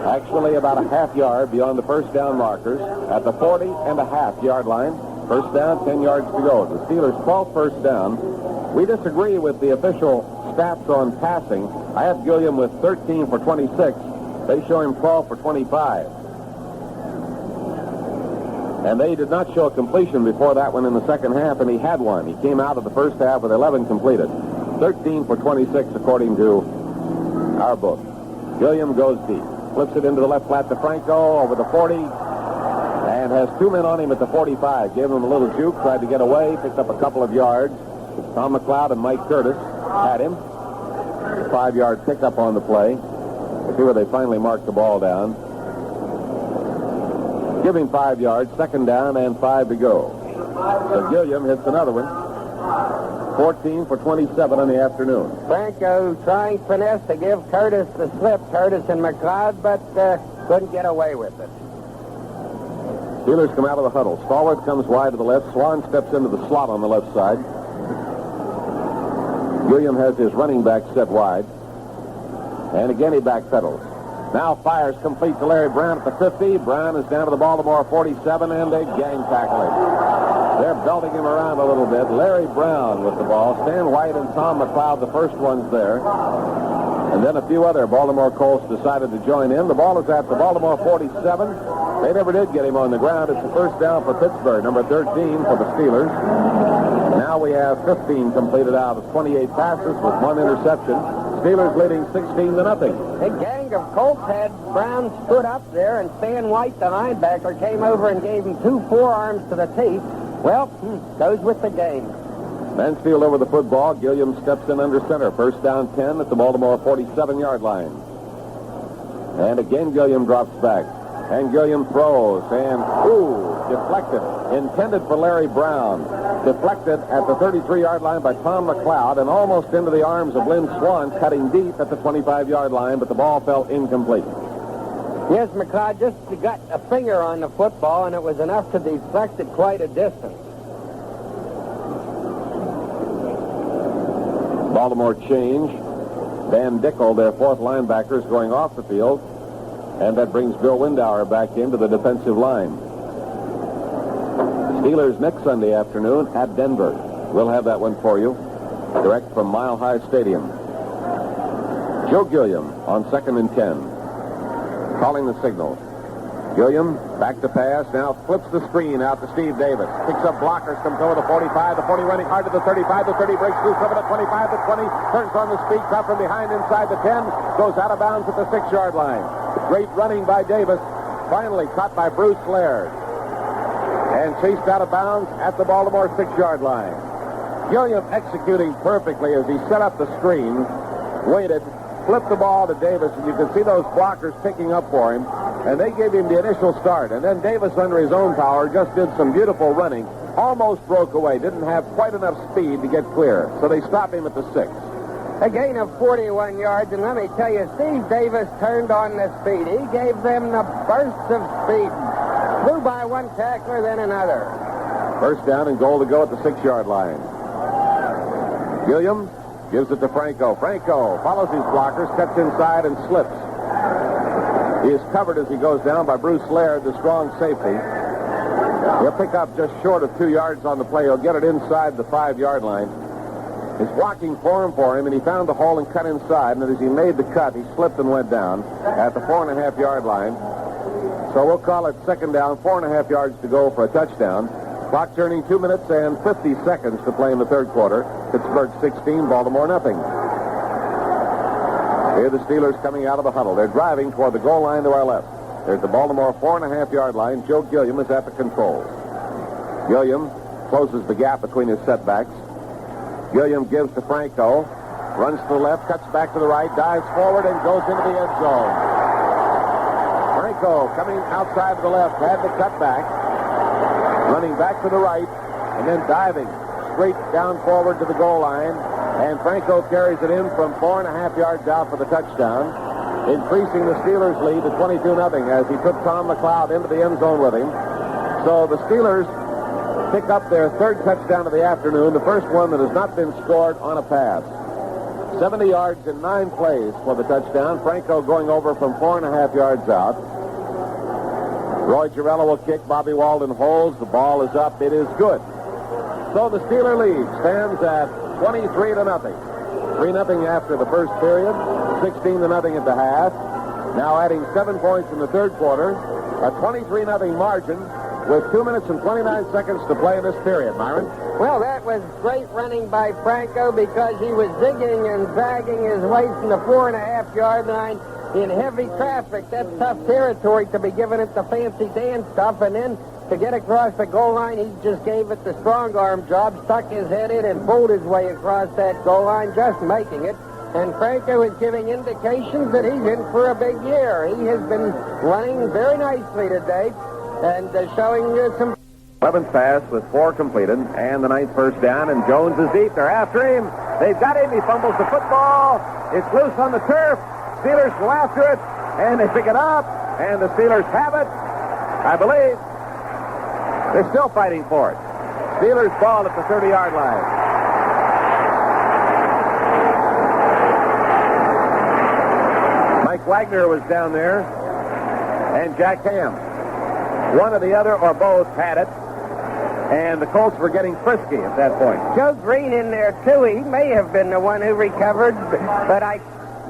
Actually about a half yard beyond the first down markers at the 40-and-a-half-yard line. First down, 10 yards to go. The Steelers' 12th first down. We disagree with the official stats on passing. I have Gilliam with 13 for 26. They show him 12 for 25. And they did not show a completion before that one in the second half, and he had one. He came out of the first half with 11 completed. 13 for 26, according to our book. Gilliam goes deep. Flips it into the left flat to Franco over the 40, and has two men on him at the 45. Gave him a little juke, tried to get away, picked up a couple of yards. Tom McLeod and Mike Curtis had him. 5-yard pickup on the play. Let's see where they finally marked the ball down. Give him 5 yards, second down, and 5 to go. So Gilliam hits another one. 14 for 27 in the afternoon. Franco trying finesse to give Curtis the slip, Curtis and McLeod, but couldn't get away with it. Steelers come out of the huddle. Stallworth comes wide to the left. Swan steps into the slot on the left side. Gilliam has his running back set wide. And again he backpedals. Now fires complete to Larry Brown at the 50. Brown is down to the Baltimore 47, and they gang tackle him. They're belting him around a little bit. Larry Brown with the ball. Stan White and Tom McLeod, the first ones there. And then a few other Baltimore Colts decided to join in. The ball is at the Baltimore 47. They never did get him on the ground. It's a first down for Pittsburgh, number 13 for the Steelers. Now we have 15 completed out of 28 passes with one interception. Steelers leading 16-0. A gang of Colts had Brown stood up there, and Stan White, the linebacker, came over and gave him 2 forearms to the teeth. Well, goes with the game. Mansfield over the football. Gilliam steps in under center. First down 10 at the Baltimore 47-yard line. And again Gilliam drops back. And Gilliam throws. And, deflected. Intended for Larry Brown. Deflected at the 33-yard line by Tom McLeod and almost into the arms of Lynn Swan, cutting deep at the 25-yard line, but the ball fell incomplete. Yes, McLeod just got a finger on the football, and it was enough to deflect it quite a distance. Baltimore change. Van Dickel, their fourth linebacker, is going off the field, and that brings Bill Windauer back into the defensive line. Steelers next Sunday afternoon at Denver. We'll have that one for you, direct from Mile High Stadium. Joe Gilliam on 2nd and 10. Calling the signal. Gilliam back to pass. Now flips the screen out to Steve Davis. Picks up blockers. Comes over the 45. The 40 running hard to the 35. The 30 breaks loose over the 25. The 20 turns on the speed. Caught from behind inside the 10. Goes out of bounds at the 6-yard line. Great running by Davis. Finally caught by Bruce Laird. And chased out of bounds at the Baltimore 6-yard line. Gilliam executing perfectly as he set up the screen. Waited. Flipped the ball to Davis, and you can see those blockers picking up for him, and they gave him the initial start. And then Davis, under his own power, just did some beautiful running, almost broke away, didn't have quite enough speed to get clear, so they stopped him at the 6. A gain of 41 yards, and let me tell you, Steve Davis turned on the speed. He gave them the bursts of speed. Flew by one tackler, then another. First down and goal to go at the 6-yard line. Gilliam gives it to Franco. Franco follows his blockers, cuts inside, and slips. He is covered as he goes down by Bruce Laird, the strong safety. He'll pick up just short of 2 yards on the play. He'll get it inside the 5-yard line. His blocking formed for him, and he found the hole and cut inside. And as he made the cut, he slipped and went down at the 4.5-yard line. So we'll call it second down, 4.5 yards to go for a touchdown. Clock turning 2 minutes and 50 seconds to play in the third quarter. Pittsburgh 16, Baltimore nothing. Here are the Steelers coming out of the huddle. They're driving toward the goal line to our left. There's the Baltimore 4.5-yard line. Joe Gilliam is at the controls. Gilliam closes the gap between his setbacks. Gilliam gives to Franco. Runs to the left, cuts back to the right, dives forward, and goes into the end zone. Franco coming outside to the left, had to cut back. Running back to the right, and then diving straight down forward to the goal line. And Franco carries it in from 4.5 yards out for the touchdown, increasing the Steelers' lead to 22-0 as he took Tom McLeod into the end zone with him. So the Steelers pick up their third touchdown of the afternoon, the first one that has not been scored on a pass. 70 yards in 9 plays for the touchdown. Franco going over from 4.5 yards out. Roy Girello will kick. Bobby Walden holds. The ball is up. It is good. So the Steeler lead stands at 23-0. 3-0 after the first period. 16-0 at the half. Now adding 7 points in the third quarter. A 23-0 margin with 2 minutes and 29 seconds to play in this period. Myron? Well, that was great running by Franco because he was zigging and zagging his way from the 4.5-yard line in heavy traffic. That's tough territory to be giving it the fancy dance stuff, and then to get across the goal line, he just gave it the strong arm job, stuck his head in and pulled his way across that goal line, just making it. And Franco is giving indications that he's in for a big year. He has been running very nicely today and showing some... 11th pass with 4 completed, and the 9th first down, and Jones is deep. They're after him. They've got him. He fumbles the football. It's loose on the turf. Steelers go after it, and they pick it up, and the Steelers have it. I believe they're still fighting for it. Steelers ball at the 30-yard line. Mike Wagner was down there, and Jack Ham. One or the other or both had it, and the Colts were getting frisky at that point. Joe Greene in there, too. He may have been the one who recovered, but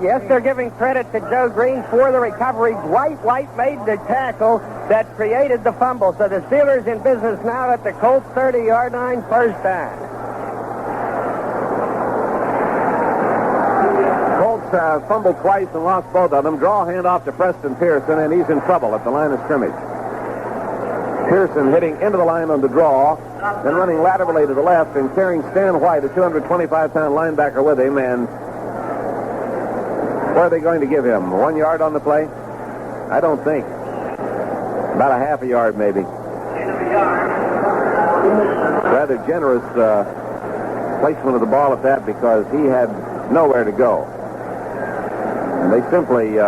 yes, they're giving credit to Joe Greene for the recovery. White made the tackle that created the fumble. So the Steelers in business now at the Colts 30-yard line, first down. Colts fumbled twice and lost both of them. Draw handoff to Preston Pearson, and he's in trouble at the line of scrimmage. Pearson hitting into the line on the draw, then running laterally to the left and carrying Stan White, a 225-pound linebacker, with him. And what are they going to give him? 1 yard on the play? I don't think. About a half a yard, maybe. Rather generous placement of the ball at that because he had nowhere to go. And they simply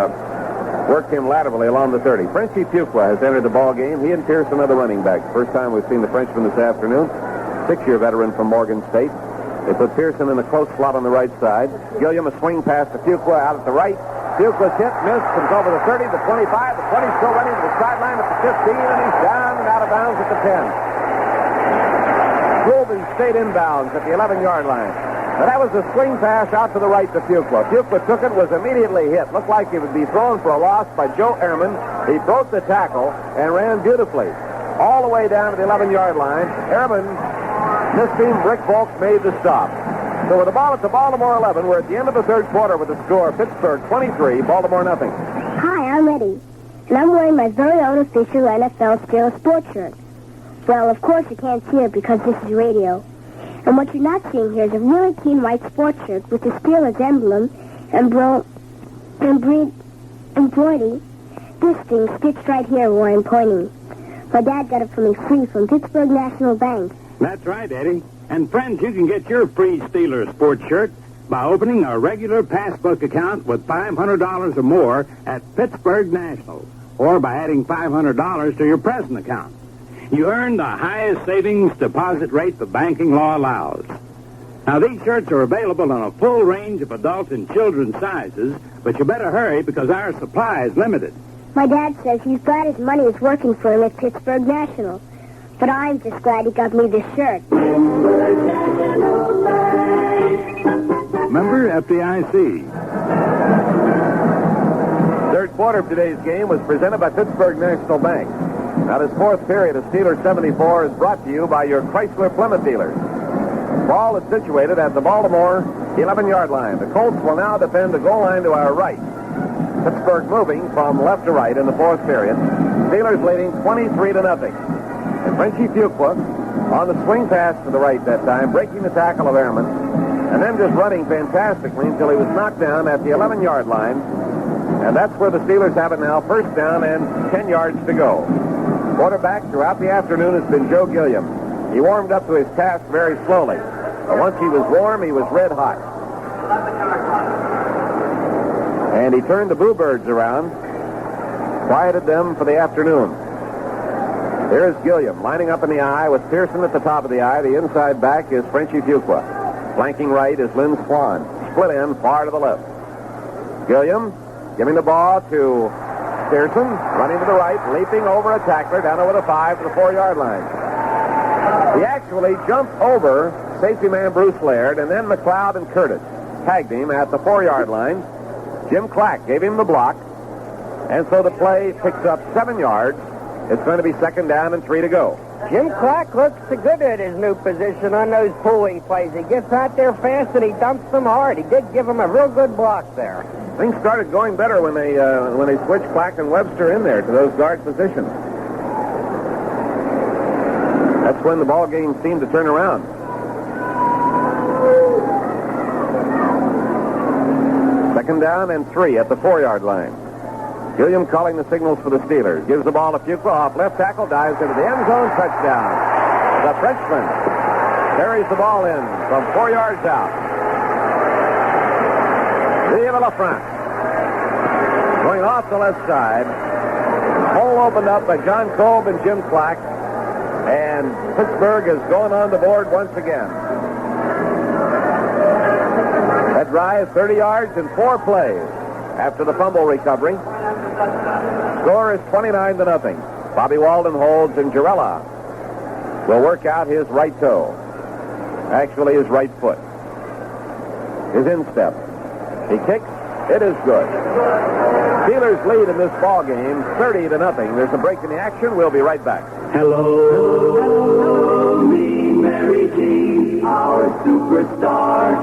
worked him laterally along the 30. Frenchie Fuqua has entered the ball game. He and Pearson are the running backs. First time we've seen the Frenchman this afternoon. 6-year veteran from Morgan State. They put Pearson in the close slot on the right side. Gilliam a swing pass to Fuqua out at the right. Fuqua's hit, missed, comes over the 30, the 25, the 20, still running to the sideline at the 15, and he's down and out of bounds at the 10. Goulden stayed inbounds at the 11-yard line. Now, that was a swing pass out to the right to Fuqua. Fuqua took it, was immediately hit. Looked like he would be thrown for a loss by Joe Ehrman. He broke the tackle and ran beautifully all the way down to the 11-yard line. Ehrman missed him. Rick Volk made the stop. So with the ball at the Baltimore 11, we're at the end of the third quarter with the score Pittsburgh 23, Baltimore nothing. Hi, I'm Eddie, and I'm wearing my very own official NFL Steelers sports shirt. Well, of course you can't see it because this is radio. And what you're not seeing here is a really clean white sports shirt with the Steelers emblem and embroidery. This thing stitched right here where I'm pointing. My dad got it for me free from Pittsburgh National Bank. That's right, Eddie. And friends, you can get your free Steelers sports shirt by opening a regular passbook account with $500 or more at Pittsburgh National, or by adding $500 to your present account. You earn the highest savings deposit rate the banking law allows. Now, these shirts are available in a full range of adult and children's sizes, but you better hurry because our supply is limited. My dad says he's glad his money is working for him at Pittsburgh National. But I'm just glad he got me this shirt. Member FDIC. Third quarter of today's game was presented by Pittsburgh National Bank. Now, this fourth period of Steelers 74 is brought to you by your Chrysler Plymouth dealers. Ball is situated at the Baltimore 11-yard line. The Colts will now defend the goal line to our right. Pittsburgh moving from left to right in the fourth period. Steelers leading 23-0. And Frenchie Fuqua On the swing pass to the right that time, breaking the tackle of Ehrman, and then just running fantastically until he was knocked down at the 11-yard line. And that's where the Steelers have it now, first down and 10 yards to go. Quarterback throughout the afternoon has been Joe Gilliam. He warmed up to his task very slowly. But once he was warm, he was red hot. And he turned the Bluebirds around, quieted them for the afternoon. Here's Gilliam lining up in the eye with Pearson at the top of the eye. The inside back is Frenchie Fuqua. Flanking right is Lynn Swan. Split end far to the left. Gilliam giving the ball to Pearson, running to the right, leaping over a tackler down over the 5 to the 4-yard line. He actually jumped over safety man Bruce Laird, and then McLeod and Curtis tagged him at the 4-yard line. Jim Clack gave him the block, and so the play picks up 7 yards. It's going to be second down and 3 to go. Jim Clack looks good at his new position on those pulling plays. He gets out there fast and he dumps them hard. He did give him a real good block there. Things started going better when they switched Clack and Webster in there to those guard positions. That's when the ball game seemed to turn around. Second down and 3 at the 4-yard line. Gilliam calling the signals for the Steelers. Gives the ball to Fuqua off left tackle, dives into the end zone, touchdown. The Frenchman carries the ball in from 4 yards out. Vive la France. Going off the left side. Hole opened up by John Kolb and Jim Clack. And Pittsburgh is going on the board once again. That drive, 30 yards in 4 plays after the fumble recovery. Score is 29-0. Bobby Walden holds, and Girella will work out his right toe. Actually, his right foot. His instep. He kicks. It is good. Steelers lead in this ball game, 30-0. There's a break in the action. We'll be right back. Hello, me, Mary Jean, our superstar.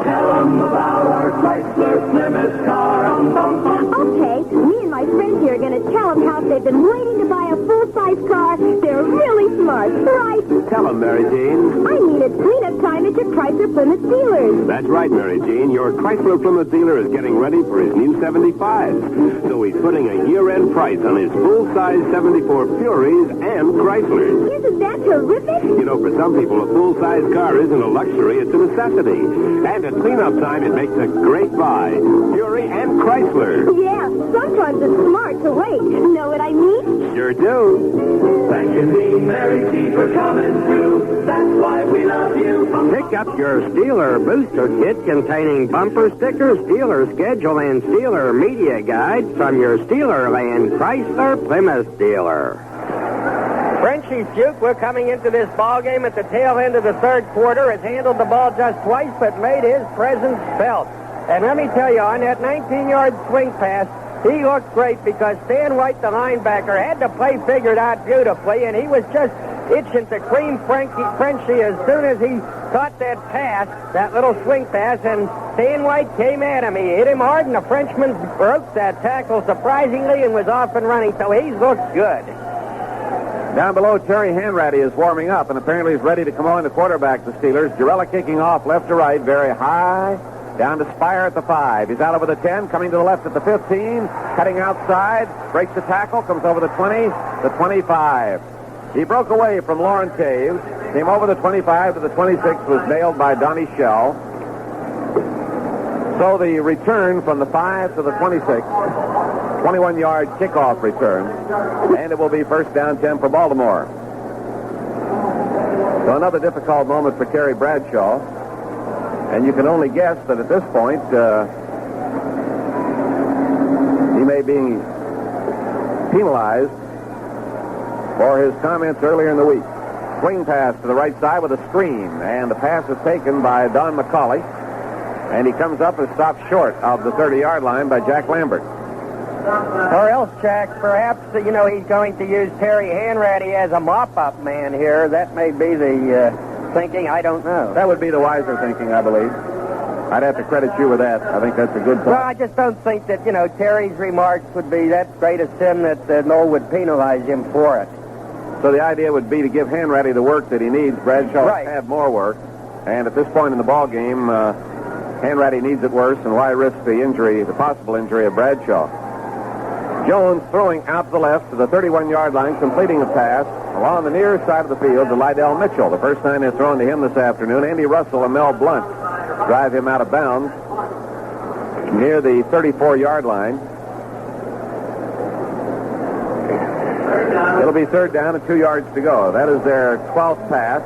Tell 'em about our Chrysler Plymouth car. Okay, me and my friends here are going to tell them how they've been waiting to buy a full-size car. They're really smart, right? Tell them, Mary Jean. I mean, it's cleanup time at your Chrysler Plymouth dealers. That's right, Mary Jean. Your Chrysler Plymouth dealer is getting ready for his new 75s. So he's putting a year-end price on his full-size 74 Furies and Chryslers. Isn't that terrific? You know, for some people, a full-size car isn't a luxury, it's a necessity. And at cleanup time, it makes a great buy. Fury and Chrysler. Yeah, sometimes it's smart to wait. Know what I mean? Sure do. Thank you, me, Mary Jean, for coming through. That's why we love you. Pick up your Steeler Booster Kit containing bumper stickers, Steeler schedule, and Steeler media guides from your Steelerland Chrysler Plymouth dealer. Frenchie Fuqua coming into this ball game at the tail end of the third quarter has handled the ball just twice but made his presence felt. And let me tell you, on that 19-yard swing pass, he looked great because Stan White, the linebacker, had the play figured out beautifully, and he was just itching to cream Frenchie as soon as he caught that pass, that little swing pass, and Stan White came at him. He hit him hard, and the Frenchman broke that tackle surprisingly and was off and running, so he's looked good. Down below, Terry Hanratty is warming up, and apparently he's ready to come on to quarterback the Steelers. Girella kicking off left to right, very high. Down to Spire at the 5. He's out over the 10, coming to the left at the 15, cutting outside, breaks the tackle, comes over the 20, the 25. He broke away from Lauren Taves, came over the 25 to the 26, was nailed by Donnie Shell. So the return from the 5 to the 26, 21-yard kickoff return, and it will be first down 10 for Baltimore. So another difficult moment for Terry Bradshaw, and you can only guess that at this point he may be penalized for his comments earlier in the week. Swing pass to the right side with a screen, and the pass is taken by Don McCauley, and he comes up and stops short of the 30-yard line by Jack Lambert. Or else, Jack, perhaps, he's going to use Terry Hanratty as a mop-up man here. That may be the thinking. I don't know. That would be the wiser thinking, I believe. I'd have to credit you with that. I think that's a good point. Well, I just don't think that, Terry's remarks would be that great a sin that Noll would penalize him for it. So the idea would be to give Hanratty the work that he needs. Bradshaw has had more work. And at this point in the ball game, Hanratty needs it worse, and why risk the possible injury of Bradshaw? Jones throwing out to the left to the 31-yard line, completing a pass along the near side of the field to Lydell Mitchell. The first time they're thrown to him this afternoon. Andy Russell and Mel Blunt drive him out of bounds near the 34-yard line. It'll be third down and 2 yards to go. That is their 12th pass.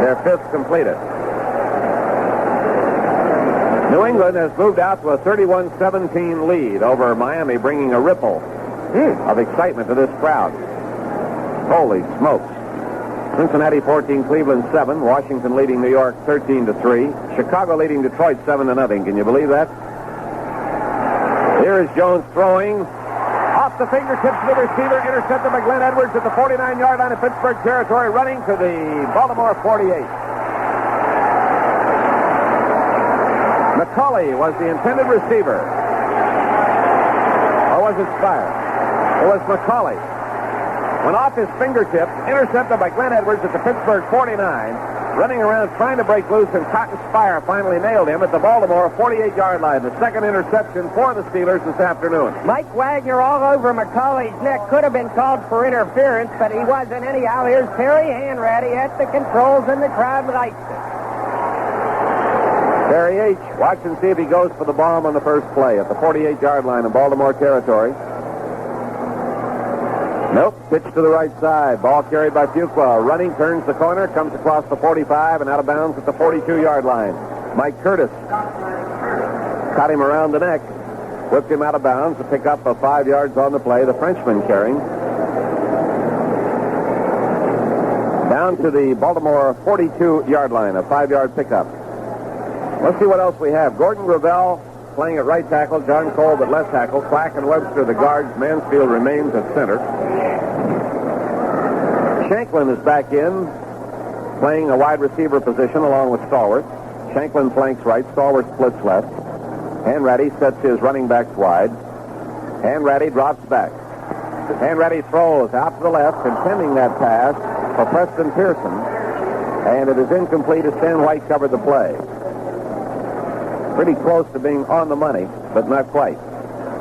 Their 5th completed. New England has moved out to a 31-17 lead over Miami, bringing a ripple of excitement to this crowd. Holy smokes. Cincinnati 14, Cleveland 7, Washington leading New York 13-3, Chicago leading Detroit 7-0. Can you believe that? Here is Jones throwing off the fingertips of the receiver, intercepted by Glenn Edwards at the 49-yard line of Pittsburgh territory, running to the Baltimore 48. McCauley was the intended receiver. Or was it Spire? It was McCauley. Went off his fingertips, intercepted by Glenn Edwards at the Pittsburgh 49, running around trying to break loose, and Cotton Spire finally nailed him at the Baltimore 48-yard line. The second interception for the Steelers this afternoon. Mike Wagner all over McCauley's neck. Could have been called for interference, but he wasn't anyhow. Here's Terry Hanratty at the controls, and the crowd likes it. Terry H. Watch and see if he goes for the bomb on the first play at the 48-yard line in Baltimore territory. Nope. Pitch to the right side. Ball carried by Fuqua. Running, turns the corner, comes across the 45 and out of bounds at the 42-yard line. Mike Curtis caught him around the neck, whipped him out of bounds to pick up 5 yards on the play. The Frenchman carrying. Down to the Baltimore 42-yard line, a 5-yard pickup. Let's see what else we have. Gordon Gravel playing at right tackle. John Cole at left tackle. Clack and Webster the guards. Mansfield remains at center. Shanklin is back in, playing a wide receiver position along with Stallworth. Shanklin flanks right. Stallworth splits left. Hanratty sets his running backs wide. Hanratty drops back. Hanratty throws out to the left, intending that pass for Preston Pearson. And it is incomplete as Stan White covered the play. Pretty close to being on the money, but not quite.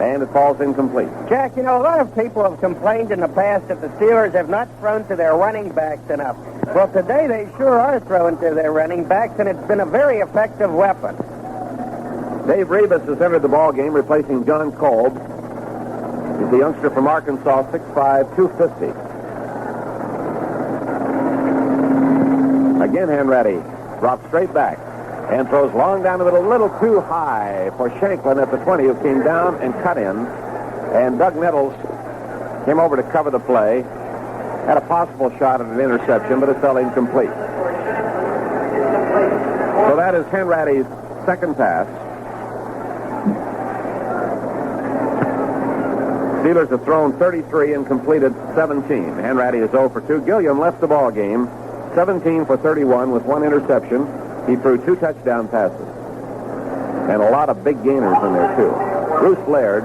And it falls incomplete. Jack, you know, a lot of people have complained in the past that the Steelers have not thrown to their running backs enough. Well, today they sure are throwing to their running backs, and it's been a very effective weapon. Dave Rebus has entered the ball game, replacing John Kolb. He's the youngster from Arkansas, 6'5", 250. Again, Hanratty drops straight back and throws long down the middle, a little too high for Shanklin at the 20, who came down and cut in. And Doug Nettles came over to cover the play. Had a possible shot at an interception, but it fell incomplete. So that is Hanratty's second pass. Steelers have thrown 33 and completed 17. Hanratty is 0 for 2. Gilliam left the ball game 17 for 31 with 1 interception. He threw 2 touchdown passes. And a lot of big gainers in there, too. Bruce Laird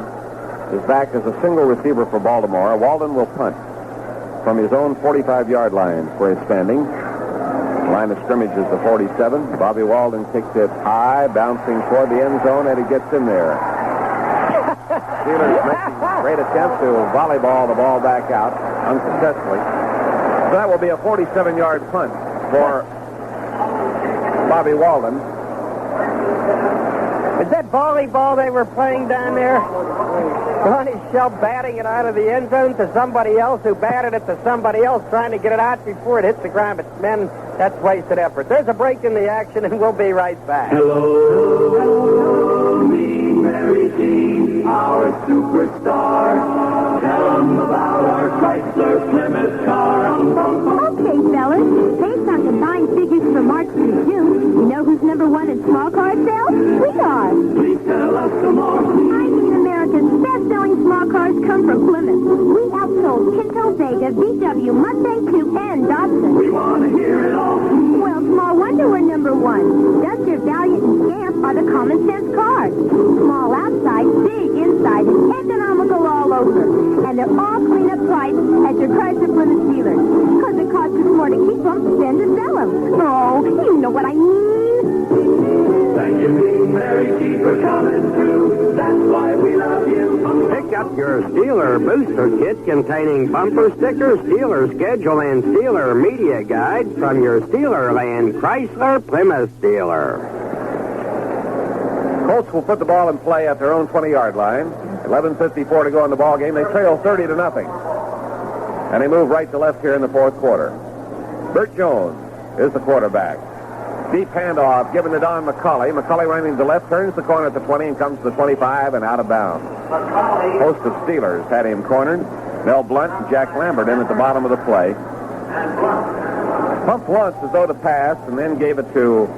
is back as a single receiver for Baltimore. Walden will punt from his own 45-yard line where he's standing. Line of scrimmage is the 47. Bobby Walden kicks it high, bouncing toward the end zone, and he gets in there. Steelers making a great attempt to volleyball the ball back out unsuccessfully. So that will be a 47-yard punt for Bobby Walden. Is that volleyball they were playing down there? Ronnie Shell batting it out of the end zone to somebody else who batted it to somebody else trying to get it out before it hits the ground. But, men, that's wasted effort. There's a break in the action, and we'll be right back. Hello, me, Mary Jean, our superstar. Tell them about our Chrysler Plymouth car. Okay, fellas. Based on combined figures for March through June, you know who's number 1 in small car sales? We are. Please tell us some more. I mean, America's best-selling small cars come from Plymouth. We outsold Pinto, Vega, VW, Mustang Coupe, and Datsun. We want to hear it all. Well, small wonder we're number 1. Duster, Valiant, and Scamp are the common sense cars. Small outside, big inside, and economical all over. And they're all clean-up priced at your love. Oh, you know what I mean. Thank you, being Mary G, for coming through. That's why we love you. Pick up your Steeler booster kit containing bumper stickers, Steeler schedule, and Steeler media guide from your Steelerland Chrysler Plymouth dealer. Colts will put the ball in play at their own 20-yard line. 11:54 to go in the ball game. They trail 30-0. And they move right to left here in the fourth quarter. Bert Jones is the quarterback. Deep handoff given to Don McCauley. McCauley running to left, turns the corner at the 20 and comes to the 25 and out of bounds. Host of Steelers had him cornered. Mel Blunt and Jack Lambert in at the bottom of the play. Pumped once as though to pass and then gave it to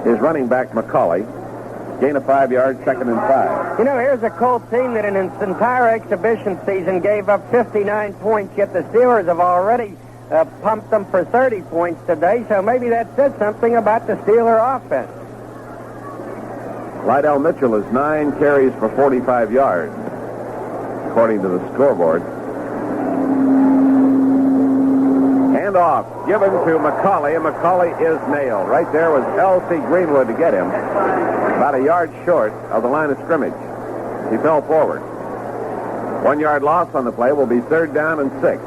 his running back McCauley. Gain of 5 yards, 2nd and 5. You know, here's a Colts team that in its entire exhibition season gave up 59 points, yet the Steelers have already pumped them for 30 points today, so maybe that says something about the Steeler offense. Lydell Mitchell is 9 carries for 45 yards, according to the scoreboard. Handoff given to McCauley, and McCauley is nailed. Right there was L.C. Greenwood to get him. About a yard short of the line of scrimmage. He fell forward. 1 yard loss on the play will be 3rd down and 6.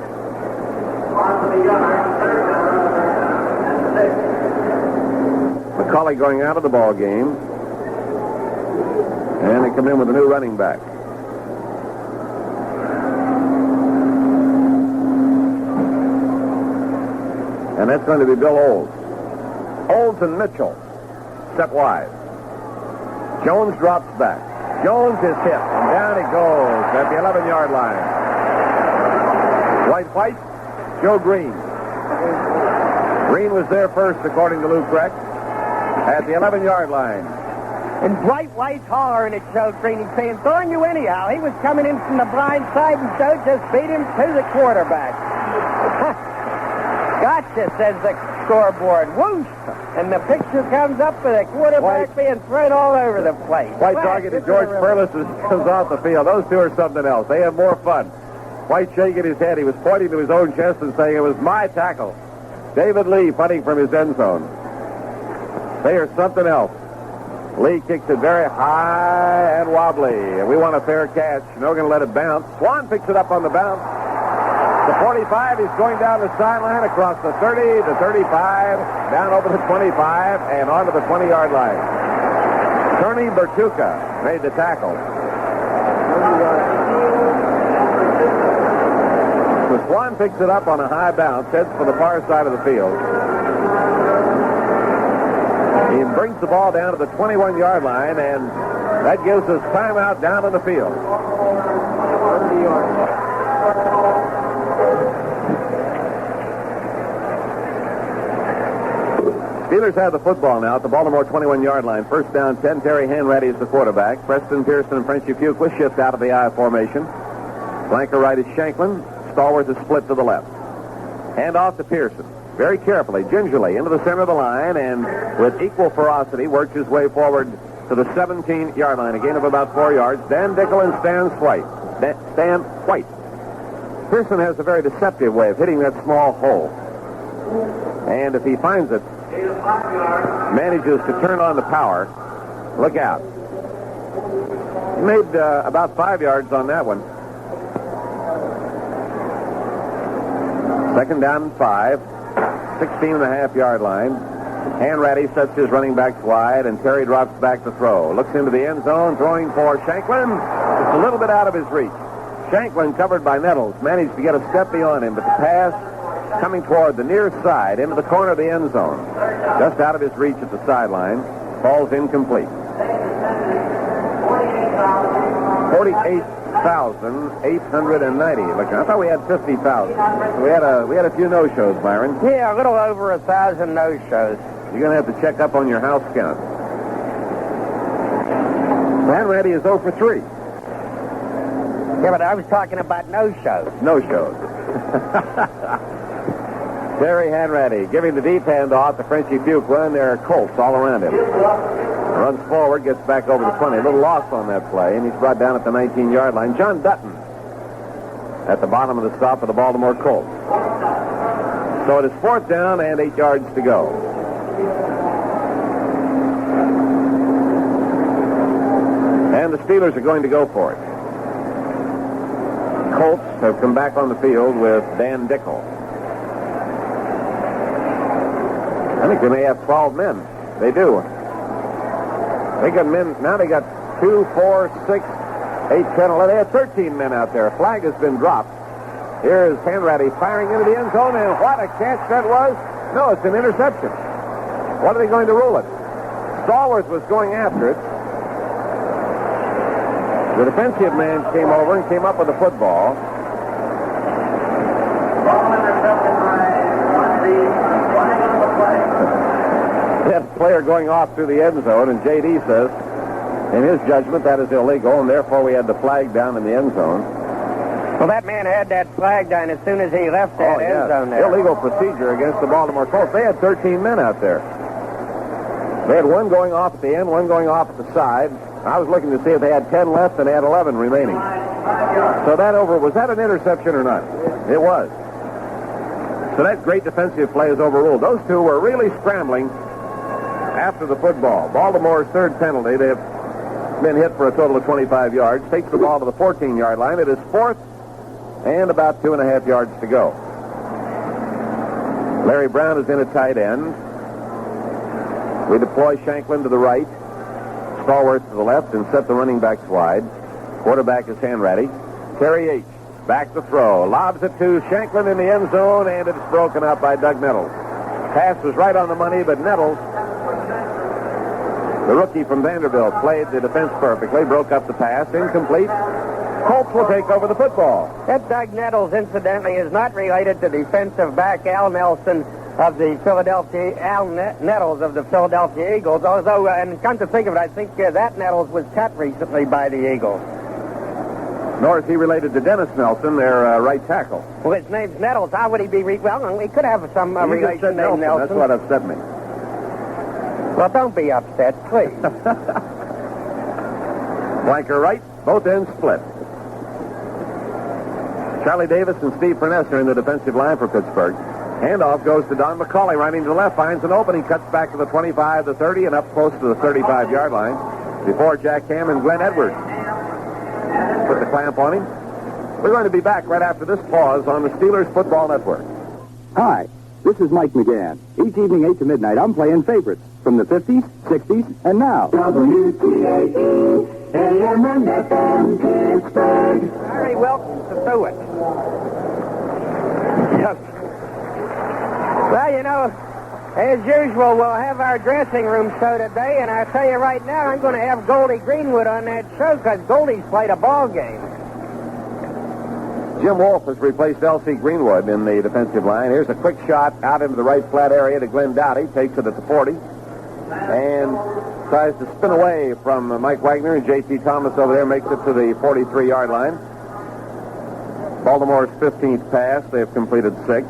McCauley going out of the ball game. And they come in with a new running back. And that's going to be Bill Olds. Olds and Mitchell set wide. Jones drops back. Jones is hit, and down he goes at the 11-yard line. White, Joe Greene. Greene was there first, according to Lou Breck, at the 11-yard line. And White's hollering at Joe Greene. He's saying, throwing you anyhow. He was coming in from the blind side, and Joe just beat him to the quarterback. Gotcha, says the scoreboard. Whoosh! And the picture comes up with a quarterback being thrown all over the place. White targeted George Perlis as he comes off the field. Those two are something else. They have more fun. White shaking his head. He was pointing to his own chest and saying it was my tackle. David Lee punting from his end zone. They are something else. Lee kicks it very high and wobbly. And we want a fair catch. No going to let it bounce. Swan picks it up on the bounce. The 45, he's going down the sideline across the 30, the 35, down over the 25, and onto the 20-yard line. Tony Bertuca made the tackle. So Swan picks it up on a high bounce, heads for the far side of the field. He brings the ball down to the 21-yard line, and that gives us timeout down on the field. Steelers have the football now at the Baltimore 21-yard line. 1st down, 10. Terry Hanratty is the quarterback. Preston Pearson and Frenchie Fuqua shift out of the I formation. Flanker right is Shanklin. Stallworth is split to the left. Hand off to Pearson. Very carefully, gingerly, into the center of the line, and with equal ferocity, works his way forward to the 17-yard line. A gain of about 4 yards. Dan Dickel and Stan White. Pearson has a very deceptive way of hitting that small hole. And if he finds it, manages to turn on the power. Look out. He made about 5 yards on that one. 2nd down and 5. 16.5-yard line. Hanratty sets his running backs wide, and Terry drops back to throw. Looks into the end zone, throwing for Shanklin. It's a little bit out of his reach. Shanklin, covered by Nettles, managed to get a step beyond him, but the pass coming toward the near side into the corner of the end zone. Just out of his reach at the sideline. Falls incomplete. 48,890. Look, I thought we had 50,000. We had a few no-shows, Byron. Yeah, a little over 1,000 no-shows. You're going to have to check up on your house count. Hanratty is 0 for 3. Yeah, but I was talking about no-shows. No-shows. Terry Hanratty giving the deep hand off to Frenchie Fuqua, and there are Colts all around him. Runs forward, gets back over the 20. A little loss on that play, and he's brought down at the 19-yard line. John Dutton at the bottom of the stop for the Baltimore Colts. So it is 4th down and 8 yards to go. And the Steelers are going to go for it. Colts have come back on the field with Dan Dickel. I think they may have 12 men. They do. They got men. Now they got 2, 4, 6, 8, 10, 11. They have 13 men out there. A flag has been dropped. Here's Hanratty firing into the end zone, and what a catch that was. No, it's an interception. What are they going to rule it? Stallworth was going after it. The defensive man came over and came up with the football. That player going off through the end zone, and J.D. says, in his judgment, that is illegal, and therefore we had the flag down in the end zone. Well, that man had that flag down as soon as he left that end zone there. Illegal procedure against the Baltimore Colts. They had 13 men out there. They had one going off at the end, one going off at the side. I was looking to see if they had 10 left, and they had 11 remaining. So was that an interception or not? It was. So that great defensive play is overruled. Those two were really scrambling after the football. Baltimore's third penalty. They have been hit for a total of 25 yards. Takes the ball to the 14-yard line. It is 4th and about 2.5 yards to go. Larry Brown is in at tight end. We deploy Shanklin to the right, Stallworth to the left, and set the running backs wide. Quarterback is Hanratty. Terry H. back to throw. Lobs it to Shanklin in the end zone, and it's broken up by Doug Nettles. Pass was right on the money, but Nettles, the rookie from Vanderbilt, played the defense perfectly, broke up the pass, incomplete. Colts will take over the football. That Doug Nettles, incidentally, is not related to defensive back Al Nelson of the Nettles of the Philadelphia Eagles, although, and come to think of it, I think that Nettles was cut recently by the Eagles. Nor is he related to Dennis Nelson, their right tackle. Well, his name's Nettles. How would he be? Well, he could have some relation named Nelson. That's what upset me. Well, don't be upset, please. Flanker right, both ends split. Charlie Davis and Steve Furness are in the defensive line for Pittsburgh. Handoff goes to Don McCauley, running to the left, finds an opening, cuts back to the 25, the 30, and up close to the 35-yard line before Jack Ham and Glenn Edwards put the clamp on him. We're going to be back right after this pause on the Steelers Football Network. Hi, this is Mike McGann. Each evening, 8 to midnight, I'm playing favorites from the 50s, 60s, and now. WTAE, AM and FM, Pittsburgh. Harry Wilkins to do it. Yes. Well, you know, as usual, we'll have our dressing room show today, and I'll tell you right now, I'm going to have Goldie Greenwood on that show because Goldie's played a ball game. Jim Wolf has replaced L.C. Greenwood in the defensive line. Here's a quick shot out into the right flat area to Glenn Dowdy. Takes it at the 40 and tries to spin away from Mike Wagner, and J.T. Thomas over there makes it to the 43-yard line. Baltimore's 15th pass. They have completed 6.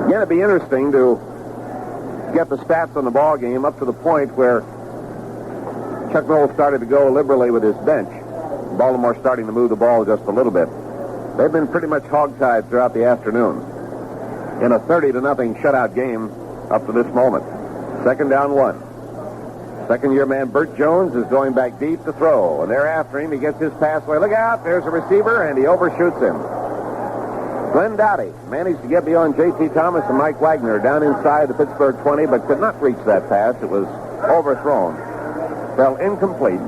Again, it'd be interesting to get the stats on the ball game up to the point where Chuck Noll started to go liberally with his bench. Baltimore starting to move the ball just a little bit. They've been pretty much hogtied throughout the afternoon in a 30-0 shutout game up to this moment. 2nd down 1. Second-year man Bert Jones is going back deep to throw, and they're after him. He gets his pass away. Look out, there's a receiver, and he overshoots him. Glenn Dowdy managed to get beyond J.T. Thomas and Mike Wagner down inside the Pittsburgh 20, but could not reach that pass. It was overthrown. Fell incomplete.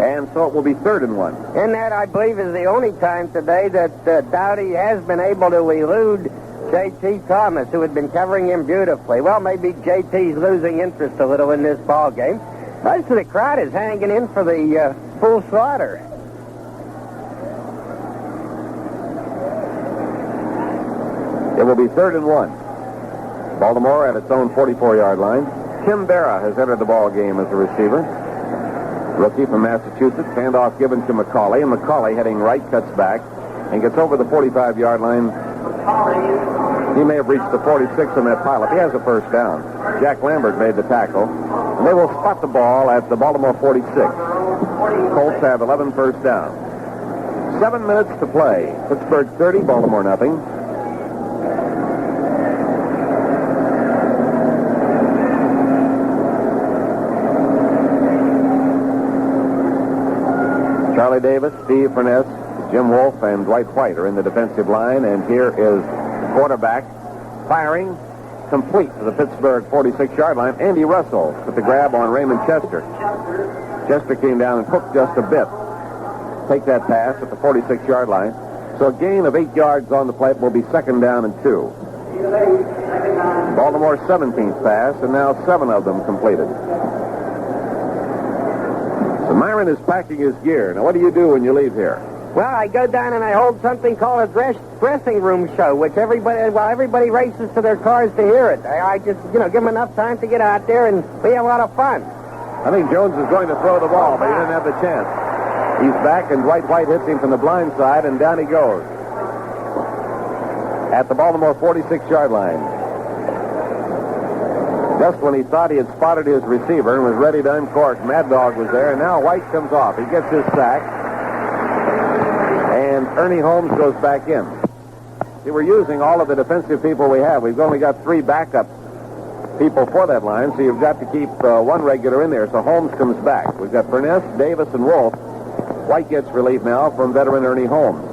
And so it will be 3rd and 1. And that, I believe, is the only time today that Dowdy has been able to elude J.T. Thomas, who had been covering him beautifully. Well, maybe J.T.'s losing interest a little in this ball game. Most of the crowd is hanging in for the full slaughter. It will be 3rd and 1. Baltimore at its own 44-yard line. Tim Berra has entered the ball game as a receiver. Rookie from Massachusetts. Handoff given to McCauley, and McCauley heading right cuts back and gets over the 45-yard line. He may have reached the 46 on that pileup. He has a first down. Jack Lambert made the tackle, and they will spot the ball at the Baltimore 46. Colts have 11 first downs. 7 minutes to play. Pittsburgh 30, Baltimore nothing. Charlie Davis, Steve Furness, Jim Wolfe, and Dwight White are in the defensive line, and here is the quarterback firing, complete to the Pittsburgh 46-yard line. Andy Russell with the grab on Raymond Chester. Chester came down and hooked just a bit. Take that pass at the 46-yard line. So a gain of 8 yards on the play will be 2nd down and 2. Baltimore's 17th pass, and now 7 of them completed. So Myron is packing his gear. Now, what do you do when you leave here? Well, I go down and I hold something called a dressing room show, which everybody races to their cars to hear it. I just, give them enough time to get out there, and we have a lot of fun. I think Jones is going to throw the ball, but he didn't have the chance. He's back, and Dwight White hits him from the blind side, and down he goes. At the Baltimore 46-yard line. Just when he thought he had spotted his receiver and was ready to uncork, Mad Dog was there, and now White comes off. He gets his sack, and Ernie Holmes goes back in. See, we're using all of the defensive people we have. We've only got 3 backup people for that line, so you've got to keep 1 regular in there. So Holmes comes back. We've got Furness, Davis, and Wolfe. White gets relief now from veteran Ernie Holmes.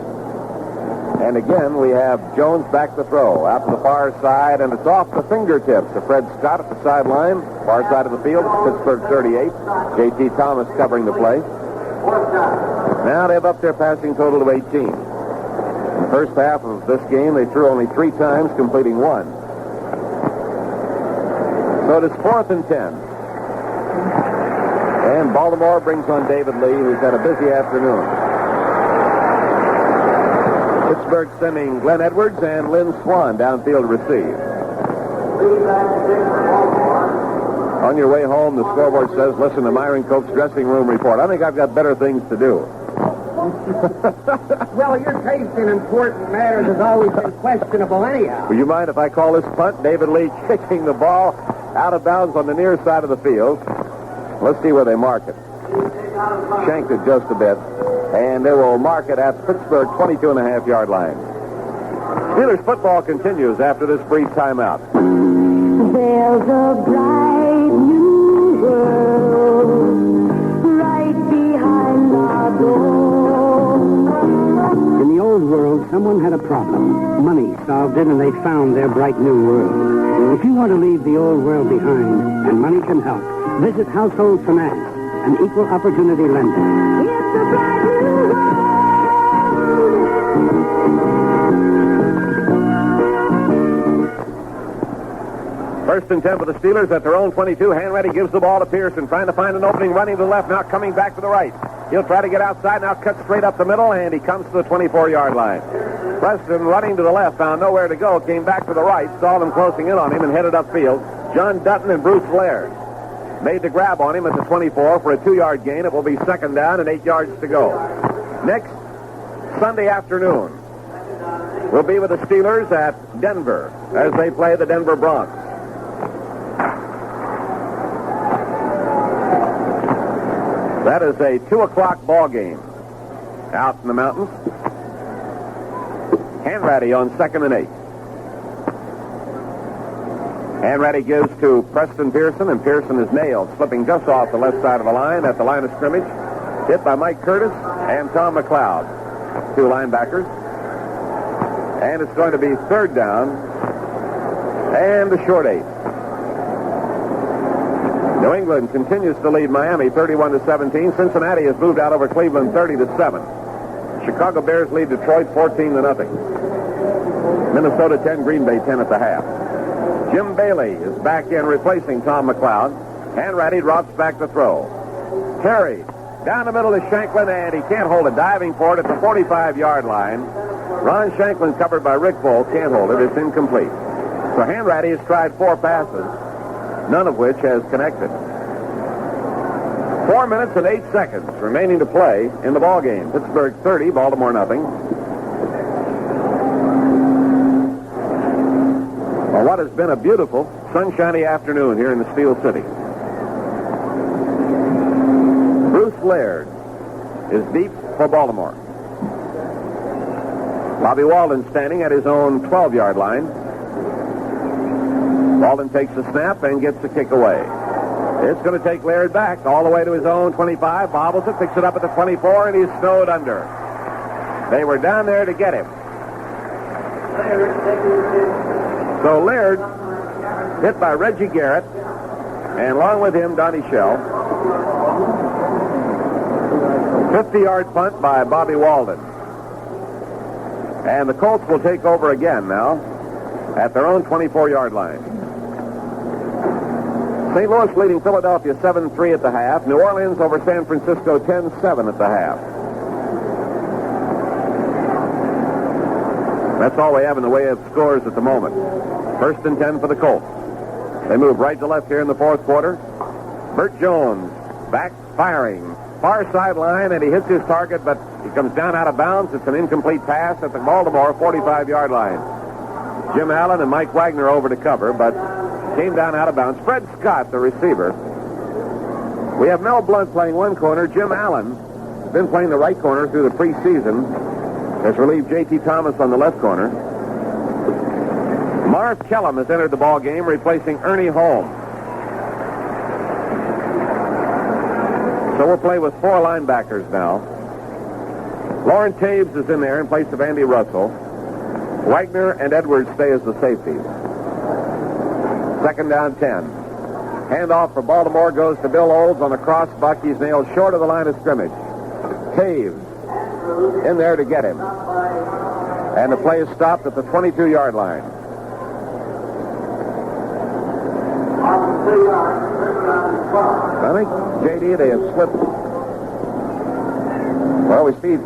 And again, we have Jones back to throw. Out to the far side, and it's off the fingertips of Fred Scott at the sideline. Far side of the field, Pittsburgh 38. J.T. Thomas covering the play. Now they have up their passing total to 18. In the first half of this game, they threw only 3 times, completing 1. So it is 4th and 10. And Baltimore brings on David Lee, who's had a busy afternoon. Pittsburgh sending Glenn Edwards and Lynn Swan downfield to receive. On your way home, the scoreboard says, listen to Myron Cope's dressing room report. I think I've got better things to do. Well, your taste in important matters has always been questionable anyhow. Will you mind if I call this punt? David Lee kicking the ball out of bounds on the near side of the field. Let's see where they mark it. Shanked it just a bit. And they will mark it at Pittsburgh 22.5-yard line. Steelers football continues after this brief timeout. There's a bright new world right behind our door. In the old world, someone had a problem. Money solved it, and they found their bright new world. If you want to leave the old world behind, and money can help, visit Household Finance, an equal opportunity lender. It's a bright new world. 1st and 10 for the Steelers at their own 22. Hanratty gives the ball to Pearson, trying to find an opening, running to the left, now coming back to the right. He'll try to get outside, now cuts straight up the middle, and he comes to the 24-yard line. Preston, running to the left, found nowhere to go, came back to the right, saw them closing in on him, and headed upfield. John Dutton and Bruce Laird made the grab on him at the 24 for a 2-yard gain. It will be 2nd down and 8 yards to go. Next Sunday afternoon, we'll be with the Steelers at Denver as they play the Denver Bronx. That is a 2 o'clock ball game out in the mountains. Hanratty on 2nd and 8. Hanratty gives to Preston Pearson, and Pearson is nailed, slipping just off the left side of the line at the line of scrimmage. Hit by Mike Curtis and Tom McLeod, 2 linebackers. And it's going to be 3rd down and a short 8. New England continues to lead Miami 31-17. Cincinnati has moved out over Cleveland 30-7. Chicago Bears lead Detroit 14-0. Minnesota 10, Green Bay 10 at the half. Jim Bailey is back in replacing Tom McLeod. Hanratty drops back to throw. Terry down the middle to Shanklin, and he can't hold it. Diving for it at the 45-yard line. Ron Shanklin, covered by Rick Bull, can't hold it. It's incomplete. So Hanratty has tried 4 passes, none of which has connected. 4 minutes and 8 seconds remaining to play in the ball game. Pittsburgh 30, Baltimore nothing. Well, what has been a beautiful, sunshiny afternoon here in the Steel City. Bruce Laird is deep for Baltimore. Bobby Walden standing at his own 12-yard line. Walden takes the snap and gets the kick away. It's going to take Laird back all the way to his own 25, bobbles it, picks it up at the 24, and he's snowed under. They were down there to get him. So Laird hit by Reggie Garrett, and along with him, Donnie Shell. 50-yard punt by Bobby Walden. And the Colts will take over again now at their own 24-yard line. St. Louis leading Philadelphia 7-3 at the half. New Orleans over San Francisco 10-7 at the half. That's all we have in the way of scores at the moment. 1st and 10 for the Colts. They move right to left here in the fourth quarter. Bert Jones back firing. Far sideline, and he hits his target, but he comes down out of bounds. It's an incomplete pass at the Baltimore 45-yard line. Jim Allen and Mike Wagner over to cover, but came down out of bounds. Fred Scott, the receiver. We have Mel Blunt playing one corner. Jim Allen has been playing the right corner through the preseason. Has relieved J.T. Thomas on the left corner. Marv Kellum has entered the ball game, replacing Ernie Holmes. So we'll play with 4 linebackers now. Lauren Taves is in there in place of Andy Russell. Wagner and Edwards stay as the safeties. 2nd down 10. Handoff for Baltimore goes to Bill Olds on the cross buck. He's nailed short of the line of scrimmage. Taves in there to get him. And the play is stopped at the 22-yard line. I think, J.D., they have slipped. Well, we see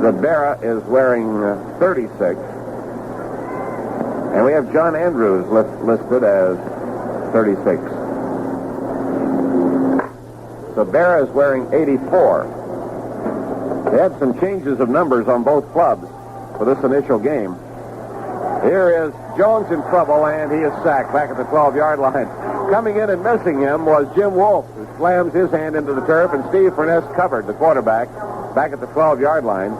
Rivera is wearing 36. And we have John Andrews listed as 36. So Berra is wearing 84. They had some changes of numbers on both clubs for this initial game. Here is Jones in trouble, and he is sacked back at the 12-yard line. Coming in and missing him was Jim Wolf, who slams his hand into the turf, and Steve Furness covered the quarterback back at the 12-yard line.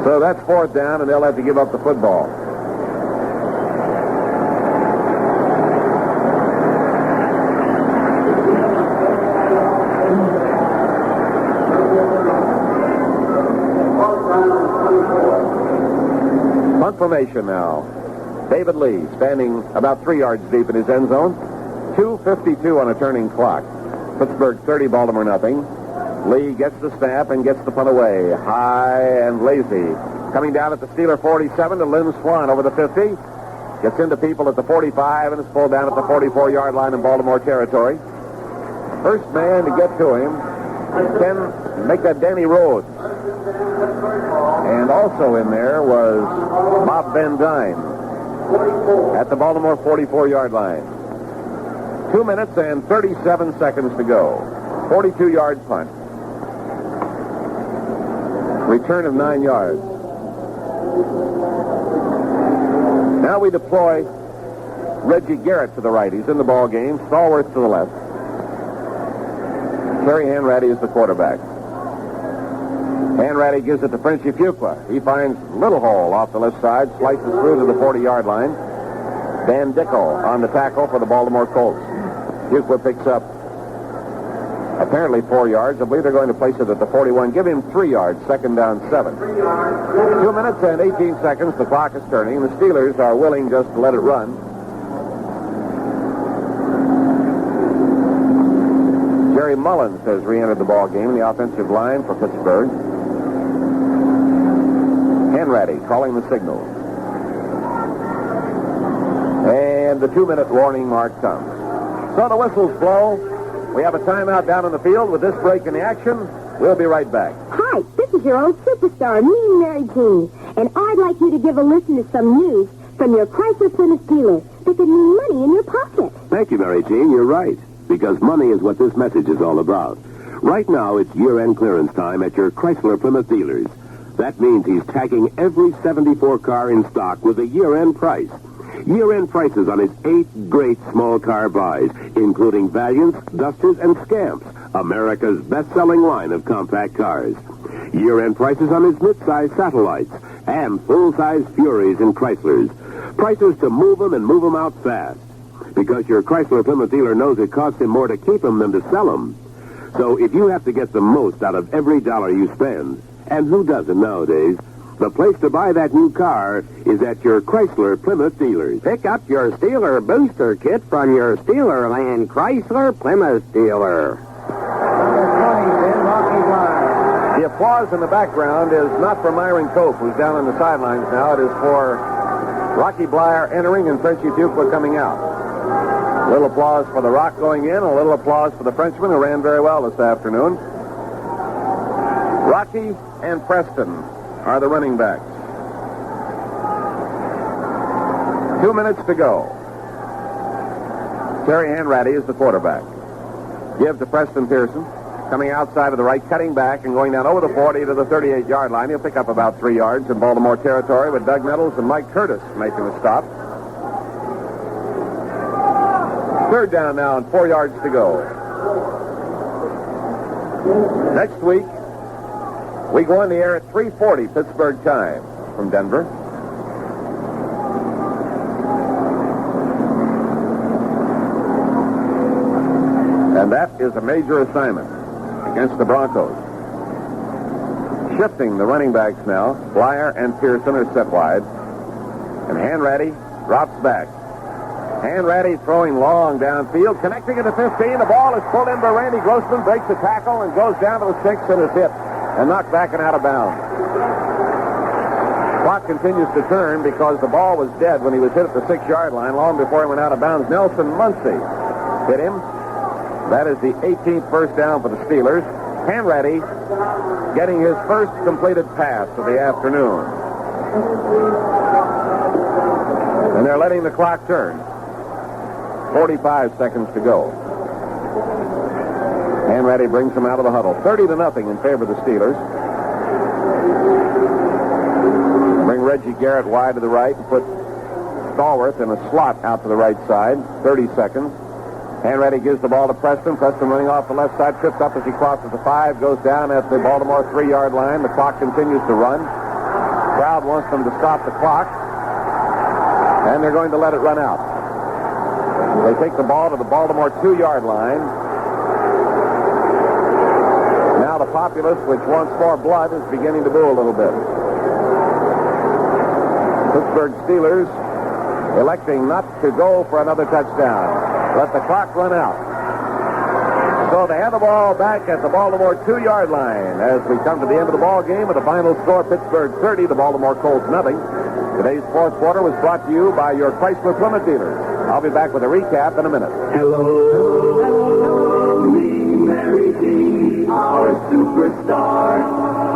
So that's 4th down, and they'll have to give up the football. Punt formation now. David Lee standing about 3 yards deep in his end zone. 2:52 on a turning clock. Pittsburgh 30, Baltimore nothing. Lee gets the snap and gets the punt away. High and lazy. Coming down at the Steeler 47 to Lynn Swan over the 50. Gets into people at the 45 and is pulled down at the 44-yard line in Baltimore territory. First man to get to him can make that Danny Rhodes. And also in there was Bob Van Dyne at the Baltimore 44-yard line. 2 minutes and 37 seconds to go. 42-yard punt. Return of 9 yards. Now we deploy Reggie Garrett to the right. He's in the ball game. Stallworth to the left. Terry Hanratty is the quarterback. Hanratty gives it to Frenchie Fuqua. He finds Little Hole off the left side, slices through to the 40-yard line. Dan Dickel on the tackle for the Baltimore Colts. Fuqua picks up apparently 4 yards. I believe they're going to place it at the 41. Give him 3 yards, 2nd down 7. 2 minutes and 18 seconds. The clock is turning, and the Steelers are willing just to let it run. Jerry Mullins has re-entered the ball game in the offensive line for Pittsburgh. Hanratty calling the signal. And the 2-minute warning mark comes. So the whistles blow. We have a timeout down on the field. With this break in the action, we'll be right back. Hi, this is your old superstar, Mean Mary Jean, and I'd like you to give a listen to some news from your Chrysler Plymouth dealer that could mean money in your pocket. Thank you, Mary Jean. You're right. Because money is what this message is all about. Right now, it's year-end clearance time at your Chrysler Plymouth dealers. That means he's tagging every 74 car in stock with a year-end price. Year-end prices on his 8 great small car buys, including Valiants, Dusters, and Scamps, America's best-selling line of compact cars. year-end prices on his mid-size satellites, and full-size Furies and Chryslers. Prices to move 'em and move 'em out fast. Because your Chrysler Plymouth dealer knows it costs him more to keep 'em than to sell 'em. So if you have to get the most out of every dollar you spend, and who doesn't nowadays, the place to buy that new car is at your Chrysler Plymouth dealers. Pick up your Steeler booster kit from your Steelerland Chrysler Plymouth dealer. The applause in the background is not for Myron Cope, who's down on the sidelines now. It is for Rocky Bleier entering and Frenchie Fuqua coming out. A little applause for the Rock going in, a little applause for the Frenchman, who ran very well this afternoon. Rocky and Preston are the running backs. 2 minutes to go. Terry Hanratty is the quarterback. Give to Preston Pearson, coming outside of the right, cutting back and going down over the 40 to the 38-yard line. He'll pick up about 3 yards in Baltimore territory with Doug Nettles and Mike Curtis making the stop. Third down now and 4 yards to go. Next week, we go on the air at 3:40 Pittsburgh time from Denver. And that is a major assignment against the Broncos. Shifting the running backs now. Bleier and Pearson are set wide. And Hanratty drops back. Hanratty throwing long downfield, connecting at the 15. The ball is pulled in by Randy Grossman, breaks the tackle, and goes down to the 6 and is hit and knocked back and out of bounds. Clock continues to turn because the ball was dead when he was hit at the 6-yard line long before he went out of bounds. Nelson Muncie hit him. That is the 18th first down for the Steelers. Hanratty getting his first completed pass of the afternoon. And they're letting the clock turn. 45 seconds to go. Hanratty brings them out of the huddle. 30-0 in favor of the Steelers. Bring Reggie Garrett wide to the right and put Stallworth in a slot out to the right side. 30 seconds. Hanratty gives the ball to Preston. Preston running off the left side, trips up as he crosses the 5, goes down at the Baltimore 3-yard line. The clock continues to run. Crowd wants them to stop the clock, and they're going to let it run out. They take the ball to the Baltimore 2-yard line. Now the populace, which wants more blood, is beginning to boo a little bit. Pittsburgh Steelers electing not to go for another touchdown. Let the clock run out. So they have the ball back at the Baltimore 2-yard line as we come to the end of the ball game with the final score: Pittsburgh 30, the Baltimore Colts nothing. Today's fourth quarter was brought to you by your Chrysler Plymouth dealers. I'll be back with a recap in a minute. Hello, me, Mary Jean, our superstar.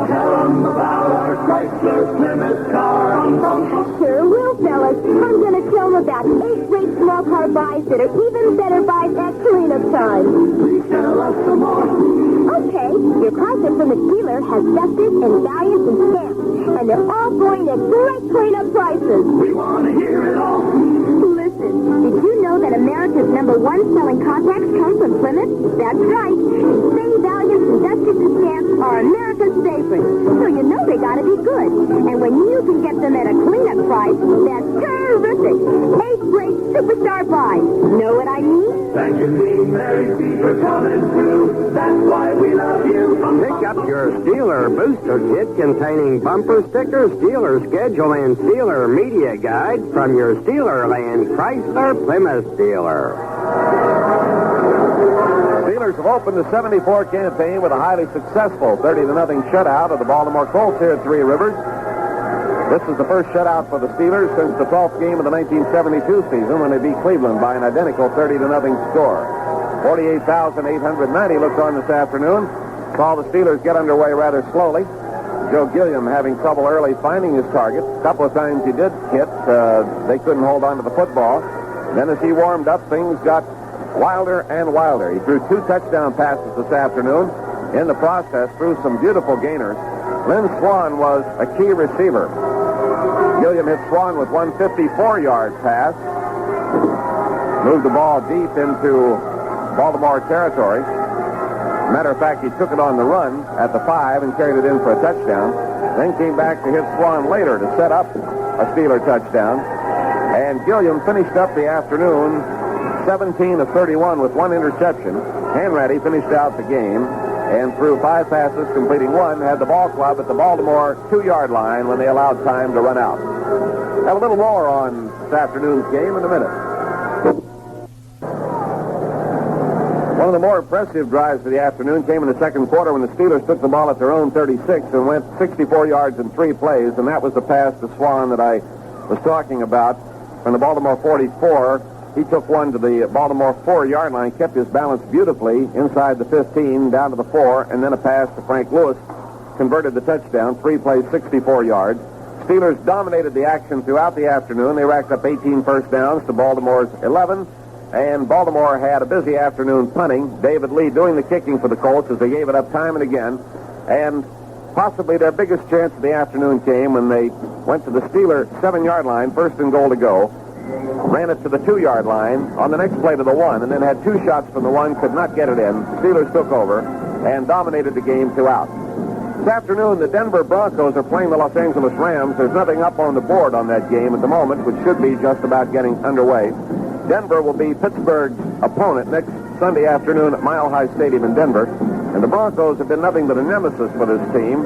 Tell them about our Chrysler Plymouth car. Sure will, fellas. I'm going to tell them about 8 great small car buys that are even better buys at cleanup time. Please tell us some more. Okay, your Chrysler Plymouth dealer has Dusters and Valiants and Stamps, and they're all going at great cleanup prices. We want to hear it all. Listen, did you know that America's #1 selling contacts come from Plymouth? That's right. Say Valiants and Dusters and Stamps are America's favorites, so you know they gotta be good. And when you can get them at a cleanup price, that's terrific. 8 great superstar buys. Know what I mean? Thank you, Queen Mary C, for coming through. That's why we love you. Pick up your Steeler booster kit containing bumper stickers, Steeler schedule, and Steeler media guide from your Steelerland Chrysler Plymouth dealer. Steelers have opened the 74 campaign with a highly successful 30-0 shutout of the Baltimore Colts here at Three Rivers. This is the first shutout for the Steelers since the 12th game of the 1972 season when they beat Cleveland by an identical 30-0 score. 48,890 looked on this afternoon. Saw the Steelers get underway rather slowly. Joe Gilliam having trouble early finding his target. A couple of times he did hit. They couldn't hold on to the football. Then as he warmed up, things got wilder and wilder. He threw 2 touchdown passes this afternoon. In the process, threw some beautiful gainers. Lynn Swan was a key receiver. Gilliam hit Swan with one 54-yard pass. Moved the ball deep into Baltimore territory. Matter of fact, he took it on the run at the 5 and carried it in for a touchdown. Then came back to hit Swan later to set up a Steeler touchdown. And Gilliam finished up the afternoon 17 of 31 with one interception. Hanratty finished out the game and threw 5 passes, completing 1, had the ball club at the Baltimore 2-yard line when they allowed time to run out. Have a little more on this afternoon's game in a minute. One of the more impressive drives of the afternoon came in the second quarter when the Steelers took the ball at their own 36 and went 64 yards in 3 plays, and that was the pass to Swan that I was talking about from the Baltimore 44. He took one to the Baltimore 4-yard line, kept his balance beautifully inside the 15, down to the 4, and then a pass to Frank Lewis converted the touchdown. 3 plays, 64 yards. Steelers dominated the action throughout the afternoon. They racked up 18 first downs to Baltimore's 11, and Baltimore had a busy afternoon punting. David Lee doing the kicking for the Colts as they gave it up time and again. And possibly their biggest chance of the afternoon came when they went to the Steeler 7-yard line, first and goal to go. Ran it to the 2-yard line on the next play to the 1, and then had 2 shots from the 1, could not get it in. Steelers took over and dominated the game throughout. This afternoon, the Denver Broncos are playing the Los Angeles Rams. There's nothing up on the board on that game at the moment, which should be just about getting underway. Denver will be Pittsburgh's opponent next Sunday afternoon at Mile High Stadium in Denver. And the Broncos have been nothing but a nemesis for this team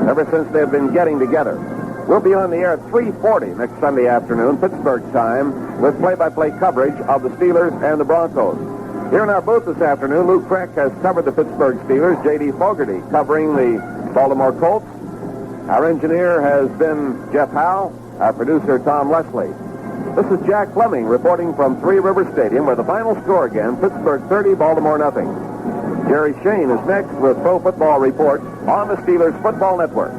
ever since they've been getting together. We'll be on the air at 3:40 next Sunday afternoon, Pittsburgh time, with play-by-play coverage of the Steelers and the Broncos. Here in our booth this afternoon, Lou Kreck has covered the Pittsburgh Steelers, J.D. Fogarty covering the Baltimore Colts. Our engineer has been Jeff Howe, our producer Tom Leslie. This is Jack Fleming reporting from Three River Stadium, where the final score again, Pittsburgh 30, Baltimore nothing. Jerry Shane is next with Pro Football Report on the Steelers Football Network.